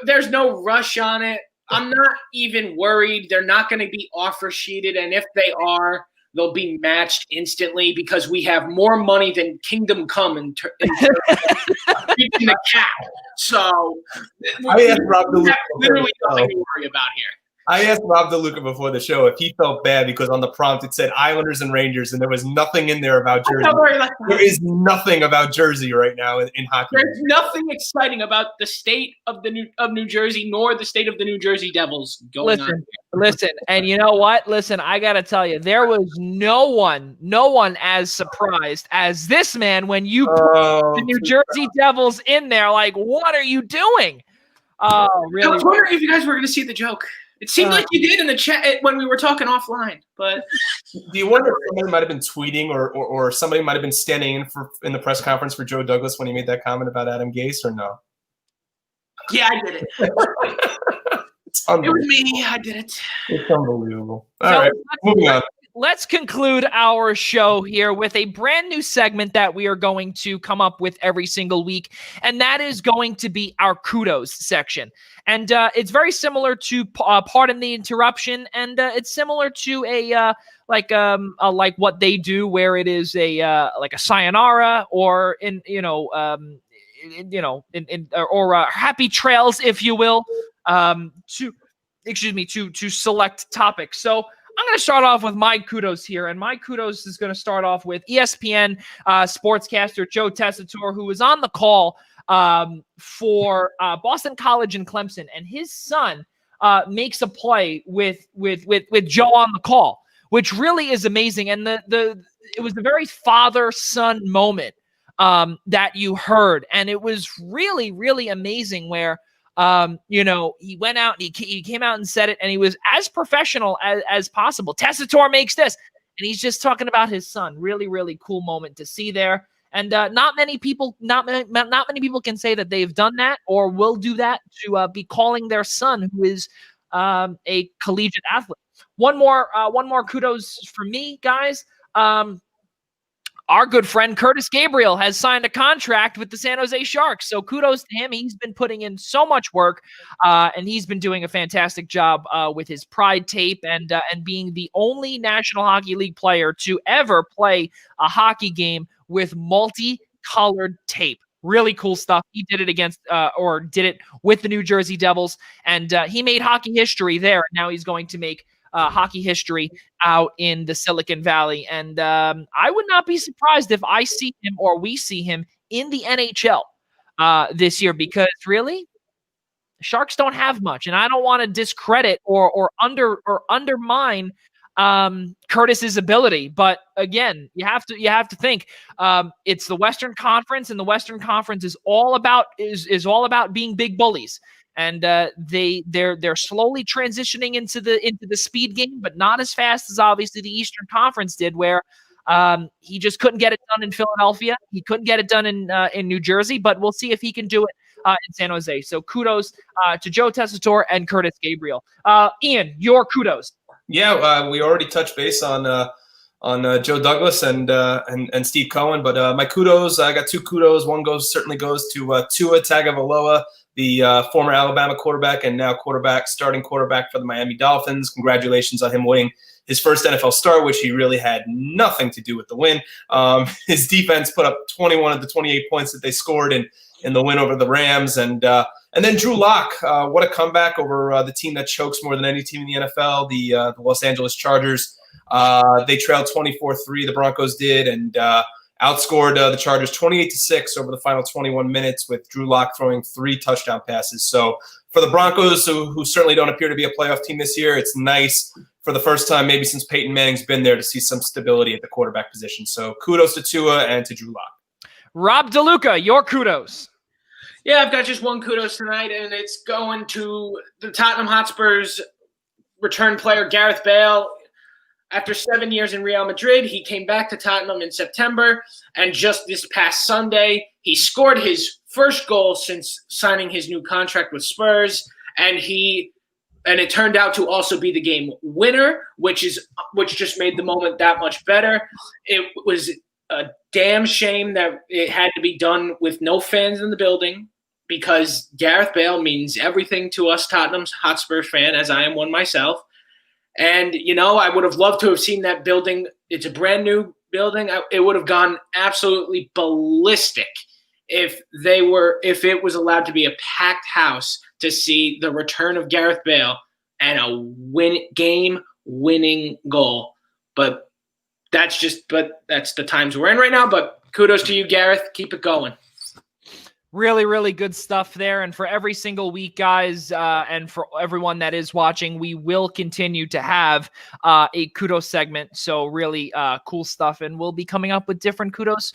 [SPEAKER 4] There's no rush on it. I'm not even worried. They're not going to be offer sheeted, and if they are, they'll be matched instantly because we have more money than Kingdom Come in the cap. So
[SPEAKER 3] I asked Rob DeLuca
[SPEAKER 4] literally nothing to worry about here.
[SPEAKER 3] I asked Rob DeLuca before the show if he felt bad because on the prompt it said Islanders and Rangers, and there was nothing in there about Jersey. There is nothing about Jersey right now in hockey.
[SPEAKER 4] There's nothing exciting about the state of New Jersey, nor the state of the New Jersey Devils going on.
[SPEAKER 1] Listen, and you know what? Listen, I got to tell you, there was no one as surprised as this man when you put the New Jersey Devils in there. Like, what are you doing? Oh, really?
[SPEAKER 4] I was wondering if you guys were going to see the joke. It seemed like you did in the chat when we were talking offline, but
[SPEAKER 3] do you wonder if somebody might have been tweeting or somebody might have been standing in the press conference for Joe Douglas when he made that comment about Adam Gase, or no?
[SPEAKER 4] Yeah, I did it. It was me. I did it.
[SPEAKER 3] It's unbelievable. All right, moving on.
[SPEAKER 1] Let's conclude our show here with a brand new segment that we are going to come up with every single week, and that is going to be our kudos section. And it's very similar to Pardon the Interruption, and it's similar to like what they do, where it is like a sayonara or happy trails, if you will, to select topics. So I'm going to start off with my kudos here, and my kudos is going to start off with ESPN sportscaster Joe Tessitore, who was on the call for Boston College and Clemson, and his son makes a play with Joe on the call, which really is amazing. And it was a very father-son moment that you heard, and it was really, really amazing where he went out and he came out and said it, and he was as professional as possible. Tessitore makes this, and he's just talking about his son. Really, really cool moment to see there. And not many people can say that they've done that or will do that, to be calling their son, who is a collegiate athlete. One more kudos for me, guys. Our good friend Curtis Gabriel has signed a contract with the San Jose Sharks. So kudos to him. He's been putting in so much work, and he's been doing a fantastic job with his Pride tape and being the only National Hockey League player to ever play a hockey game with multicolored tape. Really cool stuff. He did it did it with the New Jersey Devils, and he made hockey history there. Now he's going to make hockey history out in the Silicon Valley. And I would not be surprised if I see him or we see him in the NHL this year, because really, the Sharks don't have much. And I don't want to discredit or undermine Curtis's ability. But again, you have to think it's the Western Conference, and the Western Conference is all about being big bullies. and they're slowly transitioning into the speed game, but not as fast as obviously the Eastern Conference did, where he just couldn't get it done in Philadelphia. He couldn't get it done in New Jersey, but we'll see if he can do it in San Jose. So kudos to Joe Tessitore and Curtis Gabriel. Ian, your kudos.
[SPEAKER 3] Yeah, we already touched base on Joe Douglas and Steve Cohen, but my kudos, I got 2 kudos. One certainly goes to Tua Tagovailoa, the former Alabama quarterback and now starting quarterback for the Miami Dolphins. Congratulations on him winning his first NFL start, which he really had nothing to do with the win. His defense put up 21 of the 28 points that they scored in the win over the Rams. And then Drew Lock, what a comeback over the team that chokes more than any team in the NFL, the Los Angeles Chargers. They trailed 24-3, the Broncos did, and outscored the Chargers 28-6 over the final 21 minutes, with Drew Lock throwing 3 touchdown passes. So for the Broncos, who certainly don't appear to be a playoff team this year, it's nice for the first time maybe since Peyton Manning's been there to see some stability at the quarterback position. So kudos to Tua and to Drew Lock.
[SPEAKER 1] Rob DeLuca, your kudos.
[SPEAKER 4] Yeah, I've got just one kudos tonight, and it's going to the Tottenham Hotspurs return player Gareth Bale. After 7 years in Real Madrid, he came back to Tottenham in September, and just this past Sunday, he scored his first goal since signing his new contract with Spurs, and it turned out to also be the game winner, which just made the moment that much better. It was a damn shame that it had to be done with no fans in the building, because Gareth Bale means everything to us Tottenham Hotspur fan, as I am one myself. And, I would have loved to have seen that building. It's a brand new building. It would have gone absolutely ballistic if it was allowed to be a packed house to see the return of Gareth Bale and a game-winning goal. But that's the times we're in right now. But kudos to you, Gareth. Keep it going.
[SPEAKER 1] Really, really good stuff there. And for every single week, guys, and for everyone that is watching, we will continue to have a kudos segment. So really cool stuff. And we'll be coming up with different kudos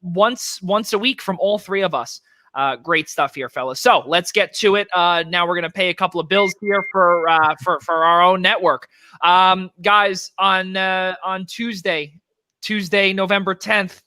[SPEAKER 1] once a week from all 3 of us. Great stuff here, fellas. So let's get to it. Now we're going to pay a couple of bills here for our own network. Guys, on Tuesday, November 10th,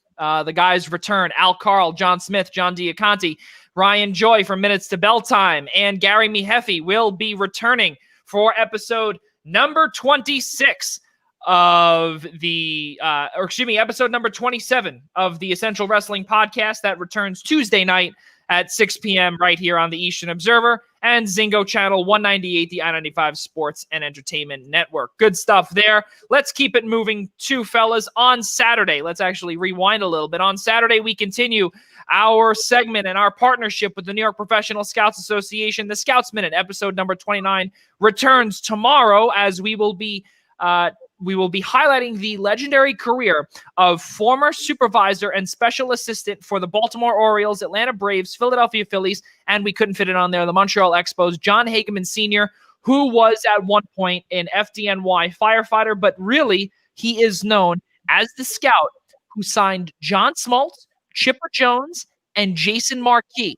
[SPEAKER 1] the guys return. Al Carl, John Smith, John Diaconti, Ryan Joy from Minutes to Bell Time, and Gary Miheffi will be returning for episode number 26 of episode number 27 of the Essential Wrestling Podcast that returns Tuesday night at 6 p.m. right here on the Eastern Observer and Zingo Channel 198, the I-95 Sports and Entertainment Network. Good stuff there. Let's keep it moving too, fellas. On Saturday, let's actually rewind a little bit. On Saturday, we continue our segment and our partnership with the New York Professional Scouts Association. The Scouts Minute, episode number 29, returns tomorrow, as we will be highlighting the legendary career of former supervisor and special assistant for the Baltimore Orioles, Atlanta Braves, Philadelphia Phillies, and we couldn't fit it on there, the Montreal Expos, John Hageman Sr., who was at one point an FDNY firefighter, but really he is known as the scout who signed John Smoltz, Chipper Jones, and Jason Marquis.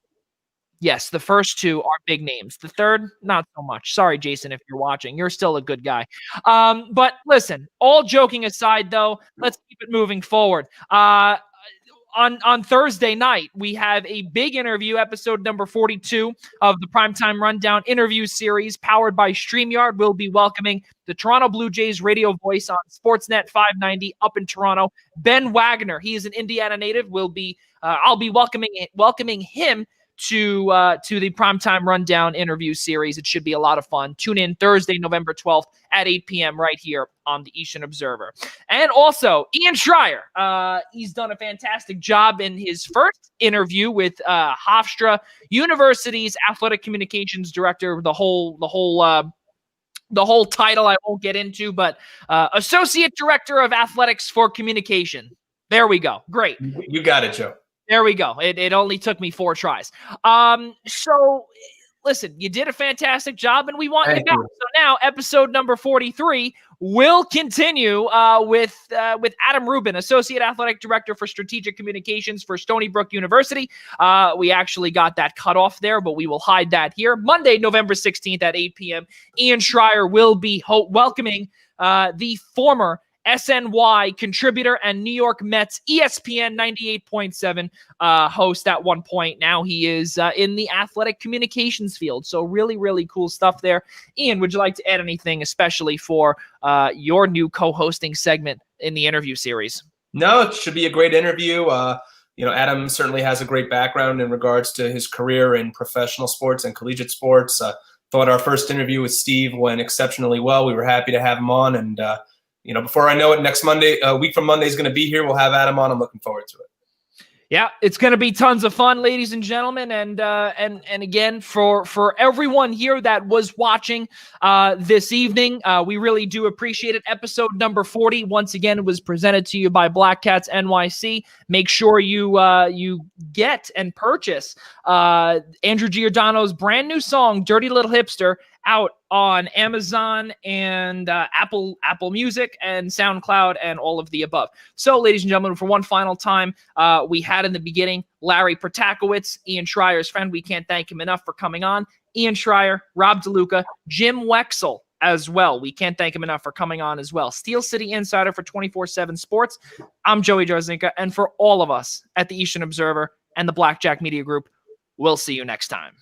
[SPEAKER 1] Yes, the first 2 are big names. The third, not so much. Sorry, Jason, if you're watching. You're still a good guy. But listen, all joking aside, though, let's keep it moving forward. On Thursday night, we have a big interview, episode number 42 of the Primetime Rundown interview series powered by StreamYard. We'll be welcoming the Toronto Blue Jays radio voice on Sportsnet 590 up in Toronto, Ben Wagner. He is an Indiana native. I'll be welcoming him to the Primetime Rundown interview series. It should be a lot of fun. Tune in Thursday, November 12th at 8 p.m. right here on the Eastern Observer. And also, Ian Schraier. He's done a fantastic job in his first interview with Hofstra University's athletic communications director. The whole title I won't get into, but Associate Director of Athletics for Communication. There we go. Great.
[SPEAKER 3] You got it, Joe.
[SPEAKER 1] There we go. It only took me 4 tries. So listen, you did a fantastic job, and we want
[SPEAKER 5] Thank
[SPEAKER 1] you back.
[SPEAKER 5] you.
[SPEAKER 1] So now, episode number 43 will continue with Adam Rubin, Associate Athletic Director for Strategic Communications for Stony Brook University. We actually got that cut off there, but we will hide that here. Monday, November 16th at 8 p.m., Ian Schraier will be welcoming the former SNY contributor and New York Mets ESPN 98.7 host at one point. Now he is in the athletic communications field. So really, really cool stuff there. Ian, would you like to add anything, especially for your new co-hosting segment in the interview series?
[SPEAKER 3] No, it should be a great interview. Adam certainly has a great background in regards to his career in professional sports and collegiate sports. Thought our first interview with Steve went exceptionally well. We were happy to have him on, and before I know it, next Monday, a week from Monday is going to be here. We'll have Adam on. I'm looking forward to it.
[SPEAKER 1] Yeah, it's going to be tons of fun, ladies and gentlemen, and again, for everyone here that was watching this evening, we really do appreciate it. Episode number 40, once again, was presented to you by Black Cats NYC. Make sure you get and purchase Andrew Giordano's brand new song, "Dirty Little Hipster," out on Amazon and Apple Music and SoundCloud and all of the above. So, ladies and gentlemen, for one final time, we had in the beginning Larry Protakowicz, Ian Schreier's friend. We can't thank him enough for coming on. Ian Schraier, Rob DeLuca, Jim Wexel as well. We can't thank him enough for coming on as well. Steel City Insider for 24/7 Sports. I'm Joey Jarzynka, and for all of us at the Eastern Observer and the Blackjack Media Group, we'll see you next time.